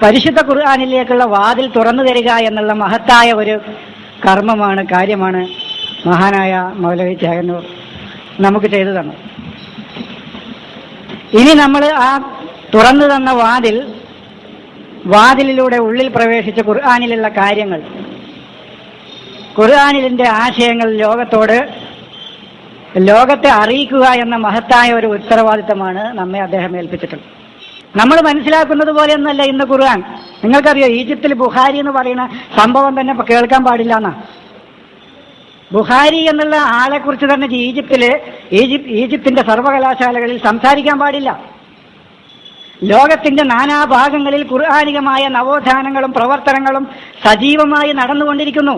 പരിശുദ്ധ ഖുർആനിലേക്കുള്ള വാതിൽ തുറന്നു തരിക എന്നുള്ള മഹത്തായ ഒരു കർമ്മമാണ്, കാര്യമാണ് മഹാനായ മൗലവി ചേകന്നൂർ നമുക്ക് ചെയ്തു തന്നു. ഇനി നമ്മൾ ആ തുറന്നു തന്ന വാതിലിലൂടെ ഉള്ളിൽ പ്രവേശിച്ച ഖുർആനിലുള്ള കാര്യങ്ങൾ, ഖുർആനിലിന്റെ ആശയങ്ങൾ ലോകത്തെ അറിയിക്കുക എന്ന മഹത്തായ ഒരു ഉത്തരവാദിത്തമാണ് നമ്മെ അദ്ദേഹം ഏൽപ്പിച്ചിട്ടുള്ളത്. നമ്മൾ മനസ്സിലാക്കുന്നത് പോലെയൊന്നല്ല ഇന്ന് ഖുർആൻ. നിങ്ങൾക്കറിയോ, ഈജിപ്തിൽ ബുഖാരി എന്ന് പറയുന്ന സംഭവം തന്നെ ഇപ്പൊ കേൾക്കാൻ പാടില്ല എന്നാ. ബുഖാരി എന്നുള്ള ആളെ കുറിച്ച് തന്നെ ഈജിപ്തിന്റെ സർവകലാശാലകളിൽ സംസാരിക്കാൻ പാടില്ല. ലോകത്തിന്റെ നാനാഭാഗങ്ങളിൽ ഖുർആനികമായ നവോത്ഥാനങ്ങളും പ്രവർത്തനങ്ങളും സജീവമായി നടന്നുകൊണ്ടിരിക്കുന്നു.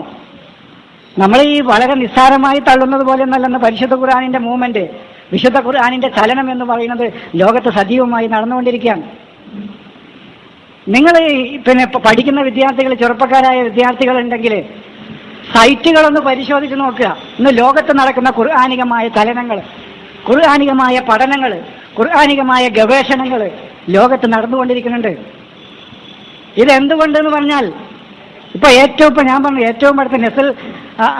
നമ്മൾ ഈ വളരെ നിസ്സാരമായി തള്ളുന്നത് പോലെ ഒന്നല്ലെന്ന് പരിശുദ്ധ ഖുർആനിന്റെ മൂവ്മെന്റ്, വിശുദ്ധ ഖുർആനിന്റെ ചലനം എന്ന് പറയുന്നത് ലോകത്ത് സജീവമായി നടന്നുകൊണ്ടിരിക്കുകയാണ്. നിങ്ങൾ പഠിക്കുന്ന വിദ്യാർത്ഥികൾ, ചെറുപ്പക്കാരായ വിദ്യാർത്ഥികളുണ്ടെങ്കിൽ സൈറ്റുകളൊന്ന് പരിശോധിച്ച് നോക്കുക. ഇന്ന് ലോകത്ത് നടക്കുന്ന ഖുർആനികമായ ചലനങ്ങൾ, ഖുർആനികമായ പഠനങ്ങൾ, ഖുർആനികമായ ഗവേഷണങ്ങൾ ലോകത്ത് നടന്നുകൊണ്ടിരിക്കുന്നുണ്ട്. ഇതെന്തുകൊണ്ടെന്ന് പറഞ്ഞാൽ, ഇപ്പൊ ഞാൻ പറഞ്ഞു, ഏറ്റവും അടുത്ത നെസൽ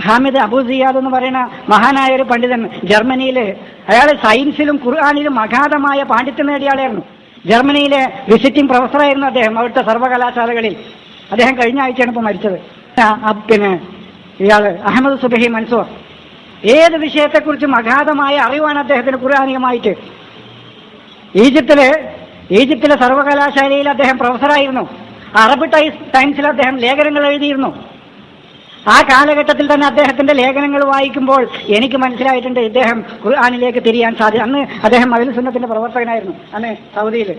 ഹാമിദ് അബൂ സിയാദ് എന്ന് പറയുന്ന മഹാനായ ഒരു പണ്ഡിതൻ ജർമ്മനിയിൽ, അയാൾ സയൻസിലും ഖുർആനിലും അഗാധമായ പാണ്ഡിത്യം നേടിയ ആളായിരുന്നു. ജർമ്മനിയിലെ വിസിറ്റിംഗ് പ്രൊഫസറായിരുന്നു അദ്ദേഹം, അവിടുത്തെ സർവകലാശാലകളിൽ. അദ്ദേഹം കഴിഞ്ഞ ആഴ്ചയാണ് ഇപ്പോൾ മരിച്ചത്. ഇയാള് അഹമ്മദ് സുബഹി മൻസൂർ. ഏത് വിഷയത്തെക്കുറിച്ചും അഗാധമായ അറിവാണ് അദ്ദേഹത്തിന് ഖുർആനികമായിട്ട്. ഈജിപ്തിലെ സർവകലാശാലയിൽ അദ്ദേഹം പ്രൊഫസറായിരുന്നു. അറബ് ടൈംസിൽ അദ്ദേഹം ലേഖനങ്ങൾ എഴുതിയിരുന്നു. ആ കാലഘട്ടത്തിൽ തന്നെ അദ്ദേഹത്തിന്റെ ലേഖനങ്ങൾ വായിക്കുമ്പോൾ എനിക്ക് മനസ്സിലായിട്ടുണ്ട് ഇദ്ദേഹം ഖുർആനിലേക്ക് തിരിയാൻ സാധ്യത. അന്ന് അദ്ദേഹം അഹ്ലുസ് സുന്നത്തിന്റെ പ്രവർത്തകനായിരുന്നു, അന്ന് സൗദിയിൽ.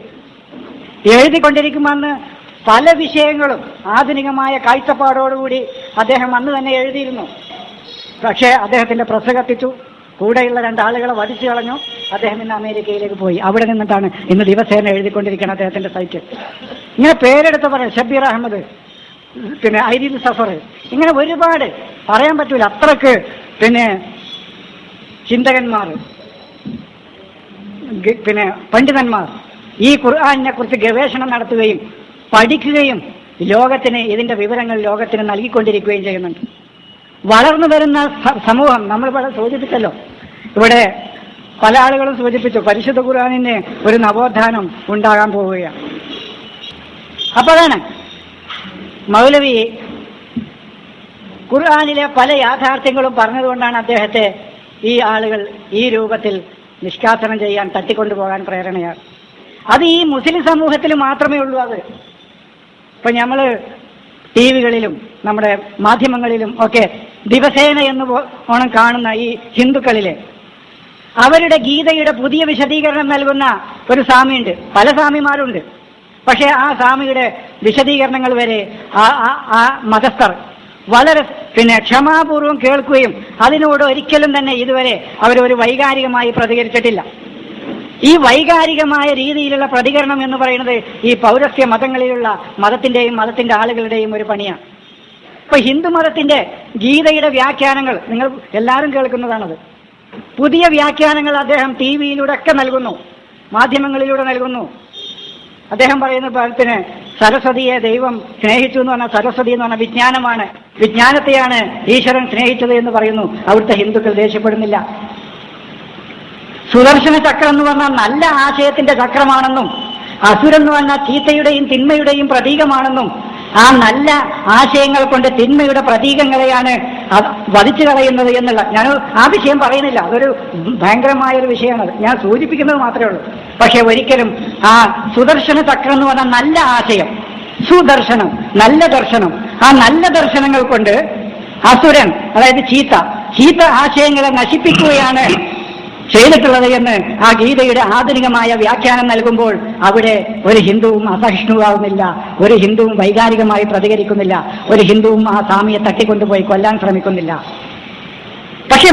എഴുതിക്കൊണ്ടിരിക്കുമ്പോൾ അന്ന് പല വിഷയങ്ങളും ആധുനികമായ കാഴ്ചപ്പാടോടുകൂടി അദ്ദേഹം അന്ന് തന്നെ എഴുതിയിരുന്നു. പക്ഷേ അദ്ദേഹത്തിന്റെ പ്രസ് കത്തിച്ചു, കൂടെയുള്ള രണ്ടാളുകളെ വധിച്ചു കളഞ്ഞു. അദ്ദേഹം ഇന്ന് അമേരിക്കയിലേക്ക് പോയി. അവിടെ നിന്നിട്ടാണ് ഇന്ന് ദിവസേന എഴുതിക്കൊണ്ടിരിക്കുന്നത് അദ്ദേഹത്തിന്റെ സൈറ്റ്. ഇങ്ങനെ പേരെടുത്ത് പറയാം, ഷബീർ അഹമ്മദ്, ഐരിൽ സഫർ, ഇങ്ങനെ ഒരുപാട് പറയാൻ പറ്റൂല. അത്രക്ക് ചിന്തകന്മാർ, പണ്ഡിതന്മാർ ഈ ഖുർആനിനെ കുറിച്ച് ഗവേഷണം നടത്തുകയും പഠിക്കുകയും ഇതിന്റെ വിവരങ്ങൾ ലോകത്തിന് നൽകിക്കൊണ്ടിരിക്കുകയും ചെയ്യുന്നുണ്ട്. വളർന്നു വരുന്ന സമൂഹം, നമ്മളിവിടെ സൂചിപ്പിച്ചല്ലോ, ഇവിടെ പല ആളുകളും സൂചിപ്പിച്ചു, പരിശുദ്ധ ഖുർആനിന് ഒരു നവോത്ഥാനം ഉണ്ടാകാൻ പോവുകയാണ്. അപ്പോഴാണ് മൗലവി ഖുർആനിലെ പല യാഥാർത്ഥ്യങ്ങളും പറഞ്ഞതുകൊണ്ടാണ് അദ്ദേഹത്തെ ഈ ആളുകൾ ഈ രൂപത്തിൽ നിഷ്കാസനം ചെയ്യാൻ, തട്ടിക്കൊണ്ടുപോകാൻ പ്രേരണയാണ്. അത് ഈ മുസ്ലിം സമൂഹത്തിൽ മാത്രമേ ഉള്ളൂ. അത് ഇപ്പൊ നമ്മള് ടി വികളിലും നമ്മുടെ മാധ്യമങ്ങളിലും ഒക്കെ ദിവസേന എന്ന് ഓണം കാണുന്ന ഈ ഹിന്ദുക്കളിലെ അവരുടെ ഗീതയുടെ പുതിയ വിശദീകരണം നൽകുന്ന ഒരു സ്വാമിയുണ്ട്. പല സ്വാമിമാരുണ്ട്. പക്ഷേ ആ സ്വാമിയുടെ വിശദീകരണങ്ങൾ വരെ ആ മതസ്ഥർ വളരെ ക്ഷമാപൂർവം കേൾക്കുകയും അതിനോട് ഒരിക്കലും തന്നെ ഇതുവരെ അവരൊരു വൈകാരികമായി പ്രതികരിച്ചിട്ടില്ല. ഈ വൈകാരികമായ രീതിയിലുള്ള പ്രതികരണം എന്ന് പറയുന്നത് ഈ പൗരസ്ത്യ മതങ്ങളിലുള്ള മതത്തിന്റെ ആളുകളുടെയും ഒരു പണിയാണ്. ഇപ്പൊ ഹിന്ദു മതത്തിന്റെ ഗീതയുടെ വ്യാഖ്യാനങ്ങൾ നിങ്ങൾ എല്ലാവരും കേൾക്കുന്നതാണത്. പുതിയ വ്യാഖ്യാനങ്ങൾ അദ്ദേഹം ടി വിയിലൂടെ ഒക്കെ നൽകുന്നു, മാധ്യമങ്ങളിലൂടെ നൽകുന്നു. അദ്ദേഹം പറയുന്ന സരസ്വതിയെ ദൈവം സ്നേഹിച്ചു എന്ന് പറഞ്ഞാൽ, സരസ്വതി എന്ന് പറഞ്ഞാൽ വിജ്ഞാനമാണ്, വിജ്ഞാനത്തെയാണ് ഈശ്വരൻ സ്നേഹിച്ചത് എന്ന് പറയുന്നു. അവിടുത്തെ ഹിന്ദുക്കൾ ദേഷ്യപ്പെടുന്നില്ല. സുദർശന ചക്രം എന്ന് പറഞ്ഞാൽ നല്ല ആശയത്തിന്റെ ചക്രമാണെന്നും, അസുരൻ എന്ന് പറഞ്ഞാൽ ചീത്തയുടെയും തിന്മയുടെയും പ്രതീകമാണെന്നും, ആ നല്ല ആശയങ്ങൾ കൊണ്ട് തിന്മയുടെ പ്രതീകങ്ങളെയാണ് വധിച്ചു കളയുന്നത് എന്നുള്ള, ഞാൻ ആ വിഷയം പറയുന്നില്ല, അതൊരു ഭയങ്കരമായൊരു വിഷയമാണത്, ഞാൻ സൂചിപ്പിക്കുന്നത് മാത്രമേ ഉള്ളൂ. പക്ഷെ ഒരിക്കലും ആ സുദർശന ചക്രം എന്ന് പറഞ്ഞാൽ നല്ല ആശയം, സുദർശനം, നല്ല ദർശനം, ആ നല്ല ദർശനങ്ങൾ കൊണ്ട് അസുരൻ, അതായത് ചീത്ത ആശയങ്ങളെ നശിപ്പിക്കുകയാണ് ചെയ്തിട്ടുള്ളത് എന്ന് ആ ഗീതയുടെ ആധുനികമായ വ്യാഖ്യാനം നൽകുമ്പോൾ അവിടെ ഒരു ഹിന്ദുവും അസഹിഷ്ണുവാകുന്നില്ല, ഒരു ഹിന്ദുവും വൈകാരികമായി പ്രതികരിക്കുന്നില്ല, ഒരു ഹിന്ദുവും ആ സ്വാമിയെ തട്ടിക്കൊണ്ടുപോയി കൊല്ലാൻ ശ്രമിക്കുന്നില്ല. പക്ഷെ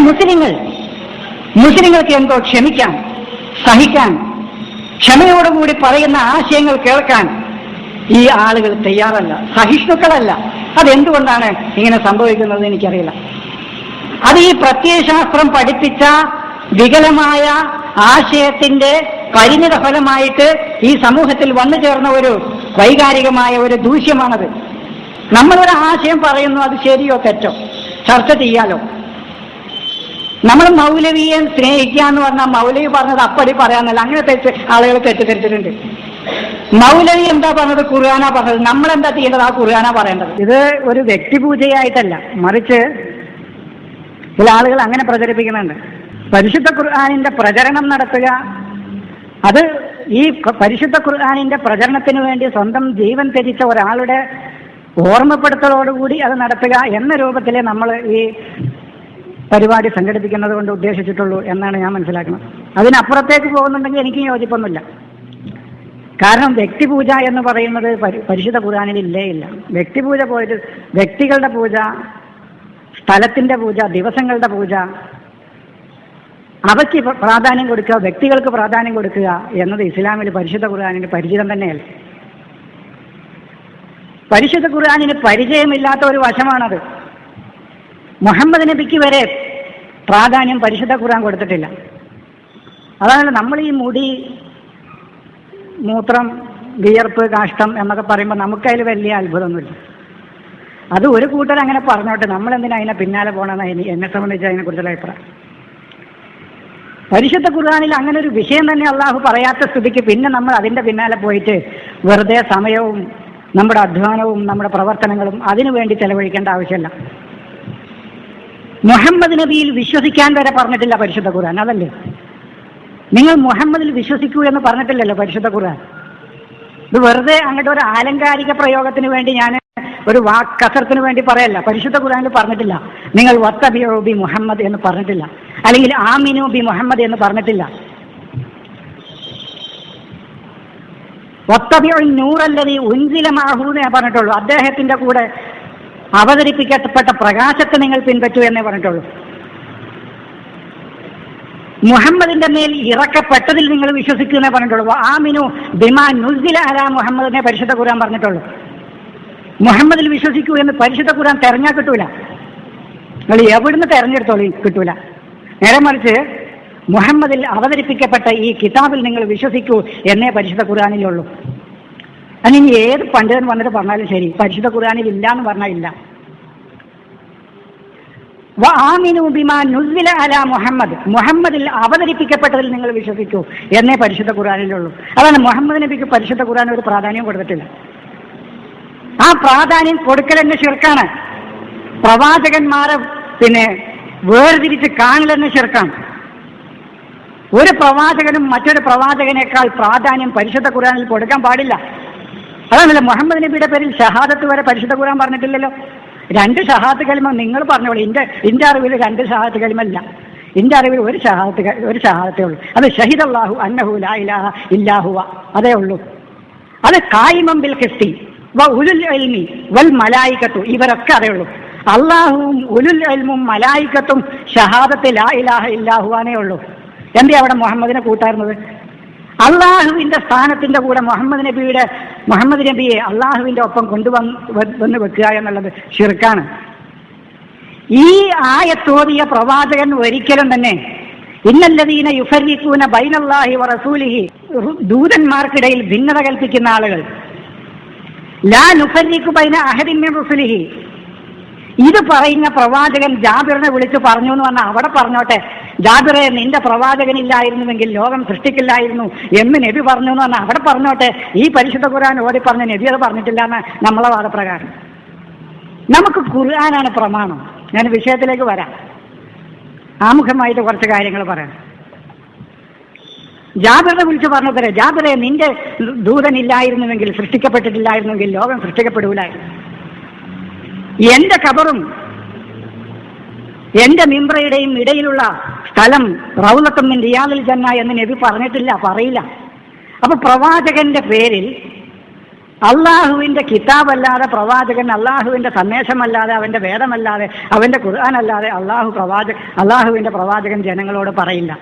മുസ്ലിങ്ങൾക്ക് എന്തോ ക്ഷമിക്കാൻ, സഹിക്കാൻ, ക്ഷമയോടുകൂടി പറയുന്ന ആശയങ്ങൾ കേൾക്കാൻ ഈ ആളുകൾ തയ്യാറല്ല, സഹിഷ്ണുക്കളല്ല. അതെന്തുകൊണ്ടാണ് ഇങ്ങനെ സംഭവിക്കുന്നത് എനിക്കറിയില്ല. അത് ഈ പ്രത്യയശാസ്ത്രം പഠിപ്പിച്ച വികലമായ ആശയത്തിന്റെ പരിണിത ഫലമായിട്ട് ഈ സമൂഹത്തിൽ വന്നു ചേർന്ന ഒരു വൈകാരികമായ ഒരു ദൂഷ്യമാണത്. നമ്മളൊരു ആശയം പറയുന്നു, അത് ശരിയോ തെറ്റോ ചർച്ച ചെയ്യാലോ. നമ്മൾ മൗലവിയെ സ്നേഹിക്കുക എന്ന് പറഞ്ഞാൽ മൗലവി പറഞ്ഞത് അപ്പടി പറയാന്നല്ല, അങ്ങനെ ആളുകൾ തെറ്റിദ്ധരിച്ചിട്ടുണ്ട്. മൗലവി എന്താ പറഞ്ഞത്? ഖുർആനാ പറഞ്ഞത്. നമ്മളെന്താ ചെയ്യേണ്ടത്? ആ ഖുർആനാ പറയേണ്ടത്. ഇത് ഒരു വ്യക്തിപൂജയായിട്ടല്ല, മറിച്ച് ചില ആളുകൾ അങ്ങനെ പ്രചരിപ്പിക്കുന്നുണ്ട്. പരിശുദ്ധ ഖുർആനിന്റെ പ്രചരണം നടത്തുക, അത് ഈ പരിശുദ്ധ ഖുർആനിന്റെ പ്രചരണത്തിന് വേണ്ടി സ്വന്തം ജീവൻ ത്യജിച്ച ഒരാളുടെ ഓർമ്മപ്പെടുത്തലോടുകൂടി അത് നടത്തുക എന്ന രൂപത്തിലേ നമ്മൾ ഈ പരിപാടി സംഘടിപ്പിക്കുന്നത് കൊണ്ട് ഉദ്ദേശിച്ചിട്ടുള്ളൂ എന്നാണ് ഞാൻ മനസ്സിലാക്കുന്നത്. അതിനപ്പുറത്തേക്ക് പോകുന്നുണ്ടെങ്കിൽ എനിക്ക് യോജിപ്പൊന്നുമില്ല. കാരണം വ്യക്തിപൂജ എന്ന് പറയുന്നത് പരിശുദ്ധ ഖുർആനിൽ ഇല്ലേ ഇല്ല. വ്യക്തിപൂജ പോയിട്ട് വ്യക്തികളുടെ പൂജ, സ്ഥലത്തിന്റെ പൂജ, ദിവസങ്ങളുടെ പൂജ, അവയ്ക്ക് പ്രാധാന്യം കൊടുക്കുക, വ്യക്തികൾക്ക് പ്രാധാന്യം കൊടുക്കുക എന്നത് ഇസ്ലാമിൽ പരിശുദ്ധ ഖുർആനിന് പരിചിതം തന്നെയല്ല. പരിശുദ്ധ ഖുർആനിന് പരിചയമില്ലാത്ത ഒരു വശമാണത്. മുഹമ്മദ് നബിക്ക് വരെ പ്രാധാന്യം പരിശുദ്ധ ഖുർആൻ കൊടുത്തിട്ടില്ല. അതാണ് നമ്മൾ ഈ മുടി, മൂത്രം, വിയർപ്പ്, കാഷ്ടം എന്നൊക്കെ പറയുമ്പോൾ നമുക്കതിൽ വലിയ അത്ഭുതമൊന്നുമില്ല. അത് ഒരു കൂട്ടർ അങ്ങനെ പറഞ്ഞോട്ടെ, നമ്മളെന്തിനാ അതിനെ പിന്നാലെ പോകണമെന്ന് എന്നെ സംബന്ധിച്ച് അതിനെക്കുറിച്ചുള്ള അഭിപ്രായം. പരിശുദ്ധ ഖുർആനിൽ അങ്ങനെ ഒരു വിഷയം തന്നെ അള്ളാഹു പറയാത്ത സ്ഥിതിക്ക് പിന്നെ നമ്മൾ അതിൻ്റെ പിന്നാലെ പോയിട്ട് വെറുതെ സമയവും നമ്മുടെ അധ്വാനവും നമ്മുടെ പ്രവർത്തനങ്ങളും അതിനു വേണ്ടി ചെലവഴിക്കേണ്ട ആവശ്യമില്ല. മുഹമ്മദ് നബിയിൽ വിശ്വസിക്കാൻ വരെ പറഞ്ഞിട്ടില്ല പരിശുദ്ധ ഖുർആൻ. അതല്ലേ, നിങ്ങൾ മുഹമ്മദിൽ വിശ്വസിക്കൂ എന്ന് പറഞ്ഞിട്ടില്ലല്ലോ പരിശുദ്ധ ഖുർആൻ. ഇത് വെറുതെ അങ്ങോട്ട് ഒരു ആലങ്കാരിക പ്രയോഗത്തിന് വേണ്ടി, ഞാൻ ഒരു വാക്കസരത്തിന് വേണ്ടി പറയല്ല. പരിശുദ്ധ ഖുർആനിൽ പറഞ്ഞിട്ടില്ല നിങ്ങൾ വത്തബിഉ ബി മുഹമ്മദ് എന്ന് പറഞ്ഞിട്ടില്ല, അല്ലെങ്കിൽ ആമിനു ബി മുഹമ്മദ് എന്ന് പറഞ്ഞിട്ടില്ല. വത്തബിഉ നൂറല്ലദീ ഉൻസില മഅഹു എന്നേ പറഞ്ഞിട്ടുള്ളൂ. അദ്ദേഹത്തിന്റെ കൂടെ അവതരിപ്പിക്കപ്പെട്ട പ്രകാശത്തെ നിങ്ങൾ പിൻപറ്റൂ എന്നേ പറഞ്ഞിട്ടുള്ളൂ. മുഹമ്മദിന്റെ മേൽ ഇറക്കപ്പെട്ടതിൽ നിങ്ങൾ വിശ്വസിക്കുന്നേ പറഞ്ഞിട്ടുള്ളൂ. ആമിനു ബിമാ നുസില അലാ മുഹമ്മദിനെ പരിശുദ്ധ ഖുർആൻ പറഞ്ഞിട്ടുള്ളൂ. മുഹമ്മദിൽ വിശ്വസിക്കൂ എന്ന് പരിശുദ്ധ ഖുർആൻ തെരഞ്ഞാൽ കിട്ടൂല. നിങ്ങൾ എവിടുന്ന് തെരഞ്ഞെടുത്തോളൂ, കിട്ടൂല. നേരെ മറിച്ച് മുഹമ്മദിൽ അവതരിപ്പിക്കപ്പെട്ട ഈ കിതാബിൽ നിങ്ങൾ വിശ്വസിക്കൂ എന്നേ പരിശുദ്ധ ഖുർആനിലുള്ളൂ. അതിനി ഏത് പണ്ഡിതൻ വന്നിട്ട് പറഞ്ഞാലും ശരി, പരിശുദ്ധ ഖുർആനിൽ ഇല്ല എന്ന് പറഞ്ഞാൽ ഇല്ല. വആമിനു ബിമാ നുസില അലാ മുഹമ്മദ്, മുഹമ്മദിൽ അവതരിപ്പിക്കപ്പെട്ടതിൽ നിങ്ങൾ വിശ്വസിക്കൂ എന്നേ പരിശുദ്ധ ഖുർആനിലുള്ളൂ. അതാണ് മുഹമ്മദ് നബിക്ക് പരിശുദ്ധ ഖുർആൻ ഒരു പ്രാധാന്യം കൊടുത്തിട്ടില്ല. ആ പ്രാധാന്യം കൊടുക്കലെന്നെ ശിർക്കാണ്. പ്രവാചകന്മാരെ വേർതിരിച്ച് കാണലെന്നെ ശിർക്കാണ്. ഒരു പ്രവാചകനും മറ്റൊരു പ്രവാചകനേക്കാൾ പ്രാധാന്യം പരിശുദ്ധ ഖുർആനിൽ കൊടുക്കാൻ പാടില്ല. അതാണല്ലോ മുഹമ്മദ് നബിയുടെ പേരിൽ ഷഹാദത്ത് വരെ പരിശുദ്ധ ഖുർആൻ പറഞ്ഞിട്ടില്ലല്ലോ. 2 ഷഹാദത്ത് കലിമ നിങ്ങൾ പറഞ്ഞോളൂ. എൻ്റെ അറിവിൽ 2 ഷഹാദത്ത് കലിമല്ല. എൻ്റെ അറിവിൽ ഒരു ഷഹാദത്തേ ഉള്ളൂ. അത് ഷഹിദല്ലാഹു അന്നഹു ലാ ഇലാഹ ഇല്ലാ ഹുവ, അതേ ഉള്ളൂ. അത് ഖായിമൻ ബിൽ ഖിസ്തി വ ഉലുൽ ഇൽമി വൽ മലായികത്തു, ഇവരൊക്കെ അതേ ഉള്ളൂ. അള്ളാഹുവും ഉലുൽ ഇൽമും മലായികത്തും ഷഹാദത്ത് ലാ ഇലാഹ ഇല്ലാ ഹുവാനേ ഉള്ളൂ. എന്തേ അവിടെ മുഹമ്മദിനെ കൂട്ടായിരുന്നത്? അള്ളാഹുവിന്റെ സ്ഥാനത്തിന്റെ കൂടെ മുഹമ്മദ് നബിയെ അള്ളാഹുവിന്റെ ഒപ്പം കൊണ്ടുവന്ന് വെക്കുക എന്നുള്ളത് ശിർക്കാണ്. ഈ ആയത്തോതിയ പ്രവാചകൻ ഒരിക്കലും തന്നെ ഇന്നല്ലദീന യുഫർരിഖൂന ബൈനല്ലാഹി വറസൂലിഹി, ദൂതന്മാർക്കിടയിൽ ഭിന്നത കൽപ്പിക്കുന്ന ആളുകൾ, ലാ നുഫർരിഖു ബൈന അഹദിൻ മിൻ റുസുലിഹി, ഇത് പറയുന്ന പ്രവാചകൻ ജാബിറിനെ വിളിച്ചു പറഞ്ഞു എന്ന് പറഞ്ഞാൽ അവിടെ പറഞ്ഞോട്ടെ, ജാബിറെ നിന്റെ പ്രവാചകനില്ലായിരുന്നുവെങ്കിൽ ലോകം സൃഷ്ടിക്കില്ലായിരുന്നു എന്ന് നബി പറഞ്ഞു എന്ന് പറഞ്ഞാൽ അവിടെ പറഞ്ഞോട്ടെ. ഈ പരിശുദ്ധ ഖുർആൻ ഓടി പറഞ്ഞ നബി അത് പറഞ്ഞിട്ടില്ല എന്ന് നമ്മളെ വാദപ്രകാരം. നമുക്ക് ഖുർആനാണ് പ്രമാണം. ഞാൻ വിഷയത്തിലേക്ക് വരാം. ആമുഖമായിട്ട് കുറച്ച് കാര്യങ്ങൾ പറയാം. ജാബിറിനെ വിളിച്ചു പറഞ്ഞതരെ, ജാബിറെ നിന്റെ ദൂതനില്ലായിരുന്നുവെങ്കിൽ, സൃഷ്ടിക്കപ്പെട്ടിട്ടില്ലായിരുന്നുവെങ്കിൽ ലോകം സൃഷ്ടിക്കപ്പെടൂലായിരുന്നു. എന്റെ ഖബറും എന്റെ മിംബ്രയുടെയും ഇടയിലുള്ള സ്ഥലം റൗളത്തും മിൻ റിയാദിൽ ജന്ന എന്ന് നബി പറഞ്ഞിട്ടില്ല, പറയില്ല. അപ്പൊ പ്രവാചകന്റെ പേരിൽ അള്ളാഹുവിന്റെ കിതാബല്ലാതെ പ്രവാചകൻ, അള്ളാഹുവിന്റെ സന്ദേശമല്ലാതെ, അവന്റെ വേദമല്ലാതെ, അവന്റെ ഖുർആൻ അല്ലാതെ അള്ളാഹുവിന്റെ പ്രവാചകൻ ജനങ്ങളോട് പറയില്ല.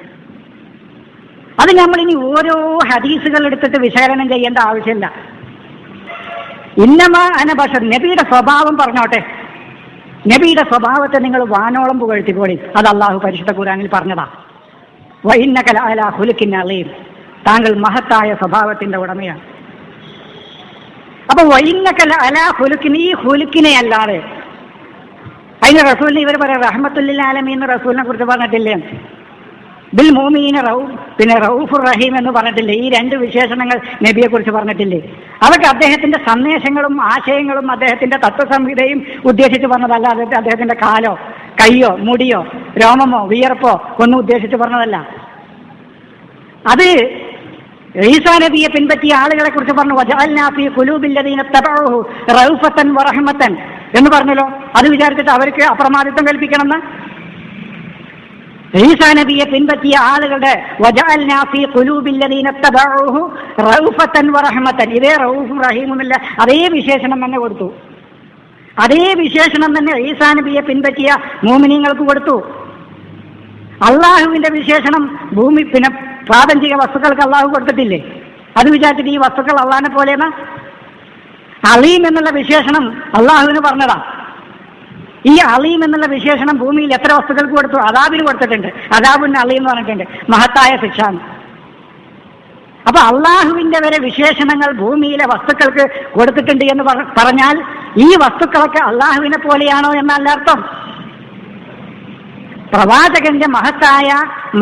അത് നമ്മളിനി ഓരോ ഹദീസുകൾ എടുത്തിട്ട് വിശകലനം ചെയ്യേണ്ട ആവശ്യമില്ല. ഇന്നമാ അന ബശർ, നബിയുടെ സ്വഭാവം പറഞ്ഞോട്ടെ. നബിയുടെ സ്വഭാവത്തെ നിങ്ങൾ വാനോളം പുകഴ്ത്തിക്കോളി. അത് അള്ളാഹു പരിശുദ്ധ ഖുർആനിൽ പറഞ്ഞതാ. വഇന്നക ലഅലാ ഖുലുഖിൻ അളീം, താങ്കൾ മഹത്തായ സ്വഭാവത്തിന്റെ ഉടമയാണ്. അപ്പൊ വൈന്നക്കല്ല അലാ ഹുലുക്കിന്, ഈ ഹുലുക്കിനെ അല്ലാതെ അതിന് റസൂലിനെ ഇവർ പറയാം റഹ്മത്തുല്ലിൽ ആലമീൻ റസൂലിനെ കുറിച്ച് പറഞ്ഞിട്ടില്ലേ, ബിൽ മോമീന റഊഫുർ റഹീം എന്ന് പറഞ്ഞിട്ടില്ലേ, ഈ രണ്ട് വിശേഷണങ്ങൾ നബിയെ കുറിച്ച് പറഞ്ഞിട്ടില്ലേ? അതൊക്കെ അദ്ദേഹത്തിന്റെ സന്ദേശങ്ങളും ആശയങ്ങളും അദ്ദേഹത്തിന്റെ തത്വസംഹിതയും ഉദ്ദേശിച്ച് പറഞ്ഞതല്ല. അദ്ദേഹത്തിന്റെ കാലോ കയ്യോ മുടിയോ രോമമോ വിയർപ്പോ ഒന്നും ഉദ്ദേശിച്ച് പറഞ്ഞതല്ല. അത് ഈസാ നബിയെ പിൻപറ്റിയ ആളുകളെ കുറിച്ച് പറഞ്ഞു, വജഅൽനാ ഫീ ഖുലൂബില്ലദീന തബഉഹു റഊഫത്തൻ വറഹ്മത്തൻ എന്ന് പറഞ്ഞല്ലോ. അത് വിചാരിച്ചിട്ട് അവർക്ക് അപ്രമാദിത്വം കൽപ്പിക്കണമെന്ന്. ഈസാ നബിയെ പിൻപറ്റിയ ആളുകളുടെ വജഅൽനാ ഫീ ഖുലൂബില്ലദീന തബഉഹു റഊഫത്തൻ വറഹ്മത്തൻ, ഇതേ റഊഫും റഹീമുമില്ല അതേ വിശേഷണം തന്നെ കൊടുത്തു. അതേ വിശേഷണം തന്നെ ഈസാ നബിയെ പിൻപറ്റിയ മുഅ്മിനീങ്ങൾക്ക് കൊടുത്തു. അള്ളാഹുവിന്റെ വിശേഷണം ഭൂമി പ്രാപഞ്ചിക വസ്തുക്കൾക്ക് അള്ളാഹു കൊടുത്തിട്ടില്ലേ? അത് വിചാരിച്ചിട്ട് ഈ വസ്തുക്കൾ അള്ളാഹിനെ പോലെയെന്നാ? അലീം എന്നുള്ള വിശേഷണം അള്ളാഹുവിന് പറഞ്ഞതാ. ഈ അലീം എന്നുള്ള വിശേഷണം ഭൂമിയിൽ എത്ര വസ്തുക്കൾക്ക് കൊടുത്തു? അദാബിന് കൊടുത്തിട്ടുണ്ട്. അദാബുൻ അലീം എന്ന് പറഞ്ഞിട്ടുണ്ട്, മഹത്തായ ശിക്ഷ. അപ്പൊ അള്ളാഹുവിന്റെ വരെ വിശേഷണങ്ങൾ ഭൂമിയിലെ വസ്തുക്കൾക്ക് കൊടുത്തിട്ടുണ്ട് എന്ന് പറഞ്ഞാൽ ഈ വസ്തുക്കളൊക്കെ അള്ളാഹുവിനെ പോലെയാണോ എന്നല്ല അർത്ഥം. പ്രവാചകന്റെ മഹത്തായ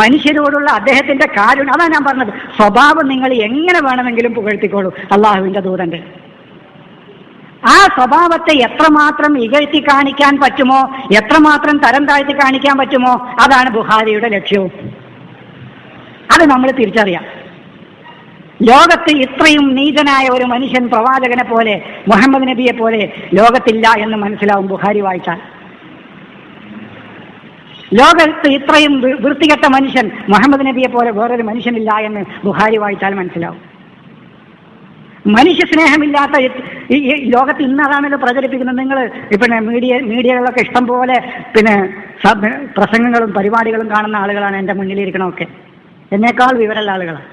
മനുഷ്യരോടുള്ള അദ്ദേഹത്തിന്റെ കാരുണ്യം, അതാണ് ഞാൻ പറഞ്ഞത്. സ്വഭാവം നിങ്ങൾ എങ്ങനെ വേണമെങ്കിലും പുകഴ്ത്തിക്കോളൂ, അള്ളാഹുവിന്റെ ദൂതന്റെ ആ സ്വഭാവത്തെ എത്രമാത്രം ഇകഴ്ത്തി കാണിക്കാൻ പറ്റുമോ, എത്രമാത്രം തരം താഴ്ത്തി കാണിക്കാൻ പറ്റുമോ, അതാണ് ബുഖാരിയുടെ ലക്ഷ്യവും. അത് നമ്മൾ തിരിച്ചറിയാം. ലോകത്ത് ഇത്രയും നീചനായ ഒരു മനുഷ്യൻ പ്രവാചകനെ പോലെ, മുഹമ്മദ് നബിയെ പോലെ ലോകത്തില്ല എന്ന് മനസ്സിലാവും ബുഖാരി വായിച്ചാൽ. ലോകത്ത് ഇത്രയും വൃത്തികെട്ട മനുഷ്യൻ മുഹമ്മദ് നബിയെ പോലെ വേറൊരു മനുഷ്യനില്ല എന്ന് ബുഖാരി വായിച്ചാൽ മനസ്സിലാവും. മനുഷ്യ സ്നേഹമില്ലാത്ത ഈ ലോകത്ത് ഇന്നതാണല്ലോ പ്രചരിപ്പിക്കുന്നത്. നിങ്ങൾ മീഡിയകളൊക്കെ ഇഷ്ടം പോലെ പ്രസംഗങ്ങളും പരിപാടികളും കാണുന്ന ആളുകളാണ് എൻ്റെ മുന്നിലിരിക്കണമൊക്കെ. എന്നേക്കാൾ വിവരമുള്ള ആളുകളാണ്.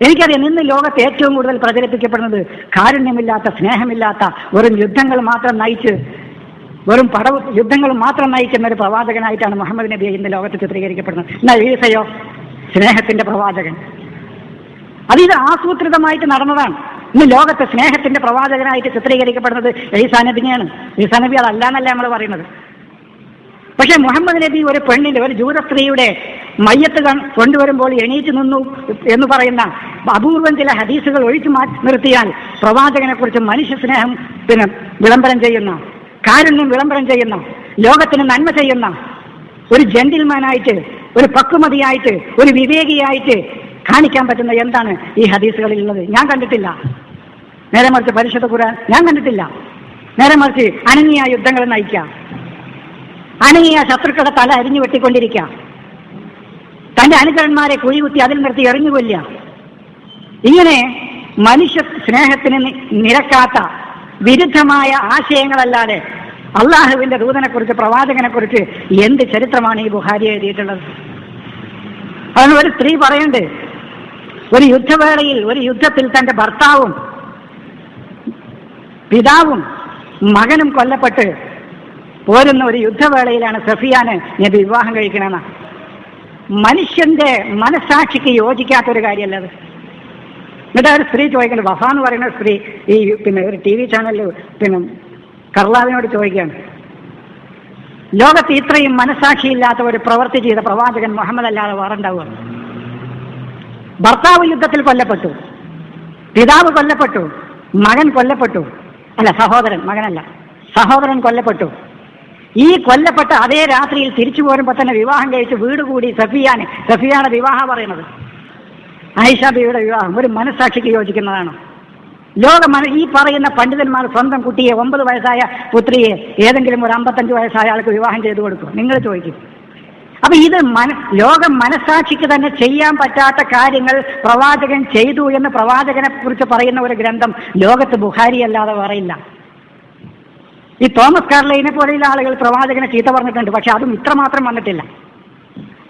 എനിക്കറിയാം, ഇന്ന് ലോകത്ത് ഏറ്റവും കൂടുതൽ പ്രചരിപ്പിക്കപ്പെടുന്നത് കാരുണ്യമില്ലാത്ത, സ്നേഹമില്ലാത്ത, വെറും യുദ്ധങ്ങൾ മാത്രം നയിച്ച്, വെറും യുദ്ധങ്ങൾ മാത്രം നയിക്കുന്ന ഒരു പ്രവാചകനായിട്ടാണ് മുഹമ്മദ് നബിയെ ഇന്ന് ലോകത്ത് ചിത്രീകരിക്കപ്പെടുന്നത്. എന്നാൽ ഈസയോ സ്നേഹത്തിന്റെ പ്രവാചകൻ. ഇത് ആസൂത്രിതമായിട്ട് നടന്നതാണ്. ഇന്ന് ലോകത്തെ സ്നേഹത്തിന്റെ പ്രവാചകനായിട്ട് ചിത്രീകരിക്കപ്പെടുന്നത് ഈസാ നബിനെയാണ്. ഈസാ നബി അതല്ല എന്നല്ല നമ്മൾ പറയുന്നത്. പക്ഷെ മുഹമ്മദ് നബി ഒരു പെണ്ണിന്റെ, ഒരു ജൂത സ്ത്രീയുടെ മയ്യത്ത് കൊണ്ടുവരുമ്പോൾ എണീറ്റ് നിന്നു എന്ന് പറയുന്ന അപൂർവം ചില ഹദീസുകൾ ഒഴിച്ചു നിർത്തിയാൽ പ്രവാചകനെ കുറിച്ച് മനുഷ്യ സ്നേഹം വിളംബരം ചെയ്യുന്ന, കാരുണ്യം വിളംബരം ചെയ്യുന്ന, ലോകത്തിന് നന്മ ചെയ്യുന്ന ഒരു ജെന്റിൽമാനായിട്ട്, ഒരു പക്വമതിയായിട്ട്, ഒരു വിവേകിയായിട്ട് കാണിക്കാൻ പറ്റുന്ന എന്താണ് ഈ ഹദീസുകളിൽ ഉള്ളത്? ഞാൻ കണ്ടിട്ടില്ല. നേരെ മറിച്ച് പരിശുദ്ധ ഖുർആൻ ഞാൻ കണ്ടിട്ടില്ല. നേരെ മറിച്ച് അനങ്ങിയ യുദ്ധങ്ങൾ നയിക്കുക, അനങ്ങിയ ശത്രുക്കളുടെ തല അരിഞ്ഞു വെട്ടിക്കൊണ്ടിരിക്കുക, തന്റെ അനുചരന്മാരെ കുഴികുത്തി അതിൽ നിർത്തി എറിഞ്ഞു കൊല്ലുക. ഇങ്ങനെ മനുഷ്യ സ്നേഹത്തിന് നിരക്കാത്ത വിരുദ്ധമായ ആശയങ്ങളല്ലാതെ അള്ളാഹുവിന്റെ ദൂതനെ കുറിച്ച്, പ്രവാചകനെ കുറിച്ച് എന്ത് ചരിത്രമാണ് ഈ ബുഖാരി എഴുതിയിട്ടുള്ളത്? അതിന് ഒരു സ്ത്രീ പറയണ്ട്, ഒരു യുദ്ധവേളയിൽ, ഒരു യുദ്ധത്തിൽ തന്റെ ഭർത്താവും പിതാവും മകനും കൊല്ലപ്പെട്ട് പോരുന്ന ഒരു യുദ്ധവേളയിലാണ് സഫിയാനെ നബി വിവാഹം കഴിക്കണമെന്ന. മനുഷ്യന്റെ മനസ്സാക്ഷിക്ക് യോജിക്കാത്തൊരു കാര്യമല്ല അത്. എന്നിട്ട് ഒരു സ്ത്രീ ചോദിക്കുന്നത്, വഫ എന്ന് പറയുന്ന സ്ത്രീ ഈ ഒരു TV ചാനലിൽ കർലാവിനോട് ചോദിക്കുകയാണ്, ലോകത്ത് ഇത്രയും മനസ്സാക്ഷിയില്ലാത്ത ഒരു പ്രവൃത്തി ചെയ്ത പ്രവാചകൻ മുഹമ്മദ് അല്ലാതെ വേറുണ്ടാവുക? ഭർത്താവ് യുദ്ധത്തിൽ കൊല്ലപ്പെട്ടു, പിതാവ് കൊല്ലപ്പെട്ടു, മകൻ കൊല്ലപ്പെട്ടു, അല്ല സഹോദരൻ, മകനല്ല സഹോദരൻ കൊല്ലപ്പെട്ടു. ഈ കൊല്ലപ്പെട്ട അതേ രാത്രിയിൽ തിരിച്ചു പോരുമ്പോൾ തന്നെ വിവാഹം കഴിച്ച് വീട് കൂടി സഫിയാണ് വിവാഹം പറയുന്നത്, ആയിഷ ബിയുടെ വിവാഹം ഒരു മനസ്സാക്ഷിക്ക് യോജിക്കുന്നതാണോ? ഈ പറയുന്ന പണ്ഡിതന്മാർ സ്വന്തം കുട്ടിയെ, 9 വയസ്സായ പുത്രിയെ ഏതെങ്കിലും ഒരു 55 വയസ്സായ ആൾക്ക് വിവാഹം ചെയ്തു കൊടുക്കും? നിങ്ങൾ ചോദിക്കും. അപ്പൊ ഇത് ലോകം മനസ്സാക്ഷിക്ക് തന്നെ ചെയ്യാൻ പറ്റാത്ത കാര്യങ്ങൾ പ്രവാചകൻ ചെയ്തു എന്ന് പ്രവാചകനെ കുറിച്ച് പറയുന്ന ഒരു ഗ്രന്ഥം ലോകത്ത് ബുഖാരി അല്ലാതെ പറയില്ല. ഈ തോമസ് കാർലൈനെ പോലെയുള്ള ആളുകൾ പ്രവാചകനെ ചീത്ത പറഞ്ഞിട്ടുണ്ട്, പക്ഷെ അതും ഇത്രമാത്രം വന്നിട്ടില്ല.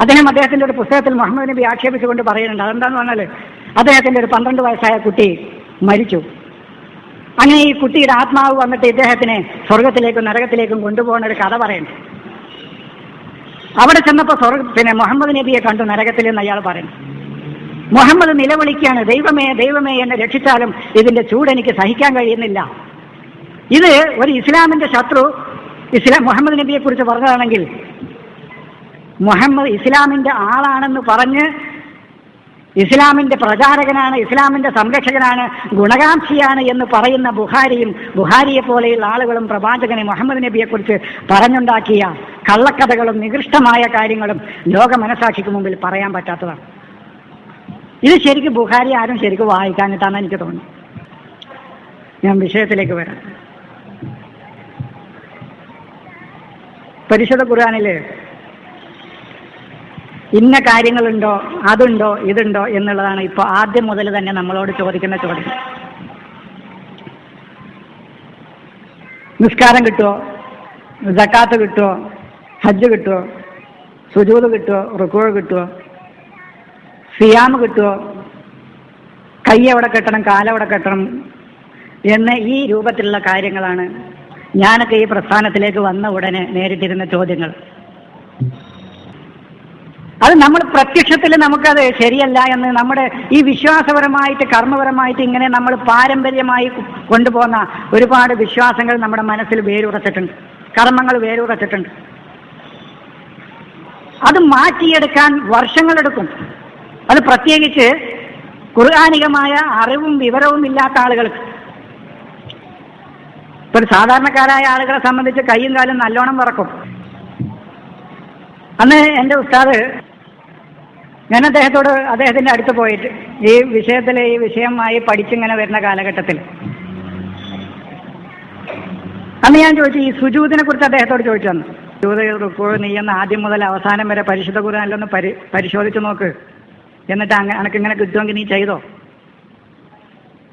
അദ്ദേഹത്തിന്റെ ഒരു പുസ്തകത്തിൽ മുഹമ്മദ് നബി ആക്ഷേപിച്ചുകൊണ്ട് പറയുന്നുണ്ട്. അതെന്താന്ന് പറഞ്ഞാൽ, അദ്ദേഹത്തിന്റെ ഒരു 12 വയസ്സായ കുട്ടി മരിച്ചു. അങ്ങനെ ഈ കുട്ടിയുടെ ആത്മാവ് വന്നിട്ട് ഇദ്ദേഹത്തിനെ സ്വർഗത്തിലേക്കും നരകത്തിലേക്കും കൊണ്ടുപോകുന്ന ഒരു കഥ പറയുന്നു. അവിടെ ചെന്നപ്പോൾ മുഹമ്മദ് നബിയെ കണ്ടു നരകത്തിൽ എന്ന് അയാൾ പറയുന്നു. മുഹമ്മദ് നിലവിളിക്കുകയാണ്, ദൈവമേ ദൈവമേ എന്നെ രക്ഷിച്ചാലും ഇതിന്റെ ചൂട് എനിക്ക് സഹിക്കാൻ കഴിയുന്നില്ല. ഇത് ഒരു ഇസ്ലാമിന്റെ ശത്രു മുഹമ്മദ് നബിയെ കുറിച്ച് പറഞ്ഞതാണെങ്കിൽ, മുഹമ്മദ് ഇസ്ലാമിന്റെ ആളാണെന്ന് പറഞ്ഞ് ഇസ്ലാമിന്റെ പ്രചാരകനാണ്, ഇസ്ലാമിന്റെ സംരക്ഷകനാണ്, ഗുണകാംക്ഷിയാണ് എന്ന് പറയുന്ന ബുഹാരിയെ പോലെയുള്ള ആളുകളും പ്രവാചകനെ മുഹമ്മദ് നബിയെ കുറിച്ച് പറഞ്ഞുണ്ടാക്കിയ കള്ളക്കഥകളും നികൃഷ്ടമായ കാര്യങ്ങളും ലോക മനസാക്ഷിക്ക് മുമ്പിൽ പറയാൻ പറ്റാത്തതാണ്. ഇത് ശരിക്കും ബുഹാരി ആരും ശരിക്കും വായിക്കാനിട്ടാണ് എനിക്ക് തോന്നുന്നത്. ഞാൻ വിഷയത്തിലേക്ക് വരാം. പരിശുദ്ധ ഖുർആനില് ഇന്ന കാര്യങ്ങളുണ്ടോ, അതുണ്ടോ, ഇതുണ്ടോ എന്നുള്ളതാണ് ഇപ്പോൾ ആദ്യം മുതൽ തന്നെ നമ്മളോട് ചോദിക്കുന്ന ചോദ്യം. നിസ്കാരം കിട്ടുമോ, സക്കാത്ത് കിട്ടുമോ, ഹജ്ജ് കിട്ടുമോ, സുജൂദ് കിട്ടുമോ, റുക്കൂഅ് കിട്ടുമോ, സിയാം കിട്ടുമോ, കൈ എവിടെ കെട്ടണം, കാലെവിടെ കെട്ടണം എന്ന ഈ രൂപത്തിലുള്ള കാര്യങ്ങളാണ് ഞാനൊക്കെ ഈ പ്രസ്ഥാനത്തിലേക്ക് വന്ന ഉടനെ നേരിട്ടിരുന്ന ചോദ്യങ്ങൾ. അത് നമ്മൾ പ്രത്യക്ഷത്തിൽ നമുക്കത് ശരിയല്ല എന്ന് നമ്മുടെ ഈ വിശ്വാസപരമായിട്ട് കർമ്മപരമായിട്ട് ഇങ്ങനെ നമ്മൾ പാരമ്പര്യമായി കൊണ്ടുപോകുന്ന ഒരുപാട് വിശ്വാസങ്ങൾ നമ്മുടെ മനസ്സിൽ വേരുറച്ചിട്ടുണ്ട്, കർമ്മങ്ങൾ വേരുറച്ചിട്ടുണ്ട്. അത് മാറ്റിയെടുക്കാൻ വർഷങ്ങളെടുക്കും. അത് പ്രത്യേകിച്ച് ഖുർആനികമായ അറിവും വിവരവും ഇല്ലാത്ത ആളുകൾക്ക്. ഇപ്പോൾ സാധാരണക്കാരായ ആളുകളെ സംബന്ധിച്ച് കൈയും കാലും നല്ലോണം വിറക്കും. അന്ന് എൻ്റെ ഉസ്താദ്, ഞാൻ അദ്ദേഹത്തിൻ്റെ അടുത്ത് പോയിട്ട് ഈ വിഷയമായി പഠിച്ചിങ്ങനെ വരുന്ന കാലഘട്ടത്തിൽ അന്ന് ഞാൻ ചോദിച്ചു, ഈ സുജൂദിനെ കുറിച്ച് അദ്ദേഹത്തോട് ചോദിച്ചു തന്നു. സുജൂദ് റുക്കൂഅ് നീ എന്ന് ആദ്യം മുതൽ അവസാനം വരെ പരിശുദ്ധ ഖുർആനിലൊന്ന് പരിശോധിച്ച് നോക്ക്, എന്നിട്ട് അനക്കിങ്ങനെ കിട്ടുമെങ്കിൽ നീ ചെയ്തോ.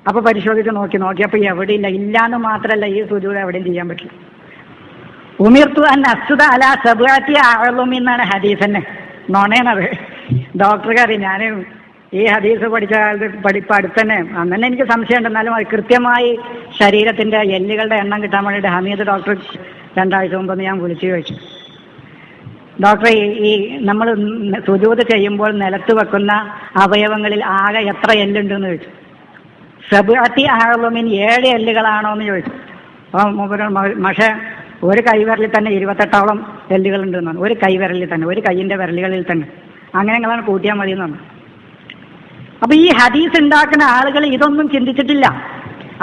അപ്പൊ പരിശോധിച്ച് നോക്കിയപ്പോൾ എവിടെയില്ല. ഇല്ലാന്ന് മാത്രമല്ല, ഈ സുജൂദ് എവിടെയും ചെയ്യാൻ പറ്റില്ല. ഉമിർത്തു അൻ അസ്ജുദ അലാ സബ്അത്തി അഅ്ളും എന്നാണ് ഹദീസ് തന്നെ. നോണേണത് ഡോക്ടർക്ക് അറിയാം. ഞാൻ ഈ ഹദീസ് പഠിച്ച അടുത്ത് തന്നെ അന്ന് തന്നെ എനിക്ക് സംശയമുണ്ട്. എന്നാലും അത് കൃത്യമായി ശരീരത്തിന്റെ എല്ലുകളുടെ എണ്ണം കിട്ടാൻ വേണ്ടിയിട്ട് ഹമീദ് ഡോക്ടർ 2 ആഴ്ച മുമ്പ് ഞാൻ വിളിച്ചു ചോദിച്ചു, ഡോക്ടറെ ഈ നമ്മൾ സുജൂദ് ചെയ്യുമ്പോൾ നിലത്ത് വെക്കുന്ന അവയവങ്ങളിൽ ആകെ എത്ര എല്ലുണ്ടെന്ന് ചോദിച്ചു. സബ്അത്തി അഅ്ളുമിൻ 7 എല്ലുകളാണോ എന്ന് ചോദിച്ചു. പക്ഷേ ഒരു കൈവിരലിൽ തന്നെ 28ഓളം എല്ലുകളുണ്ടെന്നാണ്. ഒരു കൈവിരലിൽ തന്നെ, ഒരു കൈയിൻ്റെ വിരലുകളിൽ തന്നെ. അങ്ങനെങ്ങളാണ് കൂട്ടിയാൽ മതി എന്നാണ്. അപ്പൊ ഈ ഹദീസ് ഉണ്ടാക്കുന്ന ആളുകൾ ഇതൊന്നും ചിന്തിച്ചിട്ടില്ല.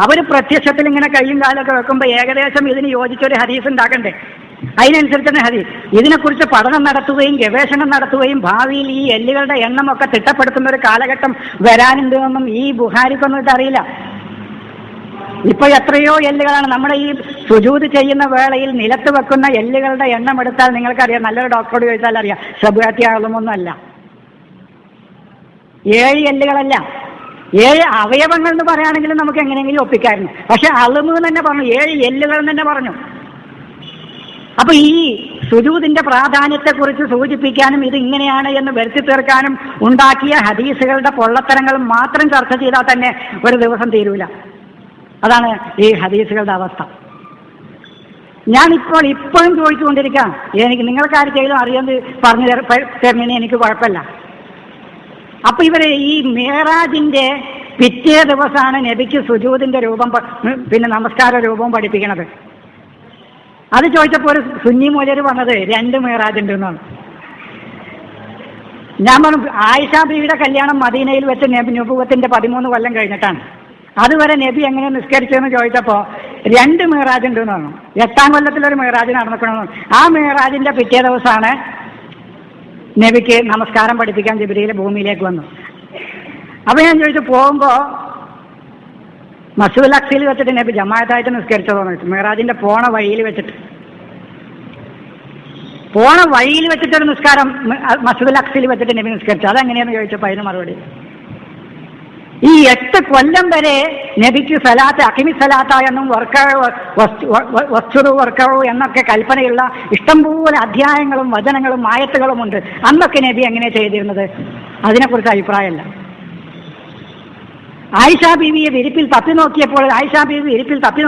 അവർ പ്രത്യക്ഷത്തിൽ ഇങ്ങനെ കൈയും കാലൊക്കെ വെക്കുമ്പോൾ ഏകദേശം ഇതിന് യോജിച്ചൊരു ഹദീസ് ഉണ്ടാക്കണ്ടേ, അതിനനുസരിച്ച് തന്നെ ഹദീസ്. ഇതിനെക്കുറിച്ച് പഠനം നടത്തുകയും ഗവേഷണം നടത്തുകയും ഭാവിയിൽ ഈ എല്ലുകളുടെ എണ്ണമൊക്കെ തിട്ടപ്പെടുത്തുന്ന ഒരു കാലഘട്ടം വരാനുണ്ട് എന്നും ഈ ബുഹാരിക്കൊന്നും അറിയില്ല. ഇപ്പൊ എത്രയോ എല്ലുകളാണ് നമ്മുടെ ഈ സുജൂദ് ചെയ്യുന്ന വേളയിൽ നിലത്ത് വെക്കുന്ന എല്ലുകളുടെ എണ്ണം എടുത്താൽ നിങ്ങൾക്കറിയാം. നല്ലൊരു ഡോക്ടറോട് ചോദിച്ചാൽ അറിയാം, സബ്അത്തി അഅ്ളുമൊന്നും അല്ല, 7 എല്ലുകളല്ല. 7 അവയവങ്ങൾ എന്ന് പറയുകയാണെങ്കിൽ നമുക്ക് എങ്ങനെയെങ്കിലും ഒപ്പിക്കായിരുന്നു. പക്ഷെ അളുമ് തന്നെ പറഞ്ഞു, 7 എല്ലുകൾ തന്നെ പറഞ്ഞു. അപ്പൊ ഈ സുജൂദിന്റെ പ്രാധാന്യത്തെക്കുറിച്ച് സൂചിപ്പിക്കാനും ഇത് ഇങ്ങനെയാണ് എന്ന് വരുത്തി തീർക്കാനും ഉണ്ടാക്കിയ ഹദീസുകളുടെ പൊള്ളത്തരങ്ങൾ മാത്രം ചർച്ച ചെയ്താൽ തന്നെ ഒരു ദിവസം തീരൂല. അതാണ് ഈ ഹദീസുകളുടെ അവസ്ഥ. ഞാനിപ്പോൾ ഇപ്പോഴും ചോദിച്ചുകൊണ്ടിരിക്കാം, എനിക്ക് നിങ്ങൾക്ക് ആർക്കെങ്കിലും അറിയാമെന്ന് പറഞ്ഞു തരുന്നതിന് എനിക്ക് കുഴപ്പമില്ല. അപ്പൊ ഇവര് ഈ മിഅ്റാജിന്റെ പിറ്റേ ദിവസമാണ് നബിക്ക് സുജൂദിന്റെ രൂപം പിന്നെ നമസ്കാര രൂപവും പഠിപ്പിക്കണത്. അത് ചോദിച്ചപ്പോൾ ഒരു സുന്നി മൂലർ പറഞ്ഞത് 2 മിഅ്റാജ് ഉണ്ട് എന്നാണ്. ഞാൻ പറഞ്ഞു, ആയിഷ ബീവിയുടെ കല്യാണം മദീനയിൽ വെച്ച് നബുവത്തിന്റെ 13 കൊല്ലം കഴിഞ്ഞിട്ടാണ്. അതുവരെ നബി എങ്ങനെ നിസ്കരിച്ചതെന്ന് ചോദിച്ചപ്പോൾ 2 മിഅ്റാജ് ഉണ്ട് എന്ന് പറഞ്ഞു. 8ാം കൊല്ലത്തിലൊരു മിഅ്റാജ് നടന്നിക്കണമെന്ന്. ആ മിഅ്റാജിന്റെ പിറ്റേ ദിവസമാണ് നബിക്ക് നമസ്കാരം പഠിപ്പിക്കാൻ ജിബ്രീൽ ഭൂമിയിലേക്ക് വന്നു. അപ്പൊ ഞാൻ ചോദിച്ചു, പോകുമ്പോ മസ്ജിദുൽ അഖ്സയിൽ വെച്ചിട്ട് നബി ജമാഅത്തായിട്ട് നിസ്കരിച്ചതോന്ന് ചോദിച്ചു. മിഅ്റാജിന്റെ പോണ വഴിയിൽ വെച്ചിട്ടൊരു നിസ്കാരം മസ്ജിദുൽ അഖ്സയിൽ വെച്ചിട്ട് നബി നിസ്കരിച്ചു. അതെങ്ങനെയാന്ന് ചോദിച്ചപ്പോൾ അതിന് മറുപടി, ഈ 8 കൊല്ലം വരെ നബിക്ക് സലാത്ത് അഖിമി സലാത്ത എന്നും വർക്കഴു എന്നൊക്കെ കൽപ്പനയുള്ള ഇഷ്ടംപോലെ അധ്യായങ്ങളും വചനങ്ങളും ആയത്തുകളും ഉണ്ട്. അന്നൊക്കെ നബി എങ്ങനെ ചെയ്തിരുന്നത് അതിനെക്കുറിച്ച് അഭിപ്രായമല്ല. ആയിഷ ബീവിയെ വിരിപ്പിൽ തപ്പി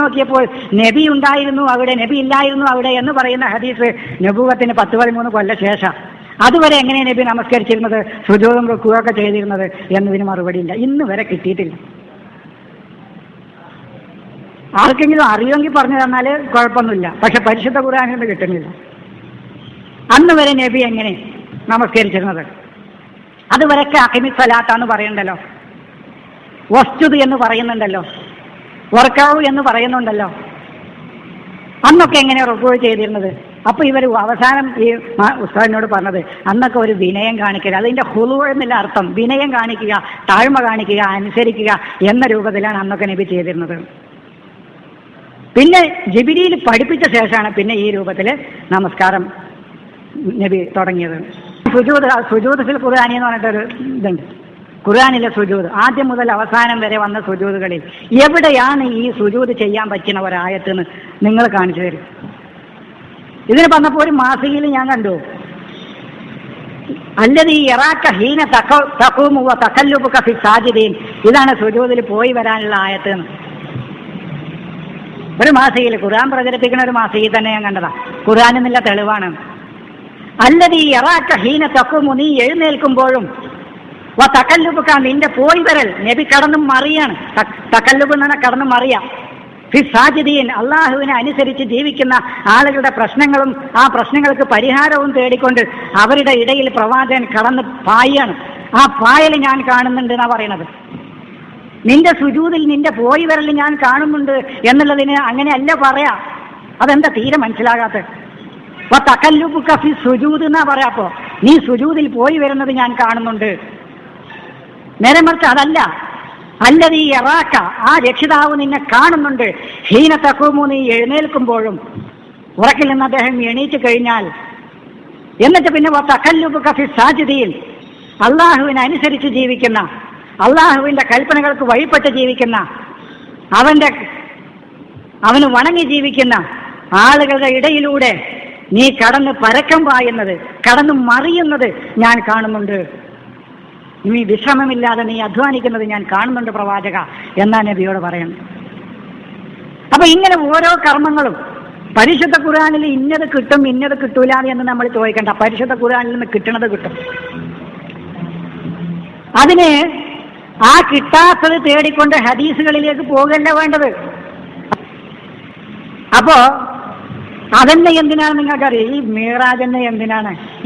നോക്കിയപ്പോൾ നബി ഉണ്ടായിരുന്നു അവിടെ, നബി ഇല്ലായിരുന്നു അവിടെ എന്ന് പറയുന്ന ഹദീസ് നബുവത്തിന് 10-13 കൊല്ലം ശേഷം. അതുവരെ എങ്ങനെ നബി നമസ്കരിച്ചിരുന്നത്, സുജൂദും റുക്കുവൊക്കെ ചെയ്തിരുന്നത് എന്നതിന് മറുപടിയില്ല, ഇന്ന് വരെ കിട്ടിയിട്ടില്ല. ആർക്കെങ്കിലും അറിയുമെങ്കിൽ പറഞ്ഞു തന്നാൽ കുഴപ്പമൊന്നുമില്ല, പക്ഷെ പരിശുദ്ധ ഖുർആനിൽ നിന്ന് കിട്ടുന്നില്ല. അന്ന് വരെ നബി എങ്ങനെ നമസ്കരിച്ചിരുന്നത്? അതുവരെയൊക്കെ അഖിമി സ്വലാത്താന്ന് പറയുന്നുണ്ടല്ലോ, വസ്തുത് എന്ന് പറയുന്നുണ്ടല്ലോ, വർക്കാവു എന്ന് പറയുന്നുണ്ടല്ലോ. അന്നൊക്കെ എങ്ങനെ റുക്കൂ ചെയ്തിരുന്നത്? അപ്പൊ ഇവർ അവസാനം ഈ ഉസ്താദിനോട് പറഞ്ഞത് അന്നൊക്കെ ഒരു വിനയം കാണിക്കുക, അതിന്റെ ഹുളു എന്നുള്ള അർത്ഥം വിനയം കാണിക്കുക, താഴ്മ കാണിക്കുക, അനുസരിക്കുക എന്ന രൂപത്തിലാണ് അന്നൊക്കെ നബി ചെയ്തിരുന്നത്. പിന്നെ ജിബ്രീൽ പഠിപ്പിച്ച ശേഷമാണ് പിന്നെ ഈ രൂപത്തിൽ നമസ്കാരം നബി തുടങ്ങിയത്. സുജൂദ് ഫിൽ ഖുർആനി എന്ന് പറഞ്ഞിട്ടൊരു ഇതുണ്ട്, ഖുർആനിലെ സുജൂദ് ആദ്യം മുതൽ അവസാനം വരെ വന്ന സുജൂദുകളിൽ എവിടെയാണ് ഈ സുജൂദ് ചെയ്യാൻ പറ്റുന്ന ഒരായത്തെന്ന് നിങ്ങൾ കാണിച്ചു തരും. ഇതിന് പറഞ്ഞപ്പോൾ ഒരു മാസികയിൽ ഞാൻ കണ്ടു, അല്ലദീ യറാക ഹീന തഖൂമു വ തഖല്ലുബുക ഫി സാജിദീൻ, ഇതാണ് സുജൂദിൽ പോയി വരാനുള്ള ആയത്ത് എന്ന്. ഒരു മാസികയിൽ, ഖുർആൻ പ്രചരിപ്പിക്കുന്ന ഒരു മാസികയിൽ തന്നെ ഞാൻ കണ്ടതാ, ഖുർആനിൽ നിന്നുള്ള തെളിവാണ്. അല്ലദീ യറാക ഹീന തഖൂമു, നീ എഴുന്നേൽക്കുമ്പോഴും, വ തഖല്ലുബുക, നിന്റെ പോയി വരൽ, നബി കടന്നും മറിയാണ്, തഖല്ലുബ് എന്ന് പറഞ്ഞാൽ കടന്നും മറിയാം, ഫി സാജിദീൻ, അള്ളാഹുവിനെ അനുസരിച്ച് ജീവിക്കുന്ന ആളുകളുടെ പ്രശ്നങ്ങളും ആ പ്രശ്നങ്ങൾക്ക് പരിഹാരവും തേടിക്കൊണ്ട് അവരുടെ ഇടയിൽ പ്രവാചകൻ കടന്ന് പായാണ്. ആ പായൽ ഞാൻ കാണുന്നുണ്ട് എന്നാ പറയണത്. നിന്റെ സുജൂദിൽ നിന്റെ പോയി വരൽ ഞാൻ കാണുന്നുണ്ട് എന്നുള്ളതിന് അങ്ങനെയല്ല പറയാ. അതെന്താ തീരെ മനസ്സിലാകാത്ത? അപ്പൊ തഖല്ലുബുക ഫി സുജൂദ് എന്നാ പറയാപ്പോ, നീ സുജൂദിൽ പോയി വരുന്നത് ഞാൻ കാണുന്നുണ്ട്. നേരെ മറിച്ച് അതല്ല, അല്ലദീ യറാക, ആ രക്ഷിതാവ് നിന്നെ കാണുന്നുണ്ട്, ഹീന തഖൂമു, നീ എഴുന്നേൽക്കുമ്പോഴും. ഉറക്കിൽ നിന്ന് അദ്ദേഹം എണീറ്റ് കഴിഞ്ഞാൽ, എന്നിട്ട് പിന്നെ തഖല്ലുബുക ഫി സാജിദീൻ, അള്ളാഹുവിനെ അനുസരിച്ച് ജീവിക്കുന്ന, അള്ളാഹുവിന്റെ കൽപ്പനകൾക്ക് വഴിപ്പെട്ട് ജീവിക്കുന്ന, അവന് വണങ്ങി ജീവിക്കുന്ന ആളുകളുടെ ഇടയിലൂടെ നീ കടന്ന് പരക്കം പായുന്നത്, കടന്നു മറിയുന്നത് ഞാൻ കാണുന്നുണ്ട്. നീ വിശ്രമമില്ലാതെ നീ അധ്വാനിക്കുന്നത് ഞാൻ കാണുന്നുണ്ട് പ്രവാചക എന്നാ നബിയോട് പറയുന്നത്. അപ്പൊ ഇങ്ങനെ ഓരോ കർമ്മങ്ങളും പരിശുദ്ധ ഖുർആനിൽ ഇന്നത് കിട്ടും ഇന്നത് കിട്ടൂല എന്ന് നമ്മൾ ചോദിക്കണ്ട. പരിശുദ്ധ ഖുർആനിൽ നിന്ന് കിട്ടുന്നത് കിട്ടും. അതിന് ആ കിട്ടാത്തത് തേടിക്കൊണ്ട് ഹദീസുകളിലേക്ക് പോകല്ല വേണ്ടത്. അപ്പോ അതെന്നെ എന്തിനാണ് നിങ്ങൾക്കറിയാം? ഈ മീറാജ് തന്നെ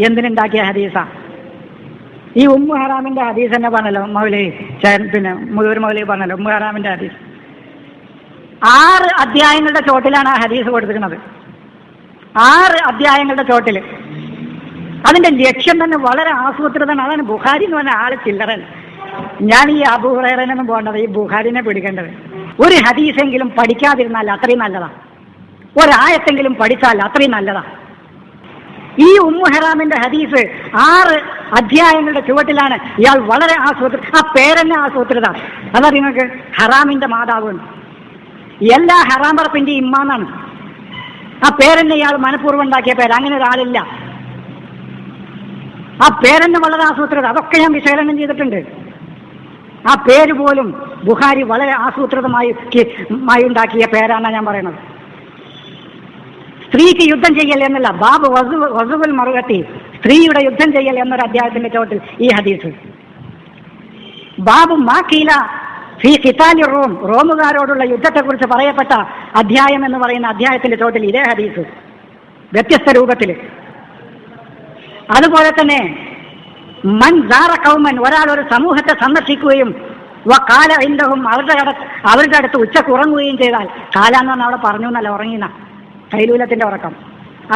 എന്തിനുണ്ടാക്കിയ ഹദീസാ? ഈ ഉമ്മു ഹറാമിന്റെ ഹദീസ് തന്നെ പറഞ്ഞല്ലോ മൗലവി, പിന്നെ മുഴുവൻ മൗലവി പറഞ്ഞല്ലോ ഉമ്മു ഹറാമിന്റെ ഹദീസ്. 6 അധ്യായങ്ങളുടെ ചോട്ടിലാണ് ആ ഹദീസ് കൊടുത്തിരിക്കുന്നത്. 6 അധ്യായങ്ങളുടെ ചോട്ടിൽ. അതിന്റെ ലക്ഷ്യം തന്നെ വളരെ ആസൂത്രിതമാണ്. അതാണ് ബുഖാരി എന്ന് പറഞ്ഞ ആള് ചില്ലറൻ. ഞാൻ ഈ അബൂ ഹുറൈറയൊന്നും പോകേണ്ടത്, ഈ ബുഖാരിനെ പിടിക്കേണ്ടത്. ഒരു ഹദീസെങ്കിലും പഠിക്കാതിരുന്നാൽ അത്രയും നല്ലതാ, ഒരായത്തെങ്കിലും പഠിച്ചാൽ അത്രയും നല്ലതാ. ഈ ഉമ്മു ഹറാമിന്റെ ഹദീസ് 6 അധ്യായങ്ങളുടെ ചുവട്ടിലാണ് ഇയാൾ വളരെ ആ പേരെന്നെ ആസൂത്രിത. അതാ നിങ്ങൾക്ക് ഹറാമിന്റെ മാതാവ്, എല്ലാ ഹറാം പറപ്പിന്റെ ഇമ്മാന്നാണ്. ആ പേരെന്നെ ഇയാൾ മനഃപൂർവ്വം ഉണ്ടാക്കിയ പേര്, അങ്ങനെ ഒരാളില്ല. ആ പേരെന്നെ വളരെ ആസൂത്രിത. അതൊക്കെ ഞാൻ വിശകലനം ചെയ്തിട്ടുണ്ട്. ആ പേര് പോലും ബുഖാരി വളരെ ആസൂത്രിതമായി ഉണ്ടാക്കിയ പേരാണ് ഞാൻ പറയുന്നത്. സ്ത്രീക്ക് യുദ്ധം ചെയ്യൽ എന്നല്ല, ബാബ് വസുവൽ മറുകത്തി, സ്ത്രീയുടെ യുദ്ധം ചെയ്യൽ എന്നൊരു അധ്യായത്തിന്റെ ചോട്ടിൽ ഈ ഹദീസ്. ബാബു മാഖീല ഫീ ഖിതാലി റോം, റോമുകാരോടുള്ള യുദ്ധത്തെക്കുറിച്ച് പറയപ്പെട്ട അധ്യായം എന്ന് പറയുന്ന അധ്യായത്തിന്റെ ചോട്ടിൽ ഇതേ ഹദീസ് വ്യത്യസ്ത രൂപത്തിൽ. അതുപോലെ തന്നെ മൻ സാറ കൗമൻ, ഒരാൾ ഒരു സമൂഹത്തെ സന്ദർശിക്കുകയും കാല ഇൻഡഹും, അവരുടെ അടുത്ത് ഉച്ചക്ക് ഉറങ്ങുകയും ചെയ്താൽ, കാല എന്ന് പറഞ്ഞാൽ അവിടെ പറഞ്ഞു എന്നല്ല, ഉറങ്ങിന കൈലൂലത്തിന്റെ ഉറക്കം,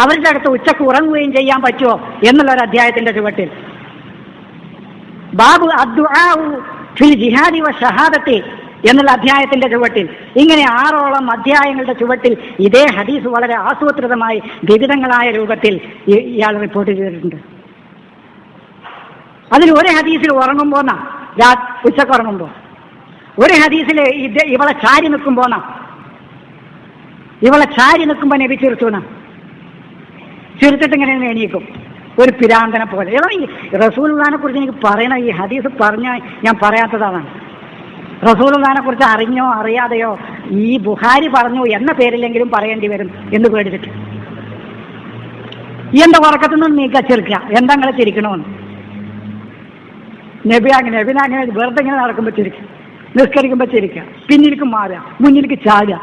അവരുടെ അടുത്ത് ഉച്ചക്ക് ഉറങ്ങുകയും ചെയ്യാൻ പറ്റുമോ എന്നുള്ളൊരു അധ്യായത്തിന്റെ ചുവട്ടിൽ. ബാബു അദ്ദുആഉ ഫിൽ ജിഹാദി വ ഷഹാദത്തി എന്നുള്ള അധ്യായത്തിന്റെ ചുവട്ടിൽ. ഇങ്ങനെ 6ഓളം അധ്യായങ്ങളുടെ ചുവട്ടിൽ ഇതേ ഹദീസ് വളരെ ആസൂത്രിതമായി വിവിധങ്ങളായ രൂപത്തിൽ ഇയാൾ റിപ്പോർട്ട് ചെയ്തിട്ടുണ്ട്. അതിൽ ഒരു ഹദീസിൽ ഉറങ്ങുമ്പോന്നാ, ഉച്ചക്ക് ഉറങ്ങുമ്പോ, ഒരു ഹദീസിൽ ഇവളെ ചാരി നിൽക്കുമ്പോന്നാ, ഇവളെ ചാരി നിൽക്കുമ്പോ നബി ചിരിച്ചുന്നാ, ചിരിച്ചിട്ട് ഇങ്ങനെ എണീക്കും ഒരു പിരാന്തനെ പോലെ. റസൂലുള്ളാഹിനെ കുറിച്ച് എനിക്ക് പറയണ ഈ ഹദീസ് പറഞ്ഞാൽ ഞാൻ പറയാത്തതാണ്. റസൂലുള്ളാഹിനെ കുറിച്ച് അറിഞ്ഞോ അറിയാതെയോ ഈ ബുഖാരി പറഞ്ഞു എന്ന പേരിലെങ്കിലും പറയേണ്ടി വരും എന്ന് പേടിച്ചിട്ട്. എന്താ ഉറക്കത്തിൽ നിന്ന് നീക്കച്ചിരിക്കുക, എന്താ അങ്ങനെ ചിരിക്കണമെന്ന്. നബിനെ വെറുതെ ഇങ്ങനെ നടക്കുമ്പോൾ ചിരിക്കുക, നിസ്കരിക്കുമ്പോൾ ചിരിക്കുക, പിന്നിലേക്ക് മാറുക, മുന്നിലേക്ക് ചാടുക.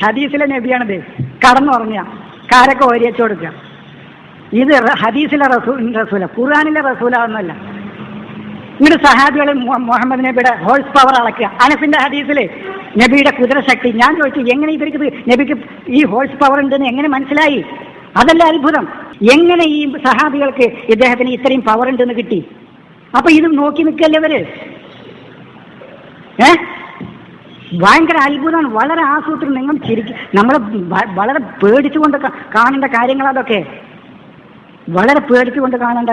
ഹദീസിലെ നബിയാണിത്. കടന്നുറങ്ങുക, കാരൊക്കെ ഓരിയച്ചു കൊടുക്കുക. ഇത് ഹദീസിലെ റസൂല, ഖുർആനിലെ റസൂലാണെന്നല്ല. ഇങ്ങോട്ട് സഹാബികൾ മുഹമ്മദ് നബിയുടെ ഹോഴ്സ് പവർ അളക്കുക. അനസിന്റെ ഹദീസില് നബിയുടെ കുതിരശക്തി. ഞാൻ ചോദിച്ചു, എങ്ങനെ ഇവർക്ക് നബിക്ക് ഈ ഹോഴ്സ് പവർ ഉണ്ടെന്ന് എങ്ങനെ മനസ്സിലായി? അതല്ല അത്ഭുതം. എങ്ങനെ ഈ സഹാബികൾക്ക് ഇദ്ദേഹത്തിന് ഇത്രയും പവർ ഉണ്ടെന്ന് കിട്ടി? അപ്പൊ ഇത് നോക്കി നിൽക്കല്ലേ അവര്? ഭയങ്കര അത്ഭുതമാണ്. വളരെ ആസൂത്രണം. നിങ്ങൾ ശരിക്കും നമ്മൾ വളരെ പേടിച്ചുകൊണ്ട് കാണേണ്ട കാര്യങ്ങൾ അതൊക്കെ. വളരെ പേടിച്ചുകൊണ്ട് കാണേണ്ട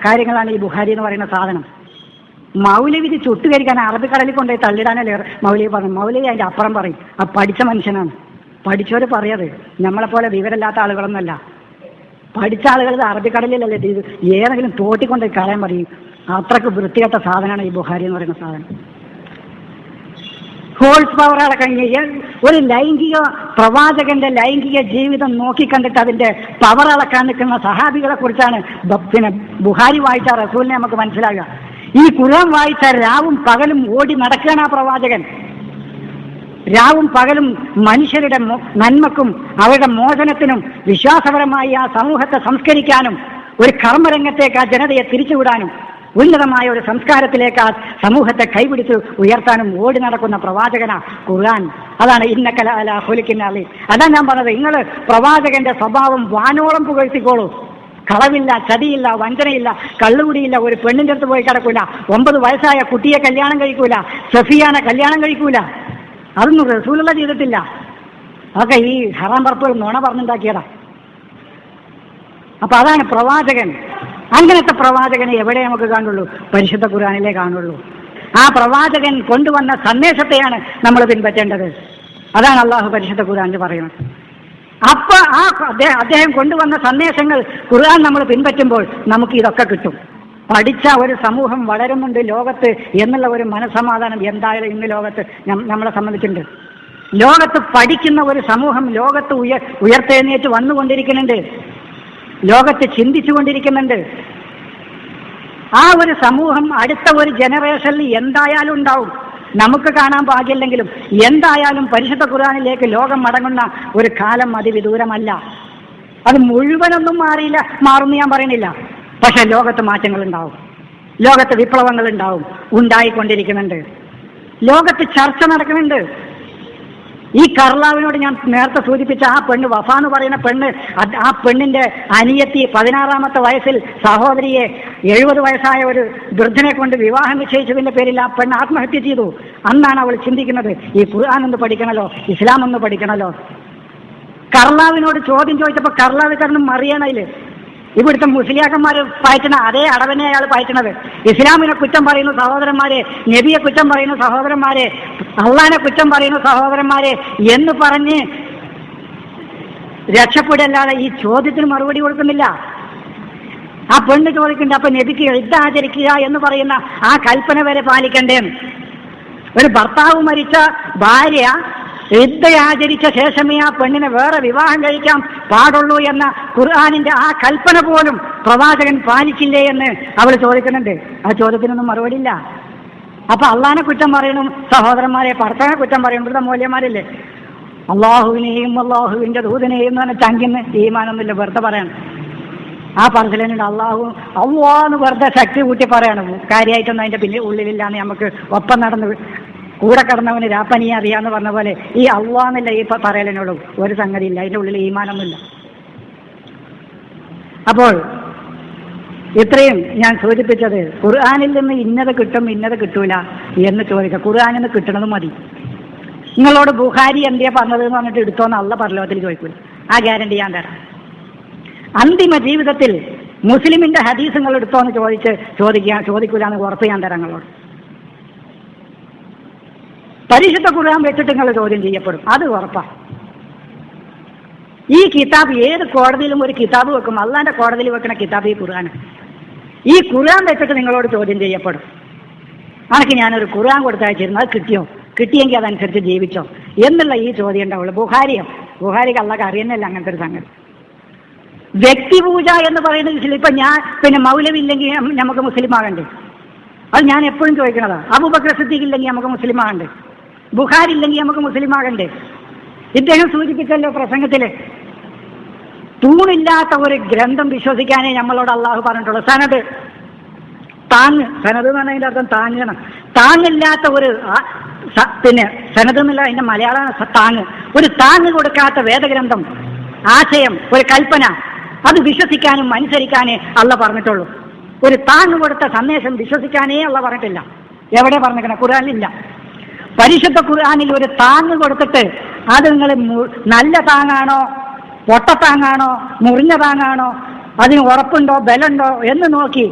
കാര്യങ്ങളാണ് ഈ ബുഖാരി എന്ന് പറയുന്ന സാധനം. മൗലവി ഇത് ചുട്ടുകരിക്കാൻ അറബിക്കടലിൽ കൊണ്ടുപോയി തള്ളിടാനല്ലേ മൗലവി പറഞ്ഞു. മൗലവി അതിൻ്റെ അപ്പുറം പറയും. ആ പഠിച്ച മനുഷ്യനാണ്. പഠിച്ചവർ പറയത് നമ്മളെപ്പോലെ വിവരമില്ലാത്ത ആളുകളൊന്നുമല്ല. പഠിച്ച ആളുകൾ ഇത് അറബിക്കടലിലല്ലേ ഇത് ഏതെങ്കിലും തോട്ടിക്കൊണ്ടുപോയി കളയാൻ പറയും. അത്രക്ക് വൃത്തികെട്ട സാധനമാണ് ഈ ബുഖാരി എന്ന് പറയുന്ന സാധനം. ഹോൾസ് പവർ അടക്കങ്ങി ഒരു ലൈംഗിക പ്രവാചകന്റെ ലൈംഗിക ജീവിതം നോക്കിക്കണ്ടിട്ട് അതിന്റെ പവർ അളക്കാൻ നിൽക്കുന്ന സഹാബികളെ കുറിച്ചാണ് പിന്നെ ബുഖാരി വായിച്ച റസൂലിനെ നമുക്ക് മനസ്സിലാകുക. ഈ ഖുർആൻ വായിച്ച രാവും പകലും ഓടി നടക്കുകയാണ് ആ പ്രവാചകൻ. രാവും പകലും മനുഷ്യരുടെ നന്മക്കും അവരുടെ മോചനത്തിനും വിശ്വാസപരമായി ആ സമൂഹത്തെ സംസ്കരിക്കാനും ഒരു കർമ്മരംഗത്തേക്ക് ആ ജനതയെ തിരിച്ചുവിടാനും ഉന്നതമായ ഒരു സംസ്കാരത്തിലേക്ക് ആ സമൂഹത്തെ കൈപിടിച്ച് ഉയർത്താനും ഓടി നടക്കുന്ന പ്രവാചകനാ ഖുർആൻ. അതാണ് ഇന്നക ലഅലാ ഖുലുഖിൻ അളീം. അതാണ് ഞാൻ പറഞ്ഞത്. നിങ്ങൾ പ്രവാചകന്റെ സ്വഭാവം വാനോളം പുകഴ്ത്തിക്കോളൂ. കളവില്ല, ചതിയില്ല, വഞ്ചനയില്ല, കള്ളുകുടിയില്ല, ഒരു പെണ്ണിൻ്റെ അടുത്ത് പോയി കിടക്കൂല, 9 വയസ്സായ കുട്ടിയെ കല്യാണം കഴിക്കൂല, സഫിയാനെ കല്യാണം കഴിക്കൂല. അതൊന്നും റസൂലുള്ള ചെയ്തിട്ടില്ല. അതൊക്കെ ഈ ഹറാം പറപ്പുകൾ നുണ പറഞ്ഞുണ്ടാക്കിയതാ. അപ്പൊ അതാണ് പ്രവാചകൻ. അങ്ങനത്തെ പ്രവാചകനെ എവിടെ നമുക്ക് കാണുള്ളൂ? പരിശുദ്ധ ഖുർആനിലേ കാണുള്ളൂ. ആ പ്രവാചകൻ കൊണ്ടുവന്ന സന്ദേശത്തെയാണ് നമ്മൾ പിൻപറ്റേണ്ടത്. അതാണ് അള്ളാഹു പരിശുദ്ധ ഖുർആനിൽ പറയുന്നത്. അപ്പൊ ആ അദ്ദേഹം കൊണ്ടുവന്ന സന്ദേശങ്ങൾ ഖുർആൻ നമ്മൾ പിൻപറ്റുമ്പോൾ നമുക്ക് ഇതൊക്കെ കിട്ടും. പഠിച്ച ഒരു സമൂഹം വളരുന്നുണ്ട് ലോകത്ത് എന്നുള്ള ഒരു മനസ്സമാധാനം എന്തായാലും ഇന്ന് ലോകത്ത് നമ്മളെ സംബന്ധിച്ചിട്ടുണ്ട്. ലോകത്ത് പഠിക്കുന്ന ഒരു സമൂഹം ലോകത്ത് ഉയർത്തെഴുന്നേറ്റ് വന്നുകൊണ്ടിരിക്കുന്നുണ്ട്. ലോകത്ത് ചിന്തിച്ചുകൊണ്ടിരിക്കുന്നുണ്ട്. ആ ഒരു സമൂഹം അടുത്ത ഒരു ജനറേഷനിൽ എന്തായാലും ഉണ്ടാവും. നമുക്ക് കാണാൻ ഭാഗ്യമില്ലെങ്കിലും എന്തായാലും പരിശുദ്ധ ഖുർആനിലേക്ക് ലോകം മടങ്ങുന്ന ഒരു കാലം അതിവിദൂരമല്ല. അത് മുഴുവനൊന്നും മാറുമെന്ന് ഞാൻ പറയുന്നില്ല. പക്ഷെ ലോകത്ത് മാറ്റങ്ങൾ ഉണ്ടാവും, ലോകത്ത് വിപ്ലവങ്ങൾ ഉണ്ടാവും, ഉണ്ടായിക്കൊണ്ടിരിക്കുന്നുണ്ട്. ലോകത്ത് ചർച്ച നടക്കുന്നുണ്ട്. ഈ കർലാവിനോട് ഞാൻ നേരത്തെ സൂചിപ്പിച്ച ആ പെണ്ണ്, വഫ എന്ന് പറയുന്ന പെണ്ണ്, ആ പെണ്ണിന്റെ അനിയത്തി 16-ാമത്തെ വയസ്സിൽ സഹോദരിയെ 70 വയസ്സായ ഒരു വൃദ്ധനെ കൊണ്ട് വിവാഹം നിശ്ചയിച്ചതിന്റെ പേരിൽ ആ പെണ്ണ് ആത്മഹത്യ ചെയ്തു. അന്നാണ് അവൾ ചിന്തിക്കുന്നത്, ഈ ഖുർആൻ ഒന്ന് പഠിക്കണല്ലോ, ഇസ്ലാം ഒന്ന് പഠിക്കണല്ലോ. കർലാവിനോട് ചോദ്യം ചോദിച്ചപ്പോൾ കർലാവിക്കാരനും മറിയണയില് ഇവിടുത്തെ മുസ്ലിയാക്കന്മാർ പയറ്റണ അതേ അടവനെ അയാൾ പയറ്റണത്. ഇസ്ലാമിനെ കുറ്റം പറയുന്നു സഹോദരന്മാരെ, നബിയെ കുറ്റം പറയുന്നു സഹോദരന്മാരെ, അള്ളാനെ കുറ്റം പറയുന്നു സഹോദരന്മാരെ എന്ന് പറഞ്ഞ് രക്ഷപ്പെടല്ലാതെ ഈ ചോദ്യത്തിന് മറുപടി കൊടുക്കുന്നില്ല. ആ പെണ്ണ് ചോദിക്കുന്നുണ്ട്, അപ്പൊ നബിക്ക് ഇദ്ദ ആചരിക്കുക എന്ന് പറയുന്ന ആ കൽപ്പന വരെ പാലിക്കണ്ടേ? ഒരു ഭർത്താവ് മരിച്ച ഭാര്യ ഇദ്ദ ആചരിച്ച ശേഷമേ ആ പെണ്ണിനെ വേറെ വിവാഹം കഴിക്കാൻ പാടുള്ളൂ എന്ന ഖുർആനിന്റെ ആ കൽപ്പന പോലും പ്രവാചകൻ പാലിച്ചില്ലേ എന്ന് അവൾ ചോദിക്കുന്നുണ്ട്. ആ ചോദ്യത്തിനൊന്നും മറുപടി ഇല്ല. അപ്പൊ അള്ളാനെ കുറ്റം പറയണം സഹോദരന്മാരെ, ഭർത്താവിനെ കുറ്റം പറയണം. ഇവിടുത്തെ മൂല്യന്മാരില്ലേ അള്ളാഹുവിനെയും അള്ളാഹുവിന്റെ ദൂതനെയും എന്ന് പറഞ്ഞ ചങ്കിന്ന് ഈമാനൊന്നുമില്ല, വെറുതെ പറയണം. ആ പറച്ചിലിനുണ്ട് അള്ളാന്ന് വെറുതെ ശക്തി കൂട്ടി പറയണം. കാര്യമായിട്ടൊന്നും അതിന്റെ പിന്നെ ഉള്ളിലില്ലാന്ന് നമുക്ക് ഒപ്പം നടന്ന് കൂടെ കടന്നവന് രാപ്പനിയെ അറിയാന്ന് പറഞ്ഞ പോലെ ഈ അള്ളാന്നല്ല ഈ പറയലിനോടും ഒരു സംഗതിയില്ല, അതിന്റെ ഉള്ളിൽ ഈമാനൊന്നുമില്ല. അപ്പോൾ ഇത്രയും ഞാൻ സൂചിപ്പിച്ചത് ഖുർആനിൽ നിന്ന് ഇന്നത് കിട്ടും ഇന്നത് കിട്ടൂല എന്ന് ചോദിക്കുക. ഖുർആനിൽ നിന്ന് കിട്ടണത് മതി. നിങ്ങളോട് ബുഖാരി എന്തിയാ പറഞ്ഞത് എന്ന് പറഞ്ഞിട്ട് എടുത്തോന്ന് അള്ള പരലോകത്തിൽ ചോദിക്കൂല. ആ ഗ്യാരണ്ടി ഞാൻ തരാം. അന്തിമ ജീവിതത്തിൽ മുസ്ലിമിന്റെ ഹദീസുകൾ എടുത്തോന്ന് ചോദിക്കൂല എന്ന് ഉറപ്പ് ഞാൻ തരാം നിങ്ങളോട്. പരിശുദ്ധ ഖുർആൻ വെച്ചിട്ട് നിങ്ങൾ ചോദ്യം ചെയ്യപ്പെടും, അത് ഉറപ്പാണ്. ഈ കിതാബ് ഏത് കോടതിയിലും ഒരു കിതാബ് വെക്കും, അള്ളാന്റെ കോടതിയിൽ വെക്കുന്ന കിതാബ് ഈ ഖുർആൻ. ഈ ഖുർആൻ വെച്ചിട്ട് നിങ്ങളോട് ചോദ്യം ചെയ്യപ്പെടും. അനക്ക് ഞാനൊരു ഖുർആൻ കൊടുത്തയച്ചിരുന്നു, അത് കിട്ടിയോ, കിട്ടിയെങ്കിൽ അതനുസരിച്ച് ജീവിച്ചോ എന്നുള്ള ഈ ചോദ്യം ഉണ്ടാവുള്ളൂ. ബുഖാരിക്ക് അള്ളാഹ് അറിയുന്നില്ല അങ്ങനത്തെ ഒരു സംഗതി. വ്യക്തിപൂജ എന്ന് പറയുന്നത് ഇപ്പൊ ഞാൻ മൗലവി ഇല്ലെങ്കിൽ നമുക്ക് മുസ്ലിം ആകണ്ടേ? അത് ഞാൻ എപ്പോഴും ചോദിക്കണതാണ്. അബൂബക്കർ സിദ്ദീഖ് ഇല്ലെങ്കിൽ നമുക്ക് മുസ്ലിം ആകണ്ടേ? ബുഖാരി ഇല്ലെങ്കിൽ നമുക്ക് മുസ്ലിം ആകണ്ടേ? ഇദ്ദേഹം സൂചിപ്പിച്ചല്ലോ പ്രസംഗത്തില്, തൂണില്ലാത്ത ഒരു ഗ്രന്ഥം വിശ്വസിക്കാനേ നമ്മളോട് അള്ളാഹു പറഞ്ഞിട്ടുള്ളൂ. സനത്, താങ്ങ്, സനത് എന്ന് പറഞ്ഞതിന്റെ അർത്ഥം താങ്ങണം. താങ്ങില്ലാത്ത ഒരു സനത് എന്നുള്ള അതിന്റെ മലയാളമാണ് താങ്ങ്. ഒരു താങ്ങ് കൊടുക്കാത്ത വേദഗ്രന്ഥം, ആശയം, ഒരു കൽപ്പന, അത് വിശ്വസിക്കാനും അനുസരിക്കാനേ അള്ള പറഞ്ഞിട്ടുള്ളൂ. ഒരു താങ്ങ് കൊടുത്ത സന്ദേശം വിശ്വസിക്കാനേ അള്ള പറഞ്ഞിട്ടില്ല. എവിടെ പറഞ്ഞിരിക്കണം? ഖുർആനിലില്ല. പരിശുദ്ധ ഖുർആനിൽ ഒരു താങ്ങ് കൊടുത്തിട്ട് അത് നിങ്ങൾ നല്ല താങ്ങാണോ, പൊട്ടത്താങ്ങാണോ, മുറിഞ്ഞ താങ്ങാണോ, അതിന് ഉറപ്പുണ്ടോ, ബലമുണ്ടോ എന്ന് നോക്കി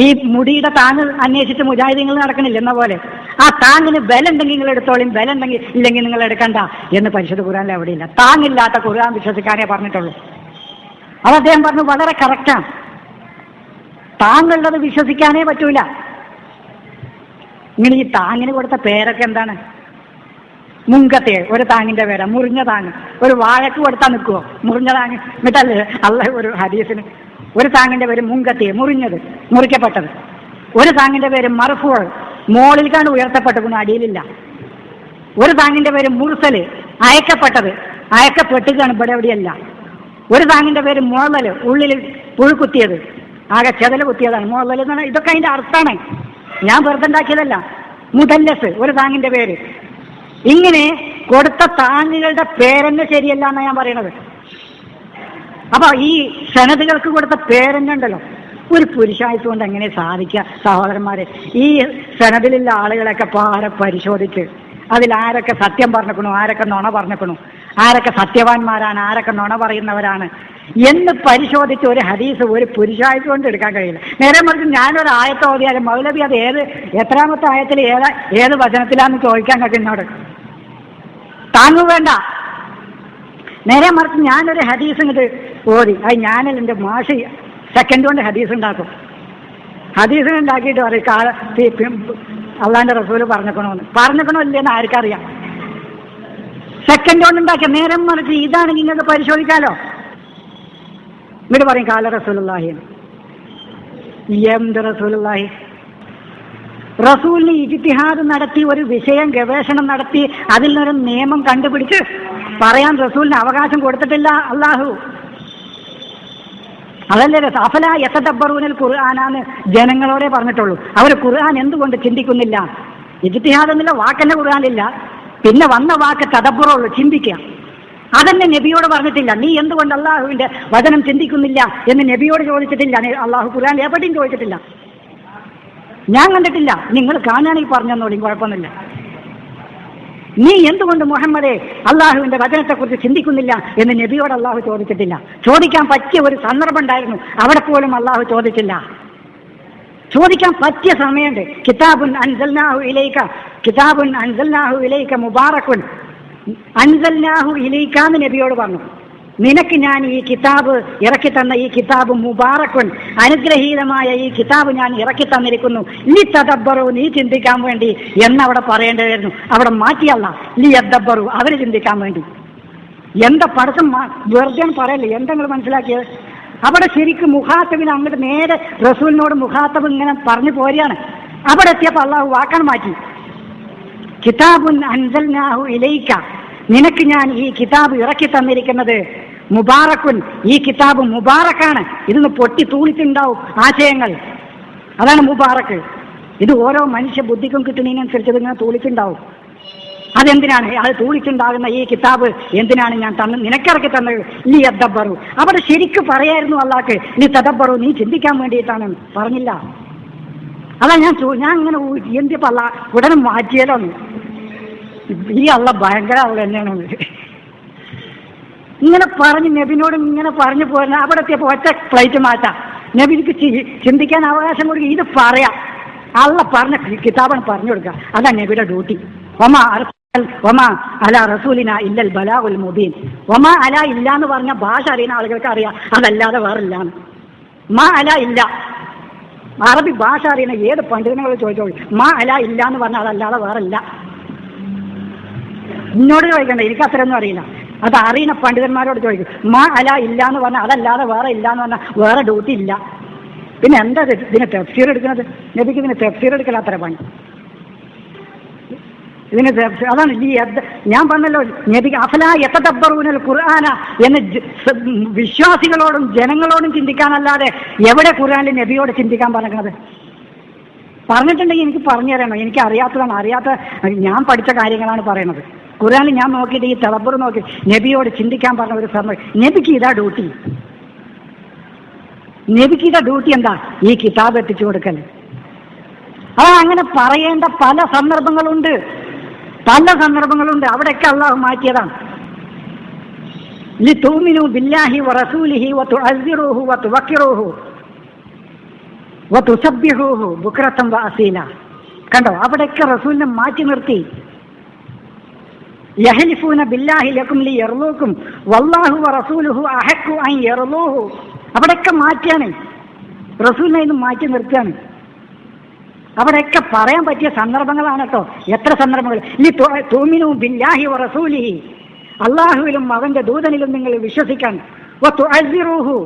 ഈ മുടിയുടെ താങ്ങ് അന്വേഷിച്ച് മുജാഹിദീങ്ങൾ നടക്കണില്ല എന്ന പോലെ ആ താങ്ങിന് ബലമുണ്ടെങ്കിൽ നിങ്ങൾ എടുത്തോളും, ബലം ഉണ്ടെങ്കിൽ ഇല്ലെങ്കിൽ നിങ്ങൾ എടുക്കണ്ട എന്ന് പരിശുദ്ധ ഖുർആനിൽ എവിടെയില്ല. താങ്ങില്ലാത്ത ഖുർആൻ വിശ്വസിക്കാനേ പറഞ്ഞിട്ടുള്ളൂ. അത് അദ്ദേഹം പറഞ്ഞു, വളരെ കറക്റ്റാണ്. താങ്ങുള്ളത് വിശ്വസിക്കാനേ പറ്റൂല. ഇങ്ങനെ ഈ താങ്ങിന് കൊടുത്ത പേരൊക്കെ എന്താണ്? മുങ്കത്തെ ഒരു താങ്ങിന്റെ പേരാ, മുറിഞ്ഞ താങ്ങ്. ഒരു വാഴക്ക് കൊടുത്താൽ നിൽക്കുവോ? മുറിഞ്ഞ താങ്ങ്. എന്നിട്ടല്ലേ അല്ല ഒരു ഹദീസിന് ഒരു താങ്ങിന്റെ പേര് മുങ്കത്തെ, മുറിഞ്ഞത്, മുറിക്കപ്പെട്ടത്. ഒരു താങ്ങിന്റെ പേര് മർഫൂൾ, മോളിൽ കണ്ട് ഉയർത്തപ്പെട്ടത്, അടിയിലില്ല. ഒരു താങ്ങിന്റെ പേര് മുർസല്, അയക്കപ്പെട്ടത്, അയക്കപ്പെട്ടുകയാണ്, ഇവിടെ എവിടെയല്ല. ഒരു താങ്ങിന്റെ പേര് മുഴലല്, ഉള്ളിൽ പുഴുക്കുത്തിയത്, ആകെ ചെതല് കുത്തിയതാണ് മുഴലല് എന്ന് പറഞ്ഞാൽ. ഇതൊക്കെ അതിന്റെ അർത്ഥമാണ്, ഞാൻ വെറുതെ ഉണ്ടാക്കിയതല്ല. മുദല്ലസ് ഒരു താങ്ങിന്റെ പേര്. ഇങ്ങനെ കൊടുത്ത താങ്ങുകളുടെ പേരെന്നെ ശരിയല്ല എന്നാണ് ഞാൻ പറയണത്. അപ്പൊ ഈ സനതുകൾക്ക് കൊടുത്ത പേരെന്നെ ഉണ്ടല്ലോ, ഒരു പുരുഷായുസ് കൊണ്ട് എങ്ങനെ സാധിക്കുക സഹോദരന്മാരെ? ഈ സനദിലുള്ള ആളുകളൊക്കെ പാടെ പരിശോധിച്ച് അതിലാരൊക്കെ സത്യം പറഞ്ഞിക്കണു, ആരൊക്കെ നുണ പറഞ്ഞിക്കണു, ആരൊക്കെ സത്യവാന്മാരാണ്, ആരൊക്കെ നുണ പറയുന്നവരാണ് എന്ന് പരിശോധിച്ച് ഒരു ഹദീസ് ഒരു പുരുഷായുസ് കൊണ്ട് എടുക്കാൻ കഴിയില്ല. നേരെ മറിച്ച് ഞാനൊരു ആയത്ത് ഓതിയാലും മൗലവി അത് എത്രാമത്തെ ആയത്തിൽ ഏത് വചനത്തിലാന്ന് ചോദിക്കാൻ കഴിയുന്നോട് താങ്ങു വേണ്ട. നേരെ മറിച്ച് ഞാനൊരു ഹദീസ് ഇങ്ങോട്ട് ഓതി, അത് ഞാനല്ല എൻ്റെ മാഷ് സെക്കൻഡ് കൊണ്ട് ഹദീസ് ഉണ്ടാക്കും. ഹദീസ് ഉണ്ടാക്കിയിട്ട് പറയും അള്ളാന്റെ റസൂല് പറഞ്ഞിക്കണോ ഇല്ലെന്ന് ആർക്കറിയാം? സെക്കൻഡ് കൊണ്ട് ഉണ്ടാക്കിയ. നേരെ മറിച്ച് ഇതാണെങ്കിൽ നിങ്ങൾക്ക് പരിശോധിക്കാലോ. എന്നിട്ട് പറയും കാല റസൂലുള്ളാഹി. എന്ത് റസൂലുള്ളാഹി? റസൂലിന് ഇജ്തിഹാദ് നടത്തി ഒരു വിഷയം ഗവേഷണം നടത്തി അതിൽ നിന്നൊരു നിയമം കണ്ടുപിടിച്ച് പറയാൻ റസൂലിന് അവകാശം കൊടുത്തിട്ടില്ല അള്ളാഹു. അതല്ലേ അഫലാ യതദബ്ബറൂനൽ ഖുർആനാന്ന് ജനങ്ങളോടെ പറഞ്ഞിട്ടുള്ളൂ. അവർ ഖുർആൻ എന്തുകൊണ്ട് ചിന്തിക്കുന്നില്ല? ഇജ്തിഹാദ് എന്നുള്ള വാക്കെന്നെ ഖുർആനില്ല. പിന്നെ വന്ന വാക്ക് തദബ്ബറുള്ളൂ, ചിന്തിക്കുക. അതെന്നെ നബിയോട് പറഞ്ഞിട്ടില്ല. നീ എന്തുകൊണ്ട് അള്ളാഹുവിന്റെ വചനം ചിന്തിക്കുന്നില്ല എന്ന് നബിയോട് ചോദിച്ചിട്ടില്ല. അള്ളാഹു ഖുർആൻ എവിടെയും ചോദിച്ചിട്ടില്ല, ഞാൻ കണ്ടിട്ടില്ല. നിങ്ങൾ കാണുകയാണെങ്കിൽ പറഞ്ഞോളി, കുഴപ്പമൊന്നുമില്ല. നീ എന്തുകൊണ്ട് മുഹമ്മദേ അള്ളാഹുവിന്റെ വചനത്തെക്കുറിച്ച് ചിന്തിക്കുന്നില്ല എന്ന് നബിയോട് അള്ളാഹു ചോദിച്ചിട്ടില്ല. ചോദിക്കാൻ പറ്റിയ ഒരു സന്ദർഭം ഉണ്ടായിരുന്നു, അവിടെ പോലും അള്ളാഹു ചോദിച്ചില്ല. ചോദിക്കാൻ പറ്റിയ സമയമുണ്ട്. കിതാബുൻ അൻസൽനാഹു ഇലൈക, കിതാബുൻ അൻസൽനാഹു ഇലൈക മുബാറക്കുൻ, അൻസൽനാഹു ഇലൈക എന്ന് നബിയോട് പറഞ്ഞു. നിനക്ക് ഞാൻ ഈ കിതാബ് ഇറക്കി തന്ന ഈ കിതാബ് മുബാറക്കുൻ, അനുഗ്രഹീതമായ ഈ കിതാബ് ഞാൻ ഇറക്കി തന്നിരിക്കുന്നു. ലി തദബ്ബറു, നീ ചിന്തിക്കാൻ വേണ്ടി എന്നവിടെ പറയേണ്ടതായിരുന്നു. അവിടെ മാറ്റിയല്ല, ലി യദ്ദബ്ബറു, അവര് ചിന്തിക്കാൻ വേണ്ടി. എന്താ പടക്കം വെറുതെ പറയല്ലേ? എന്തെങ്കിലും മനസ്സിലാക്കിയത്? അവിടെ ശരിക്കും മുഖാത്തബിന് അങ്ങോട്ട് നേരെ റസൂലിനോട് മുഖാത്തബ് ഇങ്ങനെ പറഞ്ഞു പോരുകയാണ്. അവിടെ എത്തിയപ്പോൾ അള്ളാഹു വാക്കാൻ മാറ്റി. കിതാബുൻ അൻസൽനാഹു ഇലൈക, നിനക്ക് ഞാൻ ഈ കിതാബ് ഇറക്കി തന്നിരിക്കുന്നത് മുബാറക്കുൻ, ഈ കിതാബ് മുബാറക്കാണ്. ഇതിന്ന് പൊട്ടി തൂളിച്ചുണ്ടാവും ആശയങ്ങൾ, അതാണ് മുബാറക്ക്. ഇത് ഓരോ മനുഷ്യ ബുദ്ധിക്കും കിട്ടുന്നതിനനുസരിച്ച് ഇതിങ്ങനെ തൂളിച്ചുണ്ടാവും. അതെന്തിനാണ്? അത് തൂളിച്ചുണ്ടാകുന്ന ഈ കിതാബ് എന്തിനാണ് ഞാൻ നിനക്കിറക്കി തന്നത്? ലി യദ്ദബ്ബറു, അവിടെ ശരിക്കും പറയായിരുന്നു അള്ളാഹ്ക്ക്, നീ തദബ്ബറു, നീ ചിന്തിക്കാൻ വേണ്ടിയിട്ടാണ് പറഞ്ഞില്ല. അതാ ഞാൻ ഇങ്ങനെ എന്തിപ്പോ അല്ല ഉടനെ മാറ്റിയാലോ? ഈ അള്ള ഭയങ്കര അവൾ തന്നെയാണ്. ഇങ്ങനെ പറഞ്ഞ് നബിനോട് ഇങ്ങനെ പറഞ്ഞു പോരുന്ന അവിടെ എത്തിയപ്പോൾ ഒറ്റ ഫ്ലൈറ്റ് മാറ്റാം. നബിക്ക് ചിന്തിക്കാൻ അവകാശം കൊടുക്കുക. ഇത് പറയാം, അള്ള പറഞ്ഞ കിതാബാണ് പറഞ്ഞു കൊടുക്കുക. അതാണ് നബിയുടെ ഡ്യൂട്ടി. ഒമാ അല റസൂലിന ഇല്ലൽ ബലാഗുൽ മുബീൻ. ഒമാ അല ഇല്ല എന്ന് പറഞ്ഞ ഭാഷ അറിയുന്ന ആളുകൾക്ക് അറിയാം, അതല്ലാതെ വേറില്ലാന്ന്. മാ അല ഇല്ല, അറബി ഭാഷ അറിയുന്ന ഏത് പണ്ഡിതനോട് ചോദിച്ചോളൂ, മാ അല ഇല്ല എന്ന് പറഞ്ഞാൽ അതല്ലാതെ വേറില്ല. എന്നോട് ചോദിക്കണ്ട, എനിക്ക് അത്രയൊന്നും അറിയില്ല. അത് അറിയുന്ന പണ്ഡിതന്മാരോട് ചോദിക്കും. മാ അല ഇല്ല എന്ന് പറഞ്ഞാൽ അതല്ലാതെ വേറെ ഇല്ല എന്ന് പറഞ്ഞാൽ വേറെ ഡ്യൂട്ടി ഇല്ല. പിന്നെ എന്താ ഇതിന് തഫ്സീർ എടുക്കുന്നത്? നബിക്ക് ഇതിന് തഫ്സീർ എടുക്കലാത്ര പണി. ഇതിന് അതാണ് ഞാൻ പറഞ്ഞല്ലോ, നബിക്ക് അഫലാ യതദബ്ബറൂനൽ ഖുർആന എന്ന് വിശ്വാസികളോടും ജനങ്ങളോടും ചിന്തിക്കാനല്ലാതെ എവിടെ ഖുർആനിൽ നബിയോട് ചിന്തിക്കാൻ പറഞ്ഞത്? പറഞ്ഞിട്ടുണ്ടെങ്കിൽ എനിക്ക് പറഞ്ഞു തരണം. എനിക്ക് അറിയാത്തതാണ്, ഞാൻ പഠിച്ച കാര്യങ്ങളാണ് പറയുന്നത്. ഖുർആനിൽ ഞാൻ നോക്കിയിട്ട് ഈ തദബ്ബർ നോക്കി നബിയോട് ചിന്തിക്കാൻ പറഞ്ഞ ഒരു സമയം നബിക്ക് ഇതാ ഡ്യൂട്ടി. നബിക്ക് ഇതാ ഡ്യൂട്ടി എന്താ? ഈ കിതാബ് എത്തിച്ചു കൊടുക്കൽ. അങ്ങനെ പറയേണ്ട പല സന്ദർഭങ്ങളുണ്ട്. അവിടെയൊക്കെ അള്ളാഹു മാറ്റിയതാണ്. ലിതുമിനു ബില്ലാഹി വറസൂലിഹി വതുഅസ്സിറൂഹു വതുവഖിറൂഹു വതുസബ്ബിഹൂഹു ബുക്റതൻ വഅസീല. കണ്ടോ, അവിടെയൊക്കെ റസൂലിനെ മാറ്റി നിർത്തി. യഹ്ലിഫൂന ബില്ലാഹി ലക്കും ലിയർലൂക്കും വല്ലാഹു വറസൂലുഹു അഹഖു അൻ യർലൂഹു. അവിടെയൊക്കെ മാറ്റിയാണ്, റസൂലിനെ ഇന്ന് മാറ്റി നിർത്തുകയാണ്. അവിടെയൊക്കെ പറയാൻ പറ്റിയ സന്ദർഭങ്ങളാണ് കേട്ടോ. എത്ര സന്ദർഭങ്ങൾ! തുമിനു ബില്ലാഹി വറസൂലിഹി, അള്ളാഹുവിലും അവന്റെ ദൂതനിലും നിങ്ങൾ വിശ്വസിക്കാൻ. വതുഅസ്സിറൂഹു,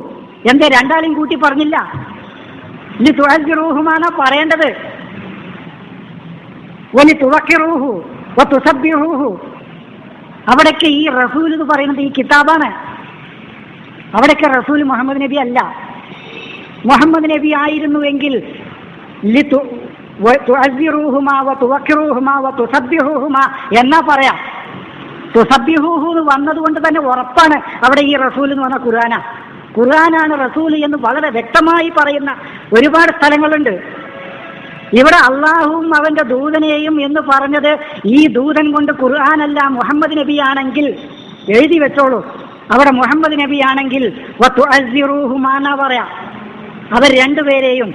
എന്തേ രണ്ടാളെയും കൂട്ടി പറഞ്ഞില്ല? ലിതുഅസ്സിറൂഹുമാണോ പറയേണ്ടത്? വലിതുവഖിറൂഹു വതുസബ്ബിഹൂഹു. അവിടേക്ക് ഈ റസൂൽ എന്ന് പറയുന്നത് ഈ കിതാബാണ്. അവിടേക്ക് റസൂൽ മുഹമ്മദ് നബി അല്ല. മുഹമ്മദ് നബി ആയിരുന്നുവെങ്കിൽ എന്നാ പറയാ. തുസബ്ബിഹൂഹു എന്ന് വന്നതുകൊണ്ട് തന്നെ ഉറപ്പാണ് അവിടെ ഈ റസൂൽ എന്ന് പറഞ്ഞ ഖുർആനാണ് റസൂൽ എന്ന് വളരെ വ്യക്തമായി പറയുന്ന ഒരുപാട് സ്ഥലങ്ങളുണ്ട്. ഇവിടെ അള്ളാഹുവും അവന്റെ ദൂതനെയും എന്ന് പറഞ്ഞത് ഈ ദൂതൻ കൊണ്ട് ഖുർആനല്ല, മുഹമ്മദ് നബിയാണെങ്കിൽ എഴുതി വെച്ചോളൂ. അവിടെ മുഹമ്മദ് നബിയാണെങ്കിൽ വതുഅസ്സിറൂഹുമാനാ പറയാ, അവർ രണ്ടുപേരെയും.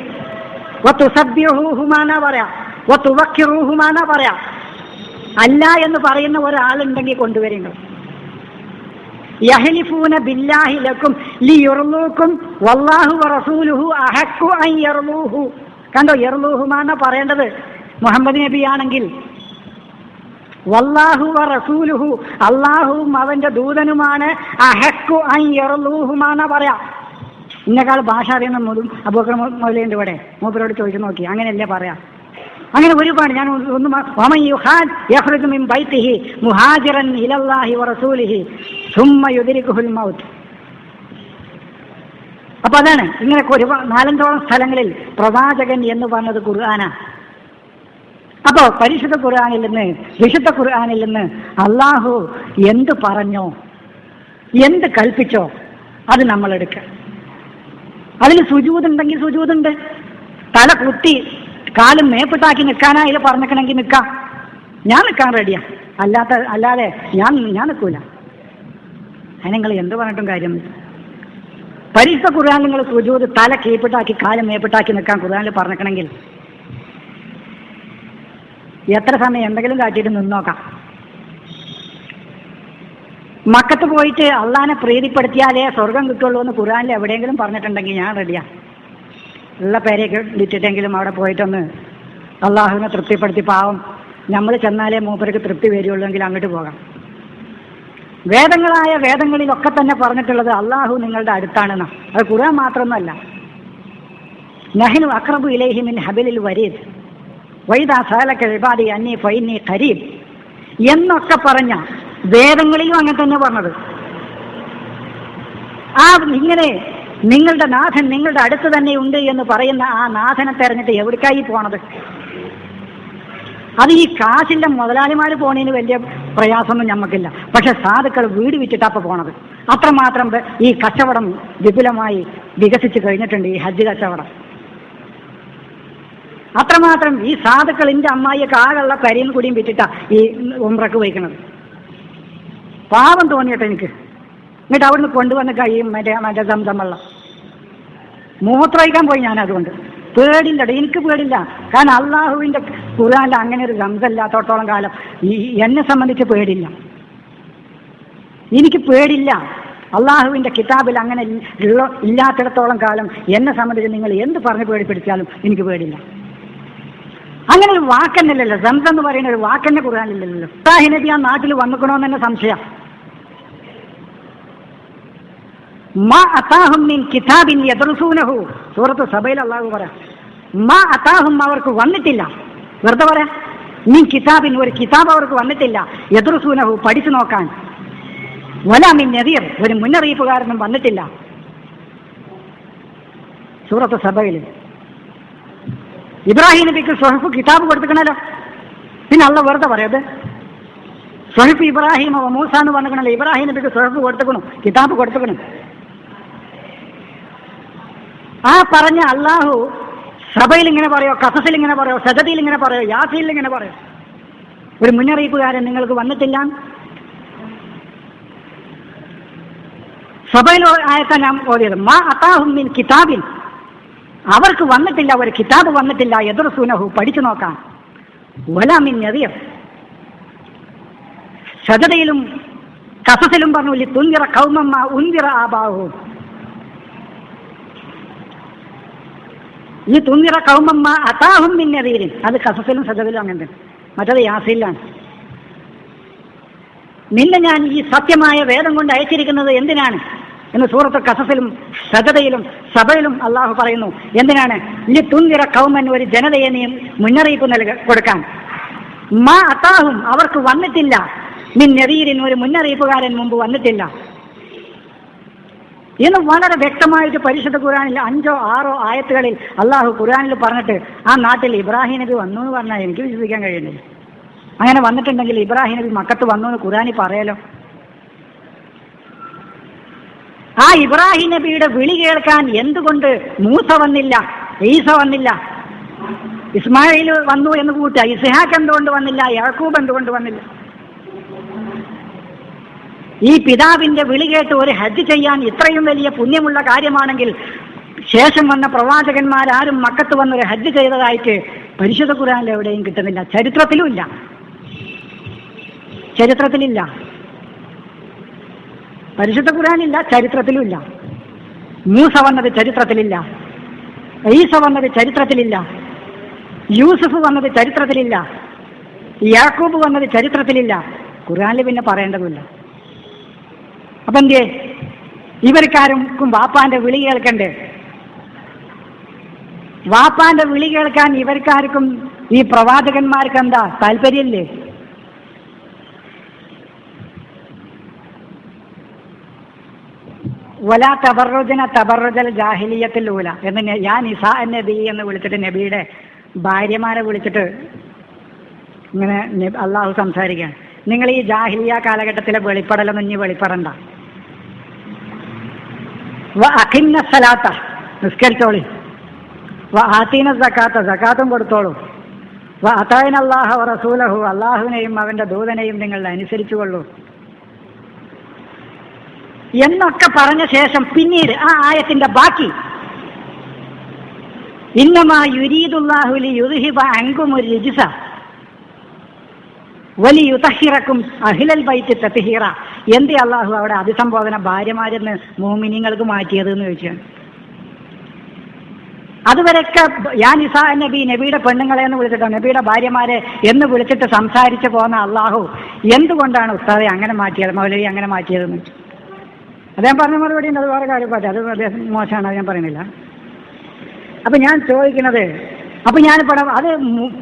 വതുസബ്ബിഹൂഹുമാനാ പറയാ, വതുവഖിറൂഹുമാനാ പറയാ. അല്ല എന്ന് പറയുന്ന ഒരാളുണ്ടെങ്കിൽ കൊണ്ടുവരുന്നു. യഹ്ലിഫൂന ബില്ലാഹി ലക്കും ലിയർലൂക്കും വല്ലാഹു വറസൂലുഹു അഹഖു അൻ യർലൂഹു. കണ്ടോ, യർലൂഹുമാനാ പറയേണ്ടത് മുഹമ്മദ് നബിയാണെങ്കിൽ. വല്ലാഹു വറസൂലുഹു, അള്ളാഹുവും അവന്റെ ദൂതനുമാണ് അഹഖു അൻ യർലൂഹുമാനാ പറയാ. ഇന്നേക്കാൾ ഭാഷ അറിയുന്ന അബൂബക്കർ മൗലവിയുണ്ട് ഇവിടെ, മൂപ്പരോട് ചോദിച്ചു നോക്കി. അങ്ങനെയല്ലേ പറയാ. അങ്ങനെ ഒരുപാട്. ഞാൻ യഖ്റുജു മിൻ ബൈതിഹി മുഹാജിറൻ ഇലല്ലാഹി വറസൂലിഹി സുമ്മ യുദ്രികുഹുൽ മൗത്ത്. അപ്പൊ അതാണ് ഇങ്ങനെ ഒരു 4-5 സ്ഥലങ്ങളിൽ പ്രവാചകൻ എന്ന് പറഞ്ഞത് ഖുർആനാ. അപ്പോ പരിശുദ്ധ വിശുദ്ധ ഖുർആനിൽ നിന്ന് അള്ളാഹു എന്ത് പറഞ്ഞോ, എന്ത് കൽപ്പിച്ചോ അത് നമ്മൾ എടുക്കുക. അതിൽ സുജൂദുണ്ടെങ്കിൽ സുജൂദുണ്ട്. തല കുത്തി കാലും മേപ്പിട്ടാക്കി നിൽക്കാനായി പറഞ്ഞിക്കണമെങ്കിൽ നിൽക്കാം. ഞാൻ നിൽക്കാൻ റെഡിയാ. അല്ലാതെ ഞാൻ നിൽക്കൂല. അതിന് നിങ്ങൾ എന്ത് പറഞ്ഞിട്ടും കാര്യമൊന്നുമില്ല. പരിശുദ്ധ ഖുർആനിൽ നിങ്ങൾ സുജൂദ് തല കീപ്പിട്ടാക്കി കാലും മേപ്പിട്ടാക്കി നിൽക്കാൻ ഖുർആനിൽ പറഞ്ഞിക്കണമെങ്കിൽ എത്ര സമയം എന്തെങ്കിലും കാട്ടിയിട്ട് നിന്നോക്കാം. മക്കത്ത് പോയിട്ട് അള്ളാനെ പ്രീതിപ്പെടുത്തിയാലേ സ്വർഗം കിട്ടുള്ളൂ എന്ന് ഖുർആനിൽ എവിടെയെങ്കിലും പറഞ്ഞിട്ടുണ്ടെങ്കിൽ ഞാൻ റെഡിയാ. ഉള്ള പേരെയൊക്കെ വിറ്റിട്ടെങ്കിലും അവിടെ പോയിട്ടൊന്ന് അള്ളാഹുവിനെ തൃപ്തിപ്പെടുത്തി, പാവം നമ്മൾ ചെന്നാലേ മൂപ്പർക്ക് തൃപ്തി വരുള്ളൂ എങ്കിൽ അങ്ങോട്ട് പോകാം. വേദങ്ങളിലൊക്കെ തന്നെ പറഞ്ഞിട്ടുള്ളത് അള്ളാഹു നിങ്ങളുടെ അടുത്താണെന്നാ. അത് ഖുർആൻ മാത്രമൊന്നുമല്ല. നഹ്നു അഖ്റബു ഇലൈഹി മിൻ ഹബിലിൽ വരീദ് വൈദാ സഅലക ഇബാദി അന്നി ഫഇന്നി ഖരീബ് എന്നൊക്കെ പറഞ്ഞ വേദങ്ങളിലും അങ്ങനെ തന്നെ പറഞ്ഞത്. ഇങ്ങനെ നിങ്ങളുടെ നാഥൻ നിങ്ങളുടെ അടുത്ത് തന്നെ ഉണ്ട് എന്ന് പറയുന്ന ആ നാഥനെ തെരഞ്ഞിട്ട് എവിടേക്കായി പോണത്? അത് ഈ കാശിന്റെ മുതലാളിമാർ പോണതിന് വലിയ പ്രയാസമൊന്നും ഞമ്മക്കില്ല. പക്ഷെ സാധുക്കൾ വീട് വിറ്റിട്ടാപ്പ പോണത്. അത്രമാത്രം ഈ കച്ചവടം വിപുലമായി വികസിച്ച് കഴിഞ്ഞിട്ടുണ്ട്. ഈ ഹജ്ജ് കച്ചവടം അത്രമാത്രം. ഈ സാധുക്കൾ എൻ്റെ അമ്മായിയൊക്കെ ആകെയുള്ള കരിയും കൂടിയും വിറ്റിട്ടാ ഈ ഉംറക്ക് വയ്ക്കുന്നത്. പാവം തോന്നിയിട്ട് എനിക്ക്. എന്നിട്ട് അവിടുന്ന് കൊണ്ടുവന്ന് കഴിയും മറ്റേ സംസം വെള്ളം മൂത്രമൊഴിക്കാൻ പോയി. ഞാൻ അതുകൊണ്ട് പേടില്ല, എനിക്ക് പേടില്ല. കാരണം അള്ളാഹുവിൻ്റെ ഖുർആനിൽ അങ്ങനെ ഒരു സംസമില്ലാത്തോളം കാലം എന്നെ സംബന്ധിച്ച് പേടില്ല. എനിക്ക് പേടില്ല. അള്ളാഹുവിൻ്റെ കിതാബിൽ അങ്ങനെ ഇല്ലാത്തിടത്തോളം കാലം എന്നെ സംബന്ധിച്ച് നിങ്ങൾ എന്ത് പറഞ്ഞ് പേടിപ്പിടിച്ചാലും എനിക്ക് പേടില്ല. അങ്ങനെ ഒരു വാക്കെന്നല്ലല്ലോ സംസം എന്ന് പറയുന്ന ഒരു വാക്കെന്നെ ഖുർആനിലില്ലല്ലോ. ഇബ്രാഹിം നബി ആ നാട്ടിൽ വന്നിക്കണമെന്ന് തന്നെ സംശയം. മാ അതാഹും മിൻ കിതാബിൻ യദ്റുസൂനഹു. സൂറത്ത് സബയിൽ അല്ലാഹു പറയാം, മാ അതാഹും അവർക്ക് വന്നിട്ടില്ല. വെറുതെ പറയാം, മിൻ കിതാബിൻ ഒരു കിതാബ് അവർക്ക് വന്നിട്ടില്ല, യദ്റുസൂനഹു പഠിച്ചു നോക്കാൻ, വലാ മിൻ നദീർ ഒരു മുന്നറിയിപ്പുകാരനും വന്നിട്ടില്ല. സൂറത്ത് സബയിൽ ഇബ്രാഹിം നബിക്ക് സ്വഹഫ് കിതാബ് കൊടുത്തിക്കണല്ലോ, പിന്നെ അള്ള വെറുതെ പറയത് സ്വഹഫ് ഇബ്രാഹിം മൂസ എന്ന് പറഞ്ഞിക്കണല്ലോ. ഇബ്രാഹിം നബിക്ക് സ്വഹഫ് കൊടുത്തിക്കണു, കിതാബ് കൊടുത്തിക്കണു. ആ പറഞ്ഞ അള്ളാഹു സഭയിൽ ഇങ്ങനെ പറയോ, ഖസസിൽ ഇങ്ങനെ പറയോ, സജദയിൽ ഇങ്ങനെ പറയോ, യാസീനിൽ ഇങ്ങനെ പറയോ, ഒരു മുന്നറിയിപ്പുകാരൻ നിങ്ങൾക്ക് വന്നിട്ടില്ല? സഭയിൽ ആയത്താ ഞാൻ ഓതിയത്, മാ അതാഹും മിൻ കിതാബിൻ അവർക്ക് വന്നിട്ടില്ല, ഒരു കിതാബ് വന്നിട്ടില്ല, യദ്റുസൂനഹു പഠിച്ചു നോക്കാൻ, വലാ മിൻ നദീർ. സജദയിലും ഖസസിലും പറഞ്ഞു ലിതുൻദിറ ഖൗമൻ മാ ഉൻദിറ ആബാഹും. ഈ തുൻദിറ ഖൗമൻ മാ അതാഹും മിൻ നദീർ അത് ഖസസിലും സജദയിലും അങ്ങനെ, മറ്റത് യാസീനിലാണ്. നിന്നെ ഞാൻ ഈ സത്യമായ വേദം കൊണ്ട് അയച്ചിരിക്കുന്നത് എന്തിനാണ് എന്ന് സൂറത്ത് ഖസസിലും സജദയിലും സബയിലും അള്ളാഹു പറയുന്നു. എന്തിനാണ്? ലിതുൻദിറ ഖൗമൻ ഒരു ജനതയെ നീ മുന്നറിയിപ്പ് കൊടുക്കാൻ, മാ അതാഹും അവർക്ക് വന്നിട്ടില്ല, മിൻ നദീരിൻ ഒരു മുന്നറിയിപ്പുകാരൻ മുമ്പ് വന്നിട്ടില്ല എന്ന് വളരെ വ്യക്തമായിട്ട് പരിശുദ്ധ ഖുർആനിൽ 5 or 6 ആയത്തുകളിൽ അള്ളാഹു ഖുർആനിൽ പറഞ്ഞിട്ട് ആ നാട്ടിൽ ഇബ്രാഹിം നബി വന്നു എന്ന് പറഞ്ഞാൽ എനിക്ക് വിശ്വസിക്കാൻ കഴിയുന്നില്ല. അങ്ങനെ വന്നിട്ടുണ്ടെങ്കിൽ ഇബ്രാഹിം നബി മക്കത്ത് വന്നു എന്ന് ഖുർആനിൽ പറയാലോ. ആ ഇബ്രാഹിം നബിയുടെ വിളി കേൾക്കാൻ എന്തുകൊണ്ട് മൂസ വന്നില്ല, ഈസ വന്നില്ല, ഇസ്മായിൽ വന്നു എന്ന് കൂട്ടുക, ഇസ്ഹാഖ് എന്തുകൊണ്ട് വന്നില്ല, യാക്കൂബ് എന്തുകൊണ്ട് വന്നില്ല? ഈ പിതാവിന്റെ വിളി കേട്ട് ഒരു ഹജ്ജ് ചെയ്യാൻ ഇത്രയും വലിയ പുണ്യമുള്ള കാര്യമാണെങ്കിൽ ശേഷം വന്ന പ്രവാചകന്മാരാരും മക്കത്ത് വന്നൊരു ഹജ്ജ് ചെയ്തതായിട്ട് പരിശുദ്ധ ഖുർആനിൽ എവിടെയും കിട്ടുന്നില്ല, ചരിത്രത്തിലുമില്ല. പരിശുദ്ധ ഖുർആനില്ല, ചരിത്രത്തിലുമില്ല. മൂസ വന്നത് ചരിത്രത്തിലില്ല, ഈസ വന്നത് ചരിത്രത്തിലില്ല, യൂസുഫ് വന്നത് ചരിത്രത്തിലില്ല, യാക്കൂബ് വന്നത് ചരിത്രത്തിലില്ല. ഖുർആനിൽ പിന്നെ പറയേണ്ടതില്ല. അപ്പൊ എന്തേ ഇവർക്കാർക്കും വാപ്പാന്റെ വിളി കേൾക്കണ്ടേ? വാപ്പാന്റെ വിളി കേൾക്കാൻ ഇവർക്കാർക്കും ഈ പ്രവാചകന്മാർക്ക് എന്താ താല്പര്യമില്ലേ? വലാ തബറുജൽ ജാഹിലിയ്യത്തിൽ ഊല എന്ന് ഞാൻ നിസാ നബി എന്ന് വിളിച്ചിട്ട് നബിയുടെ ഭാര്യമാരെ വിളിച്ചിട്ട് ഇങ്ങനെ അള്ളാഹു സംസാരിക്കുകയാണ്. നിങ്ങൾ ഈ ജാഹിലിയ കാലഘട്ടത്തിലെ വെളിപ്പെടലൊന്നും ഇനി വെളിപ്പെടണ്ട. അഖിന്ന സലാത്ത നിസ്കരിച്ചോളി, ആതീന സക്കാത്ത സക്കാത്തും കൊടുത്തോളൂ, അതായന അല്ലാഹ റസൂലഹു അള്ളാഹുവിനെയും അവന്റെ ദൂതനെയും നിങ്ങൾ അനുസരിച്ചുകൊള്ളൂ എന്നൊക്കെ പറഞ്ഞ ശേഷം പിന്നീട് ആ ആയത്തിന്റെ ബാക്കി ഇന്നമാ യുരീദുല്ലാഹു ലിയുദ്ഹിബ അൻകുമുർ റിജ്സ വലിയുതഹിറക്കും അഹ്ലൽ ബൈത്തി തത്ഹീറ. എന്തേ അള്ളാഹു അവിടെ അഭിസംബോധന ഭാര്യമാരെന്ന് മോമിനിങ്ങൾക്ക് മാറ്റിയത് എന്ന് ചോദിച്ചാണ്. അതുവരെയൊക്കെ യാ നിസാ നബി നബിയുടെ പെണ്ണുങ്ങളെ എന്ന് വിളിച്ചിട്ടോ നബിയുടെ ഭാര്യമാരെ എന്ന് വിളിച്ചിട്ട് സംസാരിച്ചു പോന്ന അള്ളാഹു എന്തുകൊണ്ടാണ് ഉസ്താദെ അങ്ങനെ മാറ്റിയത്, മൗലവി അങ്ങനെ മാറ്റിയതെന്ന് വെച്ചു. അദ്ദേഹം പറഞ്ഞ മറുപടി ഉണ്ട്, അത് വേറെ കാര്യപ്പാട്ടെ, അത് അദ്ദേഹം മോശമാണ്, അത് ഞാൻ പറയുന്നില്ല. അപ്പൊ ഞാൻ ചോദിക്കുന്നത്, അപ്പൊ ഞാനിപ്പോൾ അത്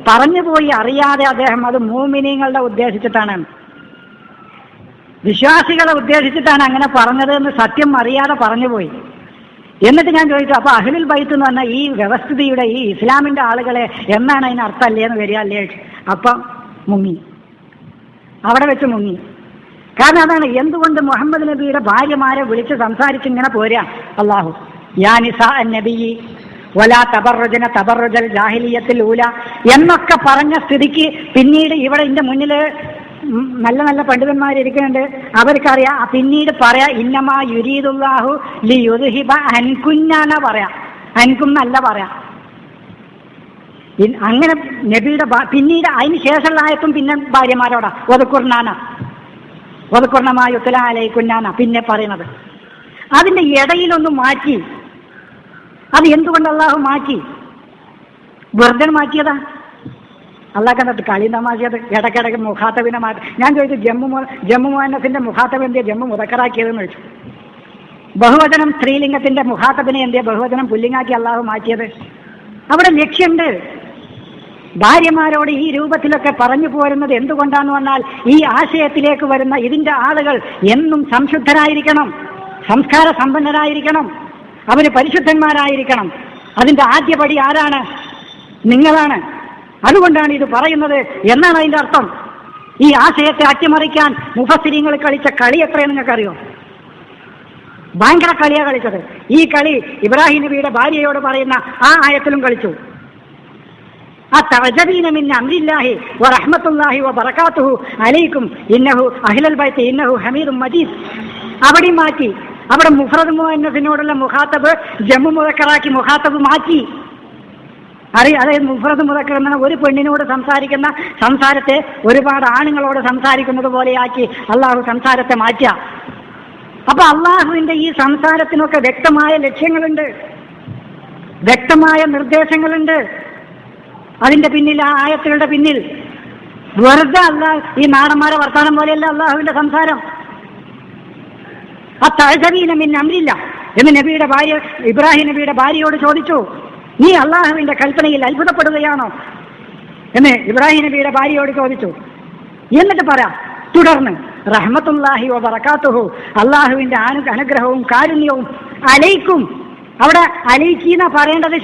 പറഞ്ഞു പോയി അറിയാതെ അദ്ദേഹം അത് മോമിനീങ്ങളുടെ ഉദ്ദേശിച്ചിട്ടാണ്, വിശ്വാസികളെ ഉദ്ദേശിച്ചിട്ടാണ് അങ്ങനെ പറഞ്ഞത് എന്ന് സത്യം അറിയാതെ പറഞ്ഞുപോയി. എന്നിട്ട് ഞാൻ ചോദിച്ചു, അപ്പൊ അഹ്ലുൽ ബൈത്ത് എന്ന് പറഞ്ഞാൽ ഈ വ്യവസ്ഥിതിയുടെ ഈ ഇസ്ലാമിന്റെ ആളുകളെ എന്നാണ് അതിന് അർത്ഥം അല്ലേ എന്ന് വരിക അല്ലേ? അപ്പം മുങ്ങി, അവിടെ വെച്ച് മുങ്ങി. കാരണം അതാണ് എന്തുകൊണ്ട് മുഹമ്മദ് നബിയുടെ ഭാര്യമാരെ വിളിച്ച് സംസാരിച്ച് ഇങ്ങനെ പോരാ അള്ളാഹു യാ നിസാ നബി വലാ തബറുജന തബറുജൽ ജാഹിലിയ്യത്തിൽ ഊല എന്നൊക്കെ പറഞ്ഞ സ്ഥിതിക്ക് പിന്നീട് ഇവിടെ ഇതിന്റെ മുന്നിൽ നല്ല നല്ല പണ്ഡിതന്മാരിരിക്കുന്നുണ്ട്, അവർക്കറിയാം. പിന്നീട് പറയാ ഇന്നമാ യുരീദുല്ലാഹു ലിയുദ്ഹിബ അൻകുന്നാന പറയാ, അൻകും എന്നല്ല പറയാ. അങ്ങനെ നബിയുടെ പിന്നീട് അതിന് ശേഷമുള്ള ആയത്തും പിന്നെ ഭാര്യമാരോടാ ഒതുക്കുർണമായ ഉത്തലാലയിക്കുന്നാന പിന്നെ പറയുന്നത്. അതിന്റെ ഇടയിലൊന്ന് മാറ്റി. അത് എന്തുകൊണ്ട് അള്ളാഹു മാറ്റി? വെറുതെ മാറ്റിയതാ. അള്ളാഹ് കണ്ടിട്ട് കളി തമാശയത് ഇടയ്ക്കിടയ്ക്ക് മുഖാത്തബിനെ മാറ്റി. ഞാൻ ചോദിച്ചു ജമ്മു മുഹന്നസിന്റെ മുഖാത്തബ് എന്തിയാ ജമ്മു മുതക്കറാക്കിയതെന്ന് ചോദിച്ചു. ബഹുവചനം സ്ത്രീലിംഗത്തിന്റെ മുഖാത്തബിനെ എന്തേ ബഹുവചനം പുല്ലിംഗാക്കി അള്ളാഹു മാറ്റിയത്? അവിടെ ലക്ഷ്യമുണ്ട്. ഭാര്യമാരോട് ഈ രൂപത്തിലൊക്കെ പറഞ്ഞു പോരുന്നത് എന്തുകൊണ്ടാന്ന് പറഞ്ഞാൽ ഈ ആശയത്തിലേക്ക് വരുന്ന ഇതിന്റെ ആളുകൾ എന്നും സംശുദ്ധരായിരിക്കണം, സംസ്കാര സമ്പന്നരായിരിക്കണം, അവര് പരിശുദ്ധന്മാരായിരിക്കണം. അതിന്റെ ആദ്യപടി ആരാണ്? നിങ്ങളാണ്. അതുകൊണ്ടാണ് ഇത് പറയുന്നത് എന്നാണ് അതിന്റെ അർത്ഥം. ഈ ആശയത്തെ അട്ടിമറിക്കാൻ മുഫസ്സിരീങ്ങൾ കളിച്ച കളി എത്രയെന്ന് നിങ്ങൾക്കറിയോ? ഭയങ്കര കളിയാ കളിച്ചത്. ഈ കളി ഇബ്രാഹിം നബിയുടെ ഭാര്യയോട് പറയുന്ന ആ ആയത്തിലും കളിച്ചു. അത്തഅജബീന മിൻ അംരില്ലാഹി വറഹ്മത്തുള്ളാഹി വബറകാതുഹു അലൈക്കും ഇന്നഹു അഹ്ലൽ ബൈത്തി ഇന്നഹു ഹമീദും മജീദ്. അവിടെ മാറ്റി. അവിടെ മുഫ്രദ് മുഅന്നസിനോടുള്ള മുഖാത്തബ് ജമ്മു മുദക്കറാക്കി മുഖാത്തബ് മാറ്റി. അതായത് മുഫ്രദ് മുദക്കർ എന്ന ഒരു പെണ്ണിനോട് സംസാരിക്കുന്ന സംസാരത്തെ ഒരുപാട് ആണുങ്ങളോട് സംസാരിക്കുന്നത് പോലെയാക്കി അള്ളാഹു സംസാരത്തെ മാറ്റുക. അപ്പൊ അള്ളാഹുവിന്റെ ഈ സംസാരത്തിനൊക്കെ വ്യക്തമായ ലക്ഷ്യങ്ങളുണ്ട്, വ്യക്തമായ നിർദ്ദേശങ്ങളുണ്ട്. അതിന്റെ പിന്നിൽ, ആ ആയത്തുകളുടെ പിന്നിൽ വെറുതെ ഈ നാടന്മാരെ വർത്താനം പോലെയല്ല അള്ളാഹുവിന്റെ സംസാരം. അത്തഅജബീന മിൻ അംരില്ല എന്ന് നബിയുടെ ഭാര്യ ഇബ്രാഹിം നബിയുടെ ഭാര്യയോട് ചോദിച്ചു. നീ അള്ളാഹുവിന്റെ കൽപ്പനയിൽ അത്ഭുതപ്പെടുകയാണോ എന്ന് ഇബ്രാഹിം നബിയുടെ ഭാര്യയോട് ചോദിച്ചു. എന്നിട്ട് തുടർന്ന് റഹ്മത്തുള്ളാഹി വബറകാതുഹു, അള്ളാഹുവിന്റെ അനുഗ്രഹവും കാരുണ്യവും അലൈക്കും. അവിടെ അലൈക്കീന്നാ പറയേണ്ടത്,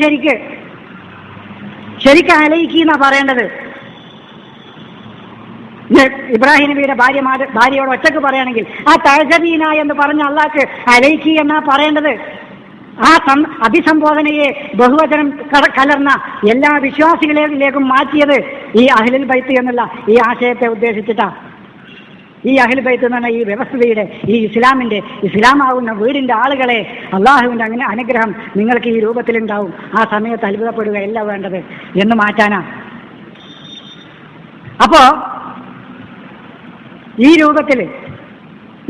ശരിക്ക് അലൈക്കീന്നാ പറയേണ്ടത്. ഇബ്രാഹിം നബിയുടെ ഭാര്യയോട് ഒറ്റക്ക് പറയുകയാണെങ്കിൽ ആ തഅജബീന എന്ന് പറഞ്ഞ അള്ളാഹ്ക്ക് അലൈക്കി എന്നാ പറയേണ്ടത്. ആ അഭിസംബോധനയെ ബഹുവചനം കലർന്ന എല്ലാ വിശ്വാസികളിലേക്കും മാറ്റിയത് ഈ അഹ്ലുൽ ബൈത്ത് എന്നുള്ള ഈ ആശയത്തെ ഉദ്ദേശിച്ചിട്ടാ. ഈ അഹ്ലുൽ ബൈത്ത് എന്ന് പറഞ്ഞ ഈ വ്യവസ്ഥയുടെ, ഈ ഇസ്ലാമാവുന്ന വീടിന്റെ ആളുകളെ അള്ളാഹുവിന്റെ അനുഗ്രഹം നിങ്ങൾക്ക് ഈ രൂപത്തിലുണ്ടാവും, ആ സമയത്ത് അത്ഭുതപ്പെടുകയല്ല വേണ്ടത് എന്ന് മാറ്റാനാ. അപ്പോ ഈ രൂപത്തിൽ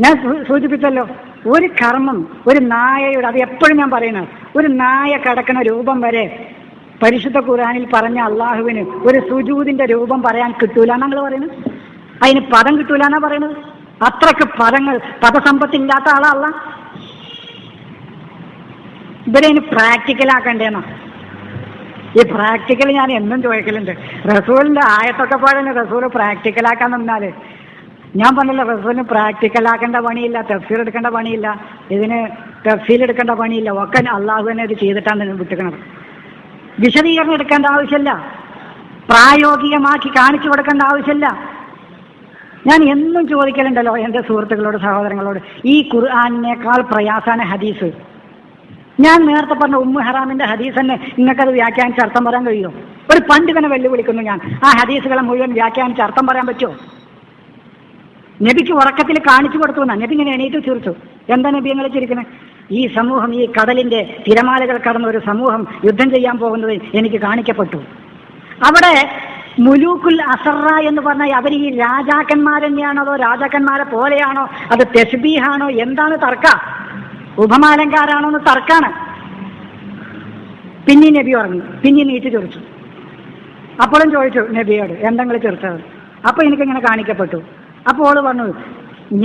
ഞാൻ സൂചിപ്പിച്ചല്ലോ, ഒരു കർമ്മം, ഒരു നായയുടെ, അത് എപ്പോഴും ഞാൻ പറയുന്നത്, ഒരു നായ കിടക്കുന്ന രൂപം വരെ പരിശുദ്ധ ഖുർആനിൽ പറഞ്ഞ അള്ളാഹുവിന് ഒരു സുജൂദിന്റെ രൂപം പറയാൻ കിട്ടൂല എന്നാണ് പറയുന്നത്. അതിന് പദം കിട്ടൂല എന്നാ പറയുന്നത്. അത്രക്ക് പദസമ്പത്തില്ലാത്ത ആളാ അള്ളാഹ്. ഇവരെ ഇനി പ്രാക്ടിക്കലാക്കണ്ടേന്നാ. ഈ പ്രാക്ടിക്കൽ ഞാൻ എന്നും ചോദിക്കലുണ്ട്. റസൂലിന്റെ ആയത്തൊക്കെ പാടുന്ന റസൂല് പ്രാക്ടിക്കലാക്കാൻ നിന്നാല്, ഞാൻ പറഞ്ഞല്ലോ റസൂലിന് പ്രാക്ടിക്കലാക്കേണ്ട പണിയില്ല, തഫ്സീർ എടുക്കേണ്ട പണിയില്ല, ഇതിന് തഫ്സീൽ എടുക്കേണ്ട പണിയില്ല, ഒക്കെ അള്ളാഹു തന്നെ ഇത് ചെയ്തിട്ടാണ് വിട്ടുക്കണത്. വിശദീകരണം എടുക്കേണ്ട ആവശ്യമില്ല, പ്രായോഗികമാക്കി കാണിച്ചു കൊടുക്കേണ്ട ആവശ്യമില്ല. ഞാൻ എന്നും ചോദിക്കലുണ്ടല്ലോ എൻ്റെ സുഹൃത്തുക്കളോട്, സഹോദരങ്ങളോട്, ഈ ഖുർആനിനേക്കാൾ പ്രയാസാന ഹദീസ്. ഞാൻ നേരത്തെ പറഞ്ഞ ഉമ്മു ഹറാമിന്റെ ഹദീസ് തന്നെ നിങ്ങൾക്കത് വ്യാഖ്യാനിച്ച് അർത്ഥം പറയാൻ കഴിയുമോ? ഒരു പണ്ഡിതനെ വെല്ലുവിളിക്കുന്നു ഞാൻ. ആ ഹദീസുകളെ മുഴുവൻ വ്യാഖ്യാനിച്ച് അർത്ഥം പറയാൻ പറ്റുമോ? നബിക്ക് ഉറക്കത്തിൽ കാണിച്ചു കൊടുത്തു എന്നാ. നബി ഇങ്ങനെ എണീറ്റ് ചിരിച്ചു. എന്താ നബി ഞങ്ങൾ ചിരിക്കുന്നത്? ഈ സമൂഹം, ഈ കടലിന്റെ തിരമാലകൾ കടന്ന ഒരു സമൂഹം യുദ്ധം ചെയ്യാൻ പോകുന്നത് എനിക്ക് കാണിക്കപ്പെട്ടു. അവിടെ മുലൂക്കുൽ അസറ എന്ന് പറഞ്ഞാൽ അവർ ഈ രാജാക്കന്മാരെന്നെയാണോ അതോ രാജാക്കന്മാരെ പോലെയാണോ, അത് തസ്ബീഹാണോ, എന്താണ് തർക്ക? ഉപമാലങ്കാരാണോ എന്ന് തർക്കാണ്. പിന്നെ നബി പറഞ്ഞു, പിന്നെ നീറ്റ് ചിരിച്ചു. അപ്പോഴും ചോദിച്ചു നബിയോട്, എന്തെങ്കിലും ചിരിച്ചത്? അപ്പൊ എനിക്കിങ്ങനെ കാണിക്കപ്പെട്ടു. അപ്പോൾ പറഞ്ഞു,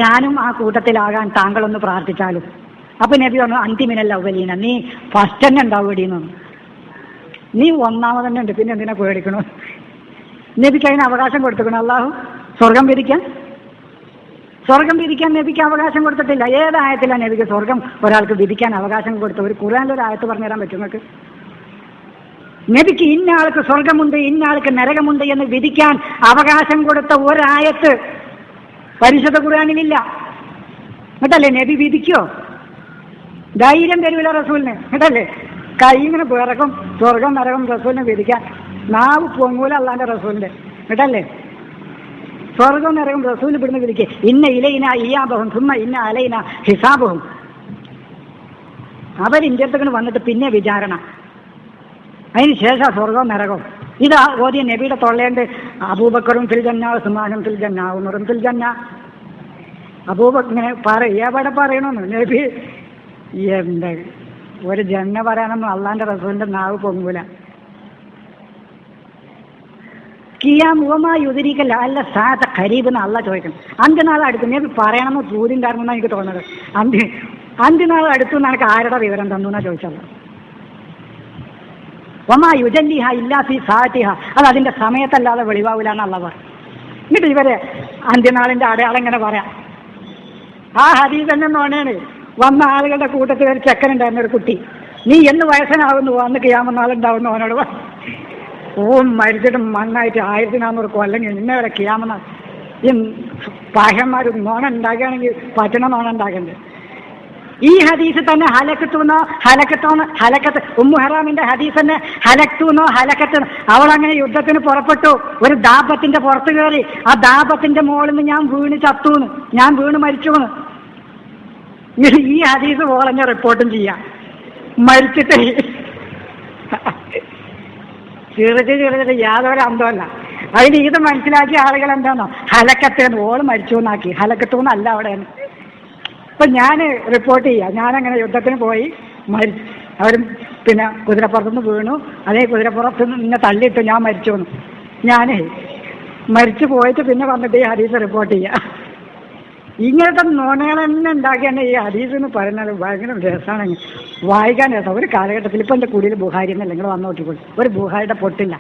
ഞാനും ആ കൂട്ടത്തിലാകാൻ താങ്കളൊന്ന് പ്രാർത്ഥിച്ചാലും. അപ്പൊ നബി പറഞ്ഞു, അന്തിമിനല്ല അവലീന, നീ ഫസ്റ്റ് തന്നെ ഉണ്ടാവുകയെന്ന്. നീ ഒന്നാമത് തന്നെ ഉണ്ട്, പിന്നെ എന്തിനാ പേടിക്കണോ? നബിക്ക് അതിന് അവകാശം കൊടുത്തിക്കണം അള്ളാഹു സ്വർഗം വിധിക്കാൻ. സ്വർഗം വിധിക്കാൻ നബിക്ക് അവകാശം കൊടുത്തിട്ടില്ല. ഏതായത്തിലാണ് നബിക്ക് സ്വർഗം ഒരാൾക്ക് വിധിക്കാൻ അവകാശം കൊടുത്തത്? ഒരു ഖുർആനിലൊരു ആയത്ത് പറഞ്ഞുതരാൻ പറ്റും നിങ്ങൾക്ക്? നബിക്ക് ഇന്ന ആൾക്ക് സ്വർഗമുണ്ട്, ഇന്ന ആൾക്ക് നരകമുണ്ട് എന്ന് വിധിക്കാൻ അവകാശം കൊടുത്ത ഒരായത്ത് പരിശുദ്ധ ഖുർആനിലില്ല. എന്നിട്ടല്ലേ നബി വിധിക്കോ? ധൈര്യം തരൂല റസൂലിന്. എന്നിട്ടല്ലേ കൈ ഇങ്ങനെ പിറക്കും, സ്വർഗം നരകം റസൂലിനെ വിധിക്കാൻ. നാവ് പൊങ്ങൂല അള്ളാന്റെ റസൂലിന്റെ. എന്നിട്ടല്ലേ സ്വർഗം നരകം റസൂൽ ഇവിടുന്ന് വിധിക്കുക. ഇന്ന ഇലയിന ഇയാബഹും സുമ്മ ഇന്ന അലയിന ഹിസാബും. അവരിൻ്റെ അടുത്തേക്ക് വന്നിട്ട് പിന്നെ വിചാരണ, അതിന് ശേഷം സ്വർഗവും നരകവും. ഇത് ഓതിയ നബിയുടെ തൊള്ളേണ്ട് അബൂബക്കറും ഫിൽ ജന്ന, ഉസ്മാനും ഫിൽ ജന്ന, ഉമറും ഫിൽ ജന്ന. അബൂബക്കർ ഇങ്ങനെ എവിടെ പറയണമെന്ന് നബി എന്താ ഒരു ജന്ന പറയാനൊന്നും അള്ളാന്റെ റസൂലിന്റെ നാവ് പൊങ്ങൂല. കിയാമുഖമായുതിരിക്കല്ല അല്ല സാത്ത ഖരീബ് എന്ന് അള്ള ചോദിക്കണം. അന്ത്യനാൾ അടുത്ത് നബി പറയണമെന്ന് സൂര്യൻ്റെ ആണെന്നാണ് എനിക്ക് തോന്നുന്നത്. അന്ത്യനാൾ അടുത്തു നിനക്ക് ആരുടെ വിവരം തന്നു എന്നാ ചോദിച്ചത്. ഒമാ യുജല്ലിഹ ഇല്ലാഫി സാറ്റിഹ, അത് അതിന്റെ സമയത്തല്ലാതെ വെളിവാവില്ല എന്നുള്ളവർ. എന്നിട്ട് ഇവര് അന്ത്യനാളിന്റെ അടയാളം ഇങ്ങനെ പറയാം. ആ ഹദീസ് തന്നെ നോണേണ്. വന്ന ആളുകളുടെ കൂട്ടത്തിൽ ഒരു ചെക്കനുണ്ടായിരുന്ന ഒരു കുട്ടി, നീ എന്ന് വയസ്സനാവുന്നു അന്ന് കിയാമനാളുണ്ടാവുന്നു അവനോട്. മരിച്ചിട്ട് മണ്ണായിട്ട് 1400 കൊല്ലം ഇന്ന വരെ കിയാമനാൾ. ഈ പാഹന്മാർ നോണ ഉണ്ടാക്കുകയാണെങ്കിൽ പറ്റണ നോണ ഉണ്ടാക്കണ്ടേ. ഈ ഹദീസ് തന്നെ ഹലക്കത്ത് ഉമ്മു ഹറാമിന്റെ ഹദീസ് തന്നെ ഹലക്തൂന്നോ ഹലക്കത്ത്. അവളങ്ങനെ യുദ്ധത്തിന് പുറപ്പെട്ടു, ഒരു ദാപത്തിന്റെ പുറത്ത് കയറി, ആ ദാപത്തിന്റെ മുകളിൽ നിന്ന് ഞാൻ വീണ് ചത്തൂന്ന്, ഞാൻ വീണ് മരിച്ചുന്ന്. ഈ ഹദീസ് പോളഞ്ഞ റിപ്പോർട്ടും ചെയ്യാം. മരിച്ചിട്ട് ചിറിച്ചിട്ട് യാതൊരു അന്തമല്ല. അതിന് ഇത് മനസ്സിലാക്കിയ ആളുകൾ എന്താണോ ഹലക്കത്തേന്ന് ഓള് മരിച്ചു എന്നാക്കി. ഹലക്കത്തൂന്നല്ല അവിടെയാണ്. ഇപ്പൊ ഞാൻ റിപ്പോർട്ട് ചെയ്യാം, ഞാനങ്ങനെ യുദ്ധത്തിന് പോയി അവരും പിന്നെ കുതിരപ്പുറത്തുനിന്ന് വീണു, അതേ കുതിരപ്പുറത്ത് നിന്നെ തള്ളിയിട്ടു, ഞാൻ മരിച്ചു എന്ന്. ഞാൻ മരിച്ചു പോയിട്ട് പിന്നെ വന്നിട്ട് ഈ ഹദീസ് റിപ്പോർട്ട് ചെയ്യാം. ഇങ്ങനത്തെ നുണകൾ തന്നെ ഉണ്ടാക്കിയാണ് ഈ ഹദീസ് എന്ന് പറയുന്നത്. ഭയങ്കര രസമാണ് വായിക്കാൻ, രസം. ഒരു കാലഘട്ടത്തിൽ ഇപ്പം എൻ്റെ കുടിയിൽ ബുഹാരി എന്നല്ല, നിങ്ങൾ വന്ന് നോക്കിക്കോളൂ, ഒരു ബുഹാരിയുടെ പൊട്ടില്ല.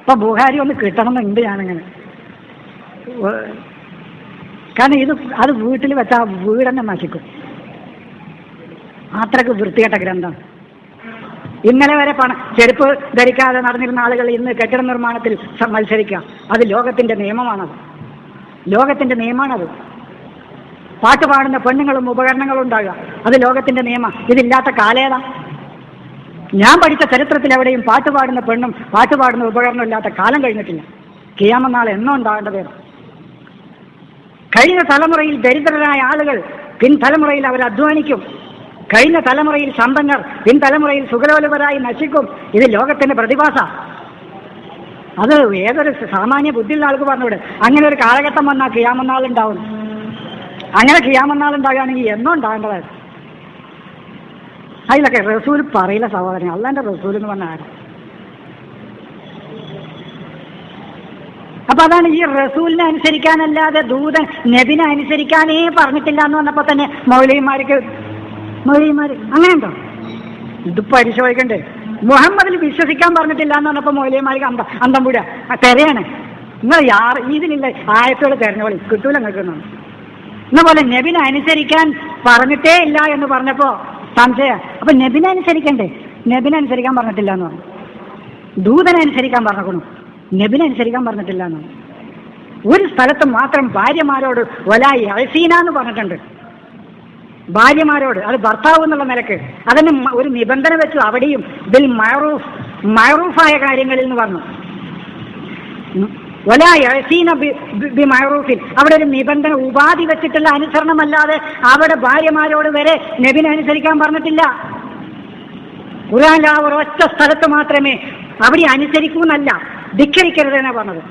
ഇപ്പം ബുഹാരി ഒന്ന് കിട്ടണമെന്നുണ്ട് ഞാനങ്ങനെ. കാരണം അത് വീട്ടിൽ വെച്ചാൽ വീട് തന്നെ നശിക്കും. അത്രക്ക് വൃത്തികെട്ട ഗ്രന്ഥം. ഇന്നലെ വരെ ചെരുപ്പ് ധരിക്കാതെ നടന്നിരുന്ന ആളുകൾ ഇന്ന് കെട്ടിട നിർമ്മാണത്തിൽ മത്സരിക്കുക. അത് ലോകത്തിന്റെ നിയമമാണത്, ലോകത്തിന്റെ നിയമമാണത്. പാട്ട് പാടുന്ന പെണ്ണുങ്ങളും ഉപകരണങ്ങളും ഉണ്ടാകുക, അത് ലോകത്തിന്റെ നിയമം. ഇതില്ലാത്ത കാലേതാ? ഞാൻ പഠിച്ച ചരിത്രത്തിൽ എവിടെയും പാട്ട് പാടുന്ന പെണ്ണും പാട്ട് പാടുന്ന ഉപകരണം ഇല്ലാത്ത കാലം കഴിഞ്ഞിട്ടില്ല. കിയാമത്ത് നാൾ എന്നോ ഉണ്ടാകേണ്ടത്. കഴിഞ്ഞ തലമുറയിൽ ദരിദ്രരായ ആളുകൾ പിൻതലമുറയിൽ അവർ അധ്വാനിക്കും. കഴിഞ്ഞ തലമുറയിൽ സമ്പന്നർ പിൻതലമുറയിൽ സുഖലോലുപരായി നശിക്കും. ഇത് ലോകത്തിന്റെ പ്രതിഭാസ. അത് ഏതൊരു സാമാന്യ ബുദ്ധിയുള്ള ആൾക്ക് പറഞ്ഞുകൂടെ അങ്ങനെ ഒരു കാലഘട്ടം വന്നാൽ കിയാമത്ത് നാൾ ഉണ്ടാവും. അങ്ങനെ കിയാമത്ത് നാൾ ഉണ്ടാകുകയാണെങ്കിൽ എന്നോ ഉണ്ടാകേണ്ടതായിരുന്നു. അതിലൊക്കെ റസൂൽ പറയില്ല സഹോദരൻ. അള്ളാന്റെ റസൂൽ എന്ന് പറഞ്ഞ ആരും. അപ്പൊ അതാണ് ഈ റസൂലിനെ അനുസരിക്കാനല്ലാതെ ദൂതൻ നബിനെ അനുസരിക്കാനേ പറഞ്ഞിട്ടില്ല എന്ന് പറഞ്ഞപ്പോ തന്നെ മൗലവിമാർ അങ്ങനെയുണ്ടോ? ഇത് പരിശോധിക്കണ്ടേ. മുഹമ്മദിൽ വിശ്വസിക്കാൻ പറഞ്ഞിട്ടില്ല എന്ന് പറഞ്ഞപ്പോ മൗലവിമാർക്ക് അന്തം കൂടാ തെരയാണ്. നിങ്ങൾ ഇതിലില്ല ആയത്തോട് തെരഞ്ഞോളി, കിട്ടൂല നിങ്ങൾക്ക്. എന്നപോലെ നബിനെ അനുസരിക്കാൻ പറഞ്ഞിട്ടേ ഇല്ല എന്ന് പറഞ്ഞപ്പോ സംശയ. അപ്പൊ നബിനെ അനുസരിക്കണ്ടേ? നബിനെ അനുസരിക്കാൻ പറഞ്ഞിട്ടില്ല എന്ന് പറഞ്ഞു. ദൂതനെ അനുസരിക്കാൻ പറഞ്ഞുകൊള്ളു, നബിനെ അനുസരിക്കാൻ പറഞ്ഞിട്ടില്ല എന്ന്. ഒരു സ്ഥലത്ത് മാത്രം ഭാര്യമാരോട് വലായി അഴസീന എന്ന് പറഞ്ഞിട്ടുണ്ട്. ഭാര്യമാരോട്, അത് ഭർത്താവ് എന്നുള്ള നിലക്ക് അതിന് ഒരു നിബന്ധന വെച്ചു. അവിടെയും ഇതിൽ മഅറൂഫായ കാര്യങ്ങളിൽ എന്ന് പറഞ്ഞു. വലായി അഴസീന ബി മഅറൂഫിൻ, അവിടെ ഒരു നിബന്ധന ഉപാധി വെച്ചിട്ടുള്ള അനുസരണമല്ലാതെ അവിടെ ഭാര്യമാരോട് വരെ നബിനെ അനുസരിക്കാൻ പറഞ്ഞിട്ടില്ല. ഖുർആനിൽ ആ ഒരൊറ്റ സ്ഥലത്ത് മാത്രമേ അവിടെ അനുസരിക്കൂന്നല്ല, ധിക്കരിക്കരുതെന്നാണ് പറഞ്ഞത്.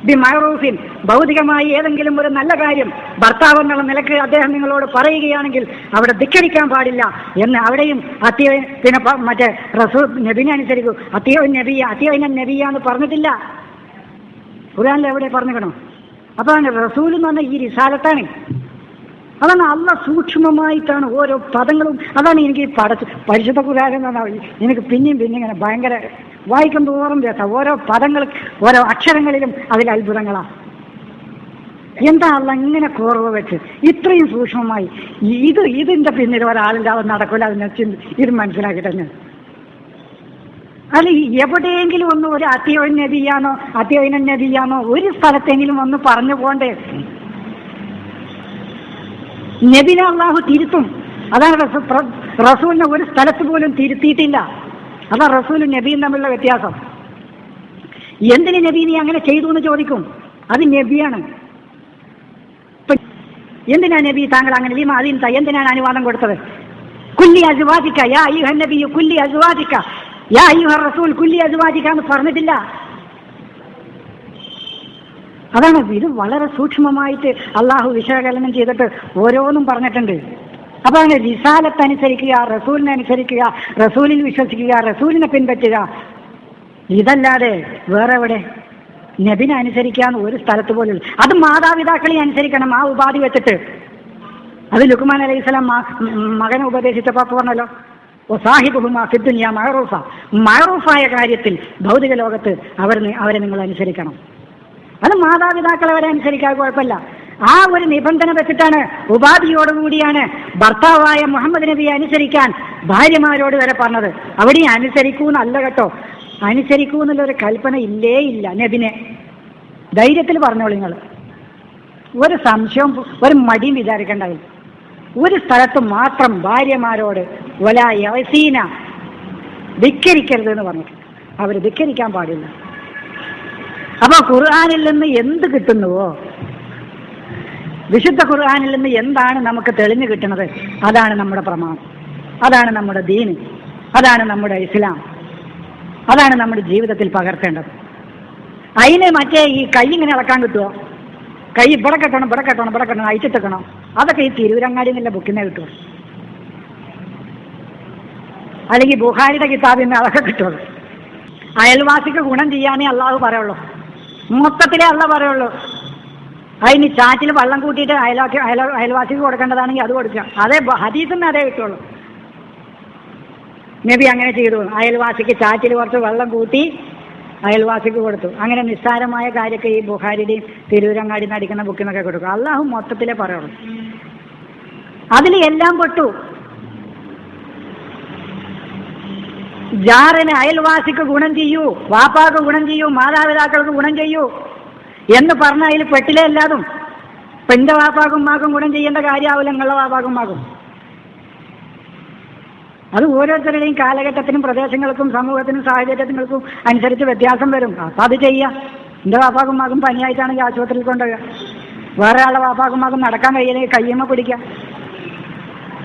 ബി മഅറൂഫിൻ, ഭൗതികമായി ഏതെങ്കിലും ഒരു നല്ല കാര്യം ഭർത്താവ് എന്നുള്ള നിലക്ക് അദ്ദേഹം നിങ്ങളോട് പറയുകയാണെങ്കിൽ അവിടെ ധിക്കരിക്കാൻ പാടില്ല എന്ന്. അവിടെയും പിന്നെ മറ്റേ റസൂൽ നബിനെ അനുസരിക്കൂ, അത്തിയോൻ നബിയ എന്ന് പറഞ്ഞിട്ടില്ല. ഖുർആനിൽ എവിടെ പറഞ്ഞിക്കണോ? അതാണ് റസൂൽ എന്ന് പറഞ്ഞാൽ ഈ റിസാലത്താണ്. അതാണ് അള്ളാഹ് സൂക്ഷ്മമായിട്ടാണ് ഓരോ പദങ്ങളും. അതാണ് എനിക്ക് പരിശുദ്ധ ഖുർആൻ എന്ന് പറഞ്ഞാൽ എനിക്ക് പിന്നെയും ഇങ്ങനെ ഭയങ്കര വായിക്കും തോറും രസം. ഓരോ പദങ്ങൾ, ഓരോ അക്ഷരങ്ങളിലും അതിൽ അത്ഭുതങ്ങളാണ്. എന്താ അള്ളാഹ് ഇങ്ങനെ കുറവ് വെച്ച് ഇത്രയും സൂക്ഷ്മമായി ഇതിന്റെ പിന്നിൽ ഒരാളിൻ്റെ അവൻ നടക്കില്ല. അതിനെ ഇത് മനസ്സിലാക്കി തന്നെ. അല്ല, എവിടെയെങ്കിലും ഒന്ന് ഒരു അത്തിയോൻ നബിയാണോ ഒരു സ്ഥലത്തെങ്കിലും ഒന്ന് പറഞ്ഞു പോണ്ടേ? നബിനെ അള്ളാഹു തിരുത്തും. അതാണ് റസൂലിനെ ഒരു സ്ഥലത്ത് പോലും തിരുത്തിയിട്ടില്ല. അതാ റസൂലും നബിയും തമ്മിലുള്ള വ്യത്യാസം. എന്തിന് നബി നീ അങ്ങനെ ചെയ്തു എന്ന് ചോദിക്കും. അത് നബിയാണ്. എന്തിനാ നബി താങ്കൾ അങ്ങനെ എന്തിനാണ് അനുവാദം കൊടുത്തത്? കുല്ലി അസ്വാജിക യാ അയ്യുഹൻ നബിയ്യു കുല്ലി അസ്വാജിക യാ അയ്യുഹർ റസൂൽ കുല്ലി അസ്വാജിക എന്ന് പറഞ്ഞിട്ടില്ല. അതാണ് ഇത് വളരെ സൂക്ഷ്മമായിട്ട് അള്ളാഹു വിശകലനം ചെയ്തിട്ട് ഓരോന്നും പറഞ്ഞിട്ടുണ്ട്. അപ്പൊ അങ്ങനെ റിസാലത്ത് അനുസരിക്കുക, റസൂലിനെ അനുസരിക്കുക, റസൂലിൽ വിശ്വസിക്കുക, റസൂലിനെ പിൻപറ്റുക. ഇതല്ലാതെ വേറെ എവിടെ നബിനെ അനുസരിക്കാന്ന് ഒരു സ്ഥലത്ത് പോലും. അത് മാതാപിതാക്കളെ അനുസരിക്കണം, ആ ഉപാധി വെച്ചിട്ട്. അത് ലുക്മാൻ അലൈഹിസ്സലാം മകനെ ഉപദേശിച്ചപ്പോൾ പറഞ്ഞല്ലോ, സാഹിബുഹുമാ ഫിദ്ദുനിയ മഅറൂഫ, മഅറൂഫായ കാര്യത്തിൽ ഭൗതിക ലോകത്ത് അവരെ നിങ്ങൾ അനുസരിക്കണം. അത് മാതാപിതാക്കളെ അവരെ അനുസരിക്കാൻ കുഴപ്പമില്ല. ആ ഒരു നിബന്ധന വെച്ചിട്ടാണ് ഉപാധിയോടുകൂടിയാണ് ഭർത്താവായ മുഹമ്മദ് നബിയെ അനുസരിക്കാൻ ഭാര്യമാരോട് വരെ പറഞ്ഞത്. അവിടെ അനുസരിക്കൂന്നല്ല കേട്ടോ, അനുസരിക്കൂ എന്നുള്ളൊരു കൽപ്പന ഇല്ലേ ഇല്ല. നബിനെ ധൈര്യത്തിൽ പറഞ്ഞോളൂ നിങ്ങൾ, ഒരു സംശയവും ഒരു മടിയും വിചാരിക്കേണ്ടാവില്ല. ഒരു സ്ഥലത്ത് മാത്രം ഭാര്യമാരോട് വലാ യസീന, ധിക്കരിക്കരുത് എന്ന് പറഞ്ഞിട്ട്, അവർ ധിക്കരിക്കാൻ പാടില്ല. അപ്പൊ ഖുർആനിൽ നിന്ന് എന്ത് കിട്ടുന്നുവോ, വിശുദ്ധ ഖുർആനിൽ നിന്ന് എന്താണ് നമുക്ക് തെളിഞ്ഞു കിട്ടുന്നത്, അതാണ് നമ്മുടെ പ്രമാണം, അതാണ് നമ്മുടെ ദീന്, അതാണ് നമ്മുടെ ഇസ്ലാം, അതാണ് നമ്മുടെ ജീവിതത്തിൽ പകർത്തേണ്ടത്. അതിന് മറ്റേ ഈ കൈ ഇങ്ങനെ ഇളക്കാൻ കിട്ടുമോ? കൈ ഇവിടെ കെട്ടണം ഇവിടെ കെട്ടണം ഇവിടെ കെട്ടണം അയച്ചിട്ടെക്കണം, അതൊക്കെ ഈ തിരുവരങ്ങാടി എന്നുള്ള ബുക്കിനെ കിട്ടുമോ? അല്ലെങ്കിൽ ബുഖാരിയുടെ കിതാബിൽ നിന്ന് അതൊക്കെ കിട്ടുമോ? അയൽവാസിക്ക് ഗുണം ചെയ്യാനേ അള്ളാഹു പറയുള്ളൂ, മൊത്തത്തിലേ അള്ള പറയുള്ളൂ. അതിന് ചാറ്റിൽ വെള്ളം കൂട്ടിയിട്ട് അയൽവാസിക്ക് കൊടുക്കേണ്ടതാണെങ്കിൽ അത് കൊടുക്കുക, അതേ ഹദീസിൽ നിന്ന് അതേ കിട്ടുള്ളൂ. നബി അങ്ങനെ ചെയ്തു, അയൽവാസിക്ക് ചാറ്റിൽ കുറച്ച് വെള്ളം കൂട്ടി അയൽവാസിക്ക് കൊടുത്തു. അങ്ങനെ നിസ്സാരമായ കാര്യമൊക്കെ ഈ ബുഖാരിയുടെയും തിരൂരങ്ങാടി നടിക്കുന്ന ബുക്കിൽ നിന്നൊക്കെ കൊടുക്കും. അള്ളാഹു മൊത്തത്തിലേ പറയുള്ളൂ, അതിൽ എല്ലാം പെട്ടു. ജാറിന് അയൽവാസിക്ക് ഗുണം ചെയ്യൂ, വാപ്പാക്ക് ഗുണം ചെയ്യൂ, മാതാപിതാക്കൾക്ക് ഗുണം ചെയ്യൂ എന്ന് പറഞ്ഞാൽ അതിൽ പെട്ടിലേ എല്ലാതും. ഇപ്പം എൻ്റെ വാപ്പാക്കും മാക്കും ഗുണം ചെയ്യേണ്ട കാര്യമാവില്ല നിങ്ങളുടെ വാപ്പാക്കും മാക്കും. അത് ഓരോരുത്തരുടെയും കാലഘട്ടത്തിനും പ്രദേശങ്ങൾക്കും സമൂഹത്തിനും സാഹചര്യങ്ങൾക്കും അനുസരിച്ച് വ്യത്യാസം വരും. അപ്പം അത് ചെയ്യുക. എൻ്റെ വാപ്പാക്കും മാക്കും പനിയായിട്ടാണെങ്കിൽ ആശുപത്രിയിൽ കൊണ്ടുപോവുക, വേറെ ആളുടെ വാപ്പാക്കും മാക്കും നടക്കാൻ കഴിയില്ലെങ്കിൽ കയ്യമ്മ പിടിക്കുക.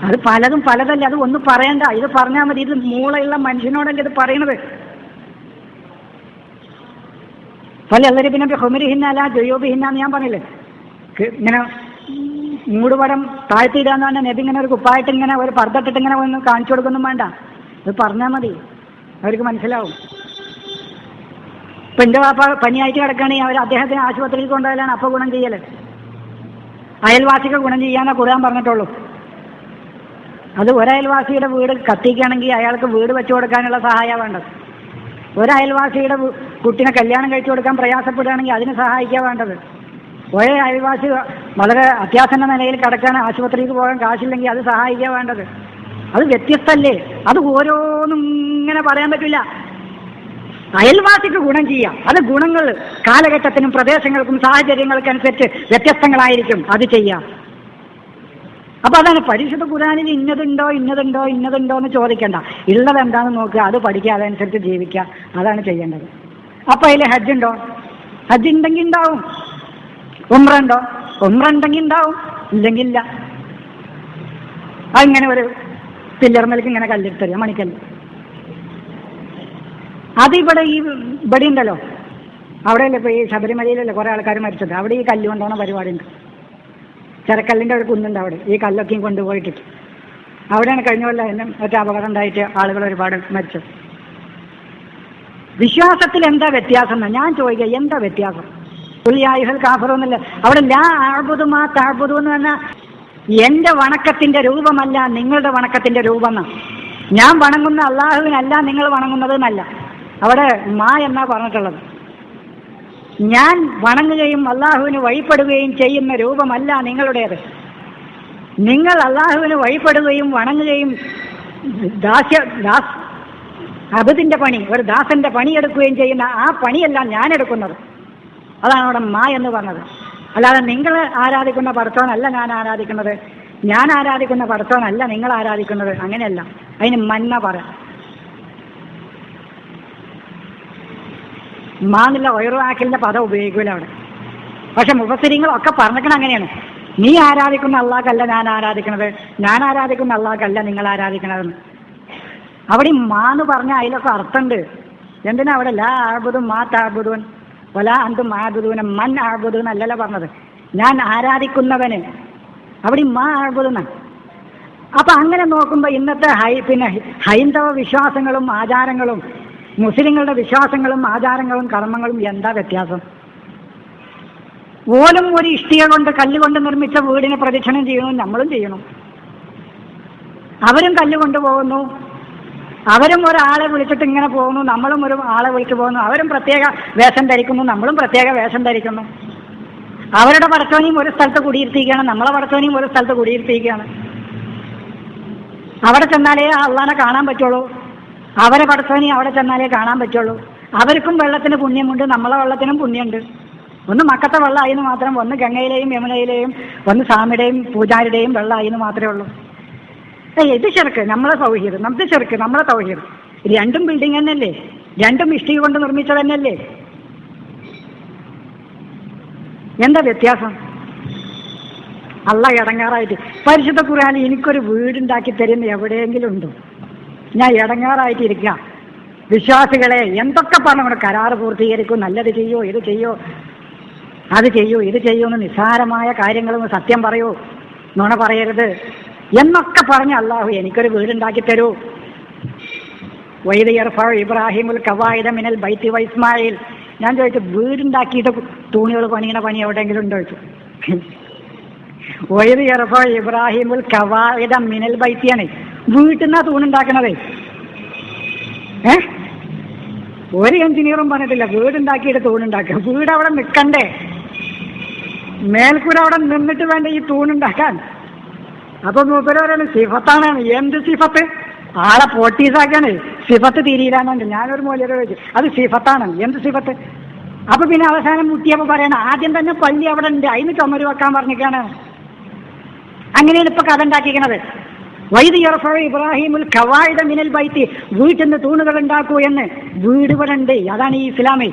അത് പലതും പലതല്ല, അത് ഒന്നും പറയണ്ട, ഇത് പറഞ്ഞാൽ മതി. ഇത് മൂളയുള്ള മനുഷ്യനോടല്ലേ ഇത് പറയണത്. പല എല്ലാവരും പിന്നെ ഹൊമരിഹിന്നല്ല ജയോബിഹിന്നാന്ന് ഞാൻ പറഞ്ഞില്ലേ, ഇങ്ങനെ മൂടുപടം താഴ്ത്തിയിടാന്ന് പറഞ്ഞാൽ നബി ഇങ്ങനെ ഒരു കുപ്പായിട്ട് ഇങ്ങനെ ഒരു പർദ്ദട്ടിട്ട് ഇങ്ങനെ ഒന്ന് കാണിച്ചു കൊടുക്കൊന്നും വേണ്ട, അത് പറഞ്ഞാൽ മതി, അവർക്ക് മനസ്സിലാവും. ഇപ്പം എൻ്റെ വാപ്പ പനിയായിട്ട് കിടക്കുകയാണെങ്കിൽ അവർ അദ്ദേഹത്തിന് ആശുപത്രിയിൽ കൊണ്ടുപോയാലാണ് അപ്പോൾ ഗുണം ചെയ്യൽ. അയൽവാസിക്ക് ഗുണം ചെയ്യാനേ ഖുർആൻ പറഞ്ഞിട്ടുള്ളൂ. അത് ഒരയൽവാസിയുടെ വീട് കത്തിക്കുകയാണെങ്കിൽ അയാൾക്ക് വീട് വെച്ചു കൊടുക്കാനുള്ള സഹായമാണ് വേണ്ടത്. ഒരയൽവാസിയുടെ കുട്ടിനെ കല്യാണം കഴിച്ചു കൊടുക്കാൻ പ്രയാസപ്പെടുകയാണെങ്കിൽ അതിന് സഹായിക്കാൻ വേണ്ടത്. ഒരേ അയൽവാസി വളരെ അത്യാസന്ന നിലയിൽ കിടക്കാൻ ആശുപത്രിക്ക് പോകാൻ കാശില്ലെങ്കിൽ അത് സഹായിക്കാൻ വേണ്ടത്. അത് വ്യത്യസ്തല്ലേ, അത് ഓരോന്നും ഇങ്ങനെ പറയാൻ പറ്റില്ല. അയൽവാസിക്ക് ഗുണം ചെയ്യാം, അത് ഗുണങ്ങൾ കാലഘട്ടത്തിനും പ്രദേശങ്ങൾക്കും സാഹചര്യങ്ങൾക്കനുസരിച്ച് വ്യത്യസ്തങ്ങളായിരിക്കും, അത് ചെയ്യാം. അപ്പൊ അതാണ് പരിശുദ്ധ ഖുർആനിൽ ഇന്നതുണ്ടോ ഇന്നതുണ്ടോ ഇന്നതുണ്ടോ എന്ന് ചോദിക്കണ്ട, ഉള്ളത് എന്താണെന്ന് നോക്കുക, അത് പഠിക്കുക, അതനുസരിച്ച് ജീവിക്കുക, അതാണ് ചെയ്യേണ്ടത്. അപ്പൊ അതിൽ ഹജ്ജ് ഉണ്ടോ? ഹജ്ജ് ഉണ്ടെങ്കിൽ ഉണ്ടാവും. ഉംറ ഉണ്ടോ? ഉംറ ഉണ്ടെങ്കിൽ ഉണ്ടാവും, ഇല്ലെങ്കിൽ ഇല്ല. അതിങ്ങനെ ഒരു പില്ലർമേലേക്ക് ഇങ്ങനെ കല്ലെടുത്തറിയ മണിക്കല്ല്. അതിവിടെ ഇവിടെ ഉണ്ടല്ലോ, അവിടെയല്ലേ ഇപ്പോൾ ഈ ശബരിമലയിലല്ലേ കുറേ ആൾക്കാർ മരിച്ചത്, അവിടെ ഈ കല്ല് കൊണ്ടുപോകുന്ന പരിപാടി ഉണ്ട്. ചെറക്കല്ലിൻ്റെ ഒരു കുന്നുണ്ട്, അവിടെ ഈ കല്ലൊക്കെയും കൊണ്ടുപോയിട്ടിട്ട് അവിടെയാണ് കഴിഞ്ഞ കൊല്ലം മറ്റേ അപകടം ഉണ്ടായിട്ട് ആളുകൾ ഒരുപാട് മരിച്ചത്. വിശ്വാസത്തിൽ എന്താ വ്യത്യാസം എന്നാ ഞാൻ ചോദിക്കുക, എന്താ വ്യത്യാസം? തുല്യായുഹൽ കാഫറൊന്നുമില്ല അവിടെ. ലാ അഅ്ബുദു മാ തഅ്ബുദു എന്ന് പറഞ്ഞാൽ എൻ്റെ വണക്കത്തിൻ്റെ രൂപമല്ല നിങ്ങളുടെ വണക്കത്തിൻ്റെ രൂപം എന്നാ. ഞാൻ വണങ്ങുന്ന അള്ളാഹുവിനല്ല നിങ്ങൾ വണങ്ങുന്നത് എന്നല്ല, അവിടെ മാ എന്നാ പറഞ്ഞിട്ടുള്ളത്. ഞാൻ വണങ്ങുകയും അള്ളാഹുവിന് വഴിപ്പെടുകയും ചെയ്യുന്ന രൂപമല്ല നിങ്ങളുടേത്. നിങ്ങൾ അള്ളാഹുവിന് വഴിപ്പെടുകയും വണങ്ങുകയും അബദിന്റെ പണി, ഒരു ദാസന്റെ പണിയെടുക്കുകയും ചെയ്യുന്ന ആ പണിയല്ല ഞാൻ എടുക്കുന്നത്. അതാണ് അവിടെ മാ എന്ന് പറഞ്ഞത്. അല്ലാതെ നിങ്ങൾ ആരാധിക്കുന്ന പടച്ചോനല്ല ഞാൻ ആരാധിക്കുന്നത്, ഞാൻ ആരാധിക്കുന്ന പടച്ചോനല്ല നിങ്ങൾ ആരാധിക്കുന്നത്, അങ്ങനെയല്ല. അതിന് മന്ന പറയാം. മാന്നില്ല ഒയറുവാക്കലിന്റെ പദം ഉപയോഗിക്കൂല അവിടെ. പക്ഷെ മുഫസ്സിരീങ്ങളൊക്കെ പറഞ്ഞിരിക്കണം അങ്ങനെയാണ്. നീ ആരാധിക്കുന്ന അള്ളാഹ്ക്കല്ല ഞാൻ ആരാധിക്കുന്നത്, ഞാൻ ആരാധിക്കുന്ന അള്ളാഹ്ക്കല്ല നിങ്ങൾ ആരാധിക്കണതെന്ന്. അവിടെ മാന്ന് പറഞ്ഞാൽ അതിലൊക്കെ അർത്ഥമുണ്ട്. എന്തിനാ അവിടെ ലാ അഅ്ബുദു മാ തഅ്ബുദൂൻ വലാ അൻതും അഅ്ബുദൂന മൻ അഅ്ബുദൂൻ അല്ലല്ലോ പറഞ്ഞത്, ഞാൻ ആരാധിക്കുന്നവന്. അവിടെ മാ അഅ്ബുദൂന. അപ്പൊ അങ്ങനെ നോക്കുമ്പോൾ ഇന്നത്തെ ഹൈന്ദവ വിശ്വാസങ്ങളും ആചാരങ്ങളും മുസ്ലിങ്ങളുടെ വിശ്വാസങ്ങളും ആചാരങ്ങളും കർമ്മങ്ങളും എന്താ വ്യത്യാസം? ഓലും ഒരു ഇഷ്ടിക കൊണ്ട് കല്ലുകൊണ്ട് നിർമ്മിച്ച വീടിനെ പ്രദക്ഷിണം ചെയ്യണം, നമ്മളും ചെയ്യണം. അവരും കല്ല് കൊണ്ടുപോകുന്നു, അവരും ഒരാളെ വിളിച്ചിട്ട് ഇങ്ങനെ പോകുന്നു, നമ്മളും ഒരു ആളെ വിളിച്ചു പോകുന്നു. അവരും പ്രത്യേക വേഷം ധരിക്കുന്നു, നമ്മളും പ്രത്യേക വേഷം ധരിക്കുന്നു. അവരുടെ പടച്ചോനെയും ഒരു സ്ഥലത്ത് കുടിയിരുത്തിയിരിക്കുകയാണ്, നമ്മളെ പടച്ചോനെയും ഒരു സ്ഥലത്ത് കുടിയിരുത്തിയിരിക്കുകയാണ്. അവിടെ ചെന്നാലേ അള്ളാനെ കാണാൻ പറ്റുള്ളൂ, അവരെ പടച്ചോനെയും അവിടെ ചെന്നാലേ കാണാൻ പറ്റുള്ളൂ. അവർക്കും വെള്ളത്തിന് പുണ്യമുണ്ട്, നമ്മളെ വെള്ളത്തിനും പുണ്യമുണ്ട്. ഒന്ന് മക്കത്തെ വെള്ളമായിന്ന് മാത്രം, ഒന്ന് ഗംഗയിലെയും യമുനയിലെയും, ഒന്ന് സ്വാമിയുടെയും പൂജാരിയുടെയും വെള്ളമായിന്ന് മാത്രമേ ഉള്ളൂ. ഇത് ചെറുക്ക് നമ്മളെ സൗഹീദ്, നമുക്ക് ചെറുക്ക് നമ്മളെ തൗഹീദ്. രണ്ടും ബിൽഡിംഗ് തന്നെയല്ലേ, രണ്ടും ഇഷ്ടിക കൊണ്ട് നിർമ്മിച്ചത് തന്നെയല്ലേ, എന്താ വ്യത്യാസം? അള്ളാഹ് ഇടങ്ങാറായിട്ട് പരിശുദ്ധ ഖുർആനിൽ എനിക്കൊരു വീടുണ്ടാക്കി തരുന്ന എവിടെയെങ്കിലും ഉണ്ടോ? ഞാൻ ഇടങ്ങാറായിട്ടിരിക്കുക. വിശ്വാസികളെ എന്തൊക്കെ പറഞ്ഞു കരാറ് പൂർത്തീകരിക്കും, നല്ലത് ചെയ്യോ, ഇത് ചെയ്യോ, അത് ചെയ്യൂ, ഇത് ചെയ്യൂ എന്ന് നിസ്സാരമായ കാര്യങ്ങളും സത്യം പറയൂ, നുണ പറയരുത് എന്നൊക്കെ പറഞ്ഞ് അള്ളാഹു എനിക്കൊരു വീടുണ്ടാക്കി തരൂ. വൈദ് യർഫഉ ഇബ്രാഹിമുൽ ഖവായിദ മിനൽ ബൈത്തി വഇസ്മായിൽ. ഞാൻ ചോദിച്ചു, വീടുണ്ടാക്കിയിട്ട് തൂണുകൾ പണിയണ പണി എവിടെയെങ്കിലും ഉണ്ടോ ചോദിച്ചു. വൈദ് യർഫഉ ഇബ്രാഹിമുൽ ഖവായിദ മിനൽ ബൈത്തിയാണ്, വീട്ടിൽ നിന്നാ തൂണുണ്ടാക്കണത്. ഒരു എഞ്ചിനീയറും പറഞ്ഞിട്ടില്ല വീടുണ്ടാക്കിയിട്ട് തൂണുണ്ടാക്കുക. വീട് അവിടെ നിൽക്കണ്ടേ, മേൽക്കൂര അവിടെ നിന്നിട്ട് വേണ്ട ഈ തൂണുണ്ടാക്കാൻ. അപ്പൊ മൂപ്പരോരാണ് സിഫത്താണ്. എന്ത് സിഫത്ത്? ആളെ പോട്ടീസാക്കാണ്, സിഫത്ത് തിരിയില്ലാന്നുണ്ട്. ഞാനൊരു മൂല്യരെ ചോദിച്ചു, അത് സിഫത്താണ്, എന്ത് സിഫത്ത്? അപ്പൊ പിന്നെ അവസാനം മുട്ടിയപ്പോ പറയണം, ആദ്യം തന്നെ പള്ളി അവിടെ ഉണ്ട്, അതിന് ചുമര് വെക്കാൻ പറഞ്ഞിരിക്കാണ്. അങ്ങനെയാണ് ഇപ്പൊ കഥ ഉണ്ടാക്കിയിരിക്കുന്നത്. വൈദ് യർഫഉ ഇബ്രാഹിമുൽ ഖവായിദ മിനൽ ബൈത്തി, വീട്ടിൽ നിന്ന് തൂണുകൾ ഉണ്ടാക്കൂ എന്ന്. വീട് ഇവിടെ ഉണ്ട്, അതാണ് ഈ ഇസ്ലാമി.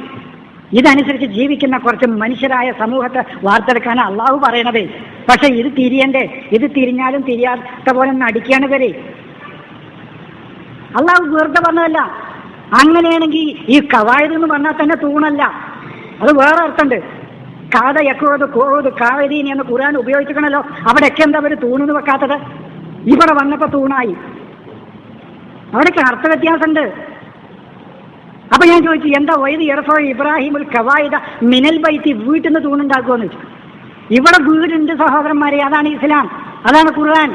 ഇതനുസരിച്ച് ജീവിക്കുന്ന കുറച്ച് മനുഷ്യരായ സമൂഹത്തെ വാർത്തെടുക്കാനാണ് അള്ളാഹു പറയണത്. പക്ഷെ ഇത് തിരിയണ്ടേ, ഇത് തിരിഞ്ഞാലും തിരിയാത്ത പോലെ നടിക്കുകയാണ് ഇവര്. അള്ളാഹു വെറുതെ പറഞ്ഞതല്ല. അങ്ങനെയാണെങ്കിൽ ഈ ഖവായിദ് എന്ന് പറഞ്ഞാൽ തന്നെ തൂണല്ല, അത് വേറെ അർത്ഥമുണ്ട്. കാത യക്കൂത് കോത് കാവരീനി എന്ന് ഖുർആൻ ഉപയോഗിച്ചിരിക്കണല്ലോ, അവിടെയൊക്കെ എന്താ അവർ തൂണെന്ന് വെക്കാത്തത്? ഇവിടെ വന്നപ്പോ തൂണായി. അവിടേക്ക് അർത്ഥ വ്യത്യാസമുണ്ട്. അപ്പൊ ഞാൻ ചോദിച്ചു, എന്താ വൈദ് യർഫഉ ഇബ്രാഹിമുൽ ഖവായിദ മിനൽ ബൈത്തി, വീട്ടിൽ നിന്ന് തൂണുണ്ടാക്കുമെന്ന് വെച്ചു. ഇവിടെ വീടുണ്ട് സഹോദരന്മാരെ, അതാണ് ഇസ്ലാം, അതാണ് ഖുർആൻ.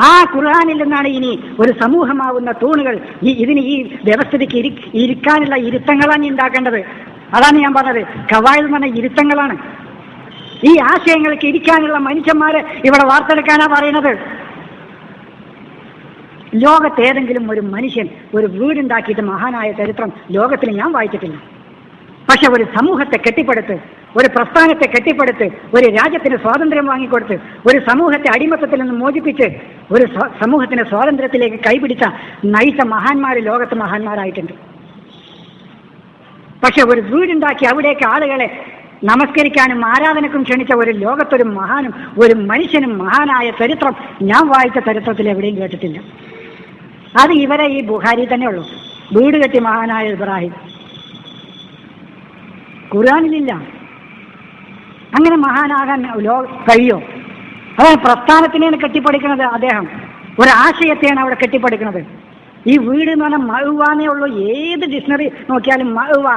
ആ ഖുർആനിൽ നിന്നാണ് ഇനി ഒരു സമൂഹമാവുന്ന തൂണുകൾ, ഇതിന് ഈ വ്യവസ്ഥിതിക്ക് ഇരിക്കാനുള്ള ഇരുത്തങ്ങളാണ് ഉണ്ടാക്കേണ്ടത്. അതാണ് ഞാൻ പറഞ്ഞത്, ഖവായിദ് എന്ന് പറഞ്ഞ ഇരുത്തങ്ങളാണ്. ഈ ആശയങ്ങൾക്ക് ഇരിക്കാനുള്ള മനുഷ്യന്മാരെ ഇവിടെ വാർത്തെടുക്കാനാ പറയുന്നത്. ലോകത്തേതെങ്കിലും ഒരു മനുഷ്യൻ ഒരു വീടുണ്ടാക്കിയിട്ട് മഹാനായ ചരിത്രം ലോകത്തിൽ ഞാൻ വായിച്ചിട്ടില്ല. പക്ഷെ ഒരു സമൂഹത്തെ കെട്ടിപ്പടുത്ത്, ഒരു പ്രസ്ഥാനത്തെ കെട്ടിപ്പടുത്ത്, ഒരു രാജ്യത്തിന് സ്വാതന്ത്ര്യം വാങ്ങിക്കൊടുത്ത്, ഒരു സമൂഹത്തെ അടിമത്തത്തിൽ നിന്ന് മോചിപ്പിച്ച് ഒരു സമൂഹത്തിന് സ്വാതന്ത്ര്യത്തിലേക്ക് കൈപിടിച്ച നയിച്ച മഹാന്മാർ ലോകത്ത് മഹാന്മാരായിട്ടുണ്ട്. പക്ഷെ ഒരു വീടുണ്ടാക്കി അവിടേക്ക് ആളുകളെ നമസ്കരിക്കാനും ആരാധനക്കും ക്ഷണിച്ച ഒരു ലോകത്തൊരു മഹാനും ഒരു മനുഷ്യനും മഹാനായ ചരിത്രം ഞാൻ വായിച്ച ചരിത്രത്തിൽ എവിടെയും കേട്ടിട്ടില്ല. അത് ഇവരെ ഈ ബുഖാരി തന്നെ ഉള്ളൂ. വീട് കെട്ടി മഹാനായ ഇബ്രാഹിം, ഖുർആനിലില്ല. അങ്ങനെ മഹാനാകാൻ കഴിയോ? അതാണ് പ്രസ്ഥാനത്തിനെയാണ് കെട്ടിപ്പടുക്കുന്നത് അദ്ദേഹം, ഒരാശയത്തെയാണ് അവിടെ കെട്ടിപ്പടുക്കുന്നത്. ഈ വീട് എന്ന് പറഞ്ഞാൽ മഅ്വാന്നേ ഉള്ളൂ. ഏത് ഡിക്ഷണറി നോക്കിയാലും മഅ്വ,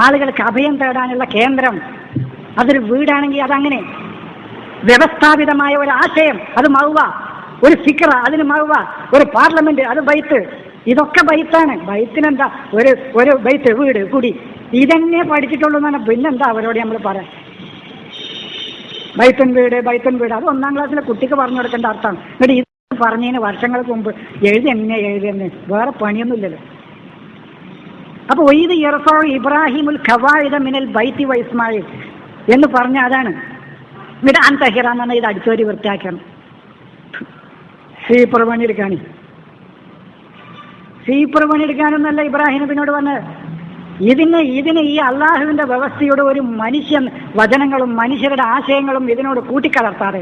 ആളുകൾക്ക് അഭയം തേടാനുള്ള കേന്ദ്രം. അതൊരു വീടാണെങ്കിൽ അതങ്ങനെ വ്യവസ്ഥാപിതമായ ഒരു ആശയം, അത് മഅ്വ. ഒരു ഫിക്ര, അതിന് മഅ്വ. ഒരു പാർലമെന്റ്, അത് ബൈത്ത്. ഇതൊക്കെ ബൈത്താണ്. ബൈത്തിനെന്താ, ഒരു ബൈത്ത്, വീട്, കുടി, ഇതന്നെ പഠിച്ചിട്ടുള്ളൂ എന്നാണ്. പിന്നെന്താ അവരോട് നമ്മൾ പറയാം? ബൈത്തൻ വീട്, ബൈത്തൻ വീട്, അത് 1ാം ക്ലാസ്സിലെ കുട്ടിക്ക് പറഞ്ഞു കൊടുക്കേണ്ട അർത്ഥമാണ്. എന്നിട്ട് ഇത് പറഞ്ഞതിന് വർഷങ്ങൾക്ക് മുമ്പ് എഴുതിയെന്നെ വേറെ പണിയൊന്നുമില്ലല്ലോ. അപ്പൊ വൈദ് യർഫഉ ഇബ്രാഹിമുൽ ഖവായിദ മിനൽ ബൈത്തി വഇസ്മായിൽ എന്ന് പറഞ്ഞ അതാണ്. എന്നിട്ട് അൻതഹിറ എന്ന് പറഞ്ഞാൽ ഇത് അടിച്ചോരി വൃത്തിയാക്കണം. സീപ്പർ പണിയെടുക്കാനൊന്നല്ല ഇബ്രാഹിം നബിയോട് പറഞ്ഞത്. ഇതിന് ഈ അള്ളാഹുവിന്റെ വ്യവസ്ഥയുടെ ഒരു മനുഷ്യൻ വചനങ്ങളും മനുഷ്യരുടെ ആശയങ്ങളും ഇതിനോട് കൂട്ടിക്കലർത്താതെ,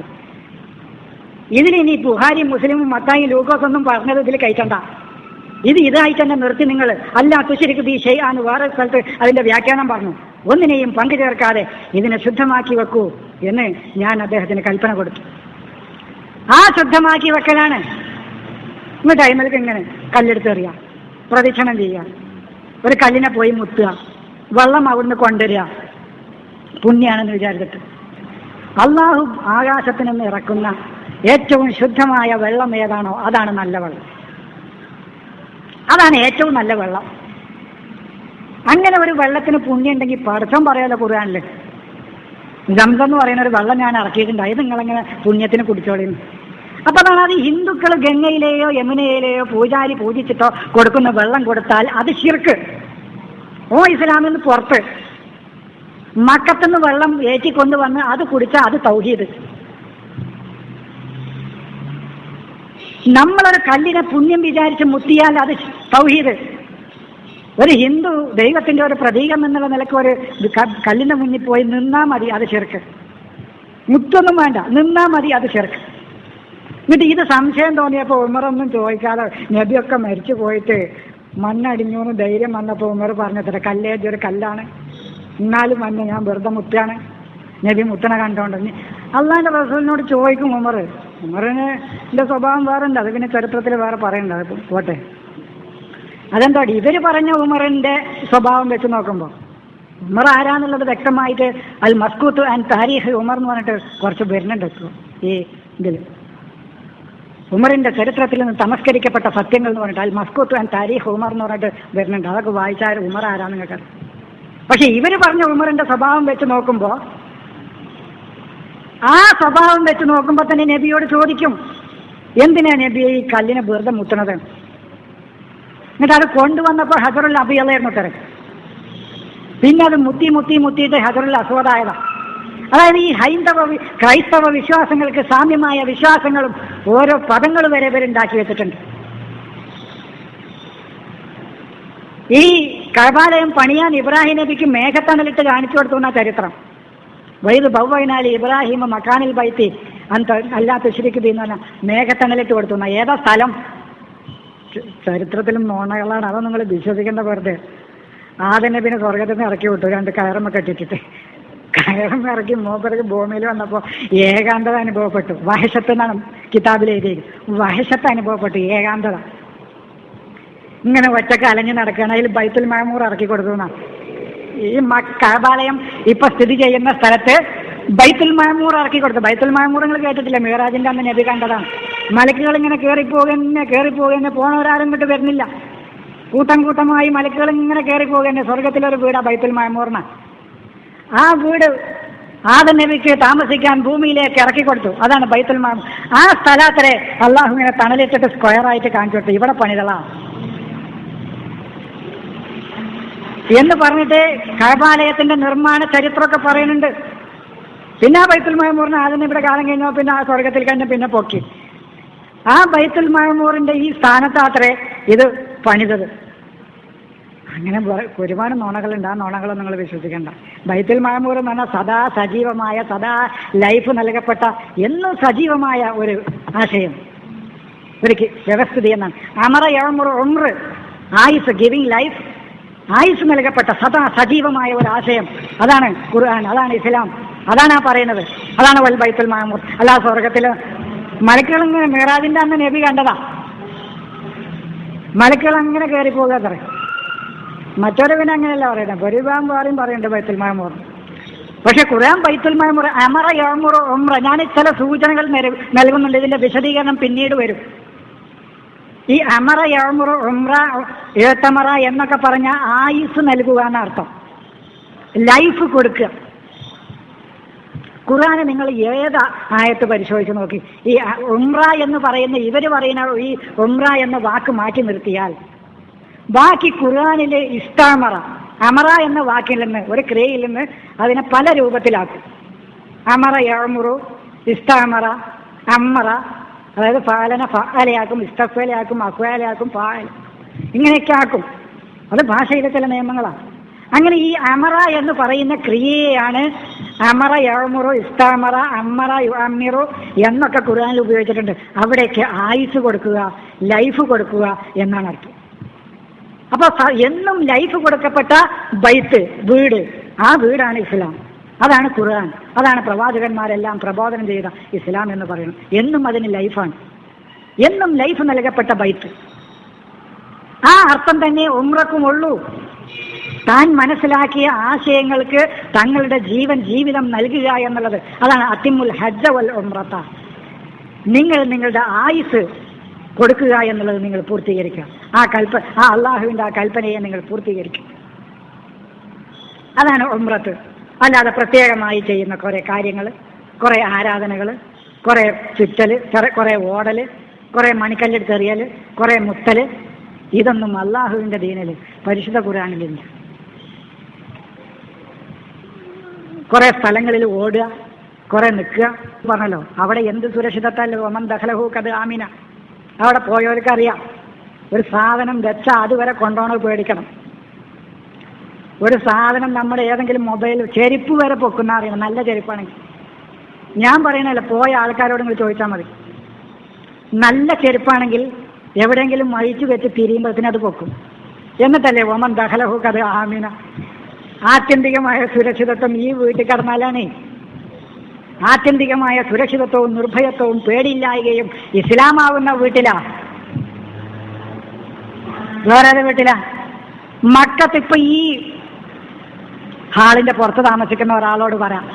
ഇതിലിനി ബുഖാരി മുസ്ലിമും മത്തായി ലൂക്കോസൊന്നും പറഞ്ഞത് ഇതിൽ കയറ്റണ്ട. ഇതായി തന്നെ നിർത്തി. നിങ്ങൾ അല്ലാ തുശ്രിക് ബി ഷൈഅൻ വേറെ സ്ഥലത്ത് അതിന്റെ വ്യാഖ്യാനം പറഞ്ഞു. ഒന്നിനെയും പങ്കു ചേർക്കാതെ ഇതിനെ ശുദ്ധമാക്കി വെക്കൂ എന്ന് ഞാൻ അദ്ദേഹത്തിന് കൽപ്പന കൊടുത്തു. ആ ശുദ്ധമാക്കി വെക്കലാണ്. ഇന്ന് ടൈമിലേക്ക് ഇങ്ങനെ കല്ലെടുത്തെറിയുക, പ്രദക്ഷിണം ചെയ്യുക, ഒരു കല്ലിനെ പോയി മുത്തുക, വെള്ളം അവിടുന്ന് കൊണ്ടുവരിക, പുണ്യാണെന്ന് വിചാരിച്ചിട്ട്. അള്ളാഹു ആകാശത്തിൽ നിന്ന് ഇറക്കുന്ന ഏറ്റവും ശുദ്ധമായ വെള്ളം ഏതാണോ അതാണ് നല്ല വെള്ളം, അതാണ് ഏറ്റവും നല്ല വെള്ളം. അങ്ങനെ ഒരു വെള്ളത്തിന് പുണ്യം ഉണ്ടെങ്കിൽ പടച്ചോൻ പറയാലോ ഖുർആനില്, സംസം എന്ന് പറയുന്ന ഒരു വെള്ളം ഞാൻ ഇറക്കിയിട്ടുണ്ട്, അത് നിങ്ങളെങ്ങനെ പുണ്യത്തിന് കുടിച്ചോളിന്ന്. അപ്പൊ അതാണ് അത് ഹിന്ദുക്കൾ ഗംഗയിലെയോ യമുനയിലെയോ പൂജാരി പൂജിച്ചിട്ടോ കൊടുക്കുന്ന വെള്ളം കൊടുത്താൽ അത് ശിർക്ക്. ഇസ്ലാമിൽ നിന്ന് പുറത്ത് മക്കത്തുനിന്ന് വെള്ളം ഏറ്റിക്കൊണ്ടുവന്ന് അത് കുടിച്ചാൽ അത് തൗഹീദ്. നമ്മളൊരു കല്ലിനെ പുണ്യം വിചാരിച്ച് മുത്തിയാൽ അത് തൗഹീദ്. ഒരു ഹിന്ദു ദൈവത്തിന്റെ ഒരു പ്രതീകം എന്നുള്ള നിലക്ക് ഒരു കല്ലിന്റെ മുന്നിൽ പോയി നിന്നാ മതി, അത് ശിർക്ക്. മുത്തൊന്നും വേണ്ട, നിന്നാ മതി, അത് ശിർക്ക്. എന്നിട്ട് ഇത് സംശയം തോന്നിയപ്പോൾ ഉമറൊന്നും ചോദിക്കാതെ നബിയൊക്കെ മരിച്ചു പോയിട്ട് മണ്ണടിഞ്ഞു എന്ന് ധൈര്യം വന്നപ്പോൾ ഉമർ പറഞ്ഞത്ര കല്ലേജ് ഒരു കല്ലാണ്, എന്നാലും മണ്ണ് ഞാൻ വെറുതെ മുത്താണ്. നബി മുത്തണ കണ്ടോണ്ട് അള്ളാന്റെ റസൂലിനോട് ചോദിക്കും ഉമറിന് എന്റെ സ്വഭാവം വേറെ ഉണ്ട്, അത് പിന്നെ ചരിത്രത്തിൽ വേറെ പറയണ്ട, അത് പോട്ടെ. അതെന്താ ഇവര് പറഞ്ഞ ഉമറിന്റെ സ്വഭാവം വെച്ച് നോക്കുമ്പോൾ ഉമർ ആരാന്നുള്ളത് വ്യക്തമായിട്ട് അൽ മസ്കൂത്ത് ആൻഡ് താരീഖ് ഉമർ എന്ന് പറഞ്ഞിട്ട് കുറച്ച് വരുന്നുണ്ട് ഈ ഇതിൽ. ഉമറിന്റെ ചരിത്രത്തിൽ നിന്ന് തമസ്കരിക്കപ്പെട്ട സത്യങ്ങൾ എന്ന് പറഞ്ഞിട്ട് അൽ മസ്കൂത്ത് ആൻഡ് താരീഖ് ഉമർ എന്ന് പറഞ്ഞിട്ട് വരുന്നുണ്ട്. അതൊക്കെ വായിച്ചാൽ ഉമർ ആരാന്ന് നിങ്ങൾക്ക്. പക്ഷെ ഇവര് പറഞ്ഞ ഉമറിന്റെ സ്വഭാവം വെച്ച് നോക്കുമ്പോൾ ആ സ്വഭാവം വെച്ച് നോക്കുമ്പോൾ തന്നെ നബിയോട് ചോദിക്കും, എന്തിനാ നബി ഈ കല്ലിനെ വെറുതെ മുത്തണത്? എന്നിട്ട് അത് കൊണ്ടുവന്നപ്പോൾ ഹജറുൽ അബിയല്ലായിരുന്നു ഉത്തരം. പിന്നെ അത് മുത്തിയിട്ട് ഹജറുൽ അസ്വദായതാണ്. അതായത് ഈ ക്രൈസ്തവ വിശ്വാസങ്ങൾക്ക് സാമ്യമായ വിശ്വാസങ്ങളും ഓരോ പദങ്ങൾ വരെ ഇവരുണ്ടാക്കി വെച്ചിട്ടുണ്ട്. ഈ കഅബാലയം പണിയാൻ ഇബ്രാഹിം നബിക്ക് മേഘത്തണലിട്ട് കാണിച്ചു കൊടുത്തുന്ന ചരിത്രം. വൈദ് ബവ്വൈനാലി ഇബ്രാഹിം മക്കാനിൽ ബൈത്തി അല്ലാ തുശ്രിക്ക് എന്ന് പറഞ്ഞാൽ മേഘത്തണലിട്ട് കൊടുത്തുന്ന ഏതാ സ്ഥലം? ചരിത്രത്തിലും നോണകളാണ്, അതൊന്നും നിങ്ങൾ വിശ്വസിക്കേണ്ട. വെറുതെ ആദ്യം നബിനെ സ്വർഗത്തിൽ നിന്ന് ഇറക്കി വിട്ടു, 2 കയറമ്മ കെട്ടിട്ടിട്ട്. കയറമ്മ ഇറക്കി മൂപ്പർക്ക് ഭൂമിയിൽ വന്നപ്പോൾ ഏകാന്തത അനുഭവപ്പെട്ടു. വഹശത്ത് എന്നാണ് കിതാബിൽ എഴുതിയിരിക്കുന്നത്. വഹശത്ത് അനുഭവപ്പെട്ടു, ഏകാന്തത. ഇങ്ങനെ ഒറ്റക്ക് അലഞ്ഞു നടക്കുകയാണ്. അതിൽ ബൈത്തുൽ മഅമൂർ ഇറക്കി കൊടുത്തു എന്നാണ്. ഈ കഅബാലയം ഇപ്പൊ സ്ഥിതി ചെയ്യുന്ന സ്ഥലത്ത് ബൈത്തുൽ മഅമൂർ ഇറക്കി കൊടുത്തു. ബൈത്തുൽ മഅമൂർ നിങ്ങൾ കേട്ടിട്ടില്ല? മിഅ്റാജിന്റെ അന്ന് നബി കണ്ടതാണ്. മലക്കുകൾ ഇങ്ങനെ കയറിപ്പോകുന്നെ പോണവരാരും ഇങ്ങോട്ട് വരുന്നില്ല. കൂട്ടമായി മലക്കുകൾ ഇങ്ങനെ കയറിപ്പോകുന്നെ. സ്വർഗത്തിലൊരു വീടാ ബൈത്തുൽ മഅമൂറിന്. ആ വീട് ആദം നബിക്ക് താമസിക്കാൻ ഭൂമിയിലേക്ക് ഇറക്കി കൊടുത്തു. അതാണ് ബൈത്തുൽ മഅമൂർ. ആ സ്ഥലത്തിലെ അള്ളാഹു ഇങ്ങനെ തണലിട്ടിട്ട് സ്ക്വയറായിട്ട് കാണിച്ചു കൊടുത്തു, ഇവിടെ പണിതളാ എന്ന് പറഞ്ഞിട്ട് കഅബാലയത്തിന്റെ നിർമ്മാണ ചരിത്രമൊക്കെ പറയുന്നുണ്ട്. പിന്നെ ആ ബൈത്തുൽ മഅമൂറിന് ആദ്യം ഇവിടെ കാലം കഴിഞ്ഞോ പിന്നെ ആ സ്വർഗത്തിൽ കഴിഞ്ഞ പിന്നെ പൊക്കി. ആ ബൈത്തുൽ മഅമൂറിന്റെ ഈ സ്ഥാനത്താത്രേ ഇത് പണിതത്. അങ്ങനെ ഒരുപാട് നുണകളുണ്ട്. ആ നുണകളൊന്നും നിങ്ങൾ വിശ്വസിക്കേണ്ട. ബൈത്തുൽ മഅമൂർ എന്ന് പറഞ്ഞാൽ സദാ സജീവമായ, സദാ ലൈഫ് നൽകപ്പെട്ട, എന്നും സജീവമായ ഒരു ആശയം, ഒരു വ്യവസ്ഥിതി എന്നാണ്. അമറ യഅ്മുറു ഉംർ, ആയുസ്, ഗിവിംഗ് ലൈഫ്, ആയുസ് നൽകപ്പെട്ട സദാ സജീവമായ ഒരു ആശയം. അതാണ് ഖുർആൻ, അതാണ് ഇസ്ലാം, അതാണ് ആ പറയുന്നത്. അതാണ് വൽ ബൈത്തുൽ മഅമൂർ. അല്ലാ സ്വർഗത്തില് മലക്കുകൾ ഇങ്ങനെ മിഅ്റാജിന്റെ അന്ന് നബി കണ്ടതാ. മലക്കുകൾ അങ്ങനെ കയറി പോകാത്തറ. മറ്റൊരു പിന്നെ അങ്ങനെയല്ല പറയുന്നത്. പരിഭാം പറയുന്നുണ്ട് ബൈത്തുൽ മഅമൂർ. പക്ഷെ ഖുർആൻ ബൈത്തുൽ മഅമൂർ അമറ യഅ്മുറു ഉംറ. ഞാൻ ചില സൂചനകൾ നൽകുന്നുണ്ട്, ഇതിന്റെ വിശദീകരണം പിന്നീട് വരും. ഈ അമറ യഅ്മുറു ഉംറ ഇഅ്തമറ എന്നൊക്കെ പറഞ്ഞ ആയുസ് നൽകുക എന്നർത്ഥം, ലൈഫ് കൊടുക്കുക. ഖുർആനെ നിങ്ങൾ ഏത് ആയത്ത് പരിശോധിച്ച് നോക്കി, ഈ ഉംറ എന്ന് പറയുന്ന ഇവർ പറയുന്ന ഈ ഉംറ എന്ന വാക്ക് മാറ്റി നിർത്തിയാൽ ബാക്കി ഖുർആനിലെ ഇസ്താമറ, അമറ എന്ന വാക്കിൽ നിന്ന്, ഒരു ക്രിയയിൽ നിന്ന് അതിനെ പല രൂപത്തിലാക്കും. അമറ യഅ്മുറു, ഇസ്താമറ, അമ്മറ, അതായത് ഫാലന ഫഅലയാക്കും, ഇസ്തഫലയാക്കും, അഫ്അലയാക്കും, ഫാൽ, ഇങ്ങനെയൊക്കെ ആക്കും. അത് ഭാഷയിലെ ചില നിയമങ്ങളാണ്. അങ്ങനെ ഈ അമറ എന്ന് പറയുന്ന ക്രിയയാണ് അമറ യഅ്മുറു, ഇസ്താമറ, അമ്മറ യുഅമ്മിറു എന്നൊക്കെ ഖുർആനിൽ ഉപയോഗിച്ചിട്ടുണ്ട്. അവിടേക്ക് ആയുസ് കൊടുക്കുക, ലൈഫ് കൊടുക്കുക എന്നാണ് അർത്ഥം. അപ്പൊ എന്നും ലൈഫ് കൊടുക്കപ്പെട്ട ബൈത്ത്, വീട്, ആ വീടാണ് ഇസ്ലാം, അതാണ് ഖുർആൻ, അതാണ് പ്രവാചകന്മാരെല്ലാം പ്രബോധനം ചെയ്ത ഇസ്ലാം എന്ന് പറയുന്നത്. എന്നും അതിന് ലൈഫാണ്, എന്നും ലൈഫ് നൽകപ്പെട്ട ബൈത്ത്. ആ അർത്ഥം തന്നെ ഉംറക്കും ഉള്ളൂ. താൻ മനസ്സിലാക്കിയ ആശയങ്ങൾക്ക് തങ്ങളുടെ ജീവിതം നൽകുക എന്നുള്ളത്. അതാണ് അത്തിമുൽ ഹജ്ജ വൽ ഉംറത. നിങ്ങൾ നിങ്ങളുടെ ആയുസ് കൊടുക്കുക എന്നുള്ളത് നിങ്ങൾ പൂർത്തീകരിക്കുക. ആ അള്ളാഹുവിൻ്റെ ആ കൽപ്പനയെ നിങ്ങൾ പൂർത്തീകരിക്കുക. അതാണ് ഉംറത്ത്. അല്ലാതെ പ്രത്യേകമായി ചെയ്യുന്ന കുറേ കാര്യങ്ങൾ, കുറേ ആരാധനകൾ, കുറേ ചുറ്റൽ, കുറേ ഓടൽ, കുറേ മണിക്കല്ലെടുത്തെറിയൽ, കുറേ മുത്തൽ, ഇതൊന്നും അള്ളാഹുവിൻ്റെ ദീനിൽ പരിശുദ്ധ ഖുർആനിലില്ല. കുറേ സ്ഥലങ്ങളിൽ ഓടുക, കുറേ നിൽക്കുക. പറഞ്ഞല്ലോ, അവിടെ എന്ത് സുരക്ഷിതത്തല്ല. ഒമൻ ദഖലഹു കത് ആമിന. അവിടെ പോയവർക്കറിയാം, ഒരു സാധനം വെച്ചാൽ അതുവരെ കൊണ്ടുപോകണത് പേടിക്കണം. ഒരു സാധനം നമ്മുടെ ഏതെങ്കിലും മൊബൈൽ, ചെരുപ്പ് വരെ പൊക്കുന്ന അറിയണം, നല്ല ചെരുപ്പാണെങ്കിൽ. ഞാൻ പറയണല്ല, പോയ ആൾക്കാരോട് നിങ്ങൾ ചോദിച്ചാൽ മതി. നല്ല ചെരുപ്പാണെങ്കിൽ എവിടെയെങ്കിലും അഴിച്ചു വെച്ച് തിരിയുമ്പോഴത്തേന് അത് പൊക്കും. എന്നിട്ടല്ലേ ഒമൻ ദഖലഹു കത് ആമിന. ആത്യന്തികമായ സുരക്ഷിതത്വം ഈ വീട്ടിൽ കടന്നാലാണേ. ആത്യന്തികമായ സുരക്ഷിതത്വവും നിർഭയത്വവും പേടിയില്ലായകയും ഇസ്ലാമാവുന്ന വീട്ടിലാ, വേറെ വീട്ടിലാ. മക്കത്തിപ്പോ ഈ ഹാളിന്റെ പുറത്ത് താമസിക്കുന്ന ഒരാളോട് പറയാം,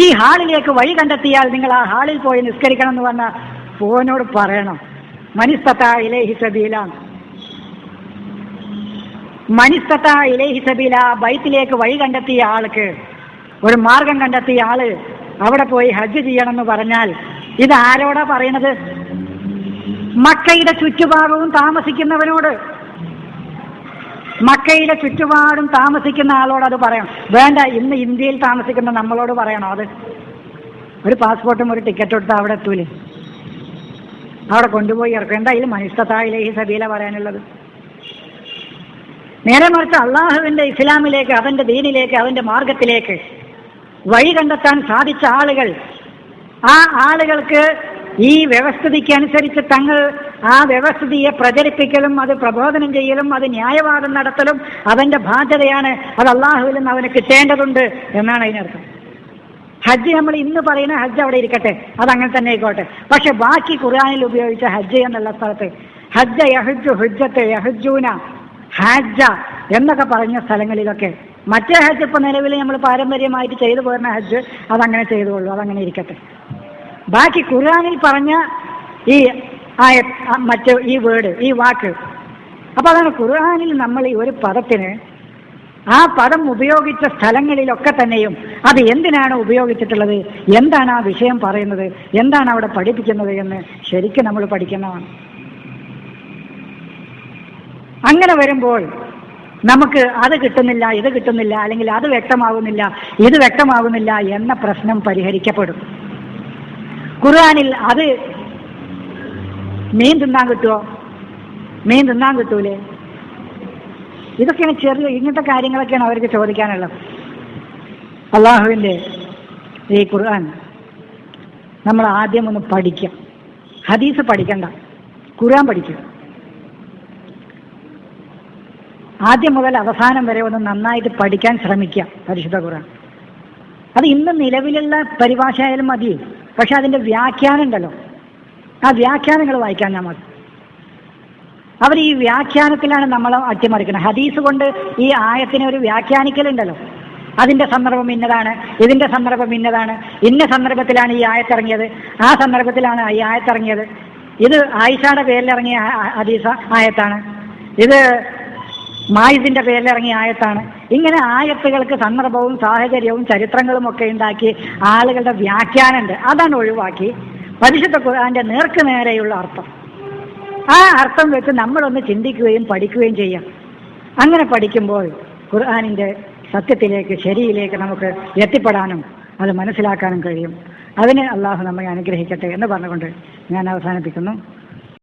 ഈ ഹാളിലേക്ക് വഴി കണ്ടെത്തിയാൽ നിങ്ങൾ ആ ഹാളിൽ പോയി നിസ്കരിക്കണം എന്ന് പറഞ്ഞാൽ ഫോനോട് പറയണം, മനിസ്തത്താ ഇലൈഹി സബീല. മനിസ്തത്താ ഇലൈഹി സബീല, ബൈത്തിലേക്ക് വഴി കണ്ടെത്തിയ ആൾക്ക്, ഒരു മാർഗം കണ്ടെത്തിയ ആള് അവിടെ പോയി ഹജ്ജ് ചെയ്യണമെന്ന് പറഞ്ഞാൽ ഇത് ആരോടാ പറയണത്? മക്കയുടെ ചുറ്റുപാടും താമസിക്കുന്നവനോട്. മക്കയുടെ ചുറ്റുപാടും താമസിക്കുന്ന ആളോട് അത് പറയണം. വേണ്ട, ഇന്ന് ഇന്ത്യയിൽ താമസിക്കുന്ന നമ്മളോട് പറയണോ അത്? ഒരു പാസ്പോർട്ടും ഒരു ടിക്കറ്റും എടുത്ത് അവിടെ എത്തൂലേ? അവിടെ കൊണ്ടുപോയി ഇറക്കും. എന്തായാലും മനിസ്തത്തായിലേക്ക് സബീല പറയാനുള്ളത്. നേരെ മറിച്ച് അള്ളാഹുവിൻ്റെ ഇസ്ലാമിലേക്ക്, അവൻ്റെ ദീനിലേക്ക്, അവൻ്റെ മാർഗത്തിലേക്ക് വഴി കണ്ടെത്താൻ സാധിച്ച ആളുകൾ, ആ ആളുകൾക്ക് ഈ വ്യവസ്ഥിതിക്ക് അനുസരിച്ച് തങ്ങൾ ആ വ്യവസ്ഥിതിയെ പ്രചരിപ്പിക്കലും അത് പ്രബോധനം ചെയ്യലും അത് ന്യായവാദം നടത്തലും അവൻ്റെ ബാധ്യതയാണ്. അത് അള്ളാഹുവിൽ നിന്ന് അവന് കിട്ടേണ്ടതുണ്ട് എന്നാണ് അതിനർത്ഥം. ഹജ്ജ് നമ്മൾ ഇന്ന് പറയുന്ന ഹജ്ജ് അവിടെ ഇരിക്കട്ടെ, അതങ്ങനെ തന്നെ ആയിക്കോട്ടെ. പക്ഷെ ബാക്കി ഖുർആനിൽ ഉപയോഗിച്ച ഹജ്ജ് എന്നുള്ള സ്ഥലത്ത് ഹജ്ജ യഹുജ്ജു ഹുജ്ജത്ത് യഹുജ്ജൂന ഹജ്ജ എന്നൊക്കെ പറഞ്ഞ സ്ഥലങ്ങളിലൊക്കെ മറ്റേ ഹജ്ജ് ഇപ്പം നിലവിൽ നമ്മൾ പാരമ്പര്യമായിട്ട് ചെയ്തു പോരുന്ന ഹജ്ജ് അതങ്ങനെ ചെയ്തുകൊള്ളൂ, അതങ്ങനെ ഇരിക്കട്ടെ. ബാക്കി ഖുർആനിൽ പറഞ്ഞ ഈ ഈ വേർഡ്, ഈ വാക്ക്, അപ്പോൾ അതാണ് ഖുർആനിൽ നമ്മൾ ഈ ഒരു പദത്തിന് ആ പദം ഉപയോഗിച്ച സ്ഥലങ്ങളിലൊക്കെ തന്നെയും അത് എന്തിനാണ് ഉപയോഗിച്ചിട്ടുള്ളത്, എന്താണ് ആ വിഷയം പറയുന്നത്, എന്താണ് അവിടെ പഠിപ്പിക്കുന്നത് എന്ന് ശരിക്കും നമ്മൾ പഠിക്കുന്നതാണ്. അങ്ങനെ വരുമ്പോൾ നമുക്ക് അത് കിട്ടുന്നില്ല, ഇത് കിട്ടുന്നില്ല, അല്ലെങ്കിൽ അത് വ്യക്തമാകുന്നില്ല, ഇത് വ്യക്തമാകുന്നില്ല എന്ന പ്രശ്നം പരിഹരിക്കപ്പെടും. ഖുർആനിൽ അത് മീൻ തിന്നാൻ കിട്ടുമോ? മീൻ തിന്നാൻ കിട്ടൂലേ? ഇതൊക്കെയാണ് ഇങ്ങനത്തെ കാര്യങ്ങളൊക്കെയാണ് അവർക്ക് ചോദിക്കാനുള്ളത്. അള്ളാഹുവിൻ്റെ ഈ ഖുർആൻ നമ്മൾ ആദ്യം ഒന്ന് പഠിക്കുക. ഹദീസ് പഠിക്കണ്ട, ഖുർആൻ പഠിക്കുക. ആദ്യം മുതൽ അവസാനം വരെ ഒന്ന് നന്നായിട്ട് പഠിക്കാൻ ശ്രമിക്കുക പരിശുദ്ധ ഖുർആൻ. അത് ഇന്ന് നിലവിലുള്ള പരിഭാഷയായാലും മതി, പക്ഷെ അതിൻ്റെ വ്യാഖ്യാനം ഉണ്ടല്ലോ, ആ വ്യാഖ്യാനങ്ങൾ വായിക്കാൻ ഞാൻ മതി. അവർ ഈ വ്യാഖ്യാനത്തിലാണ് നമ്മളെ അട്ടിമറിക്കുന്നത്. ഹദീസ് കൊണ്ട് ഈ ആയത്തിനെ ഒരു വ്യാഖ്യാനിക്കലുണ്ടല്ലോ, അതിൻ്റെ സന്ദർഭം ഇന്നതാണ്, ഇതിൻ്റെ സന്ദർഭം ഇന്നതാണ്, ഇന്ന സന്ദർഭത്തിലാണ് ഈ ആയത്തിറങ്ങിയത്, ആ സന്ദർഭത്തിലാണ് ഈ ആയത്തിറങ്ങിയത്, ഇത് ആയിഷയുടെ പേരിലിറങ്ങിയ ആയത്താണ്, ഇത് മായിസിന്റെ പേരിലിറങ്ങിയ ആയത്താണ്. ഇങ്ങനെ ആയത്തുകൾക്ക് സന്ദർഭവും സാഹചര്യവും ചരിത്രങ്ങളും ഒക്കെ ഉണ്ടാക്കി ആളുകളുടെ വ്യാഖ്യാനമുണ്ട്. അതാണ് ഒഴിവാക്കി പരിശുദ്ധ ഖുർആന്റെ നേർക്ക് നേരെയുള്ള അർത്ഥം, ആ അർത്ഥം വെച്ച് നമ്മളൊന്ന് ചിന്തിക്കുകയും പഠിക്കുകയും ചെയ്യാം. അങ്ങനെ പഠിക്കുമ്പോൾ ഖുർആനിൻ്റെ സത്യത്തിലേക്ക്, ശരിയിലേക്ക് നമുക്ക് എത്തിപ്പെടാനും അത് മനസ്സിലാക്കാനും കഴിയും. അതിന് അള്ളാഹു നമ്മെ അനുഗ്രഹിക്കട്ടെ എന്ന് പറഞ്ഞുകൊണ്ട് ഞാൻ അവസാനിപ്പിക്കുന്നു.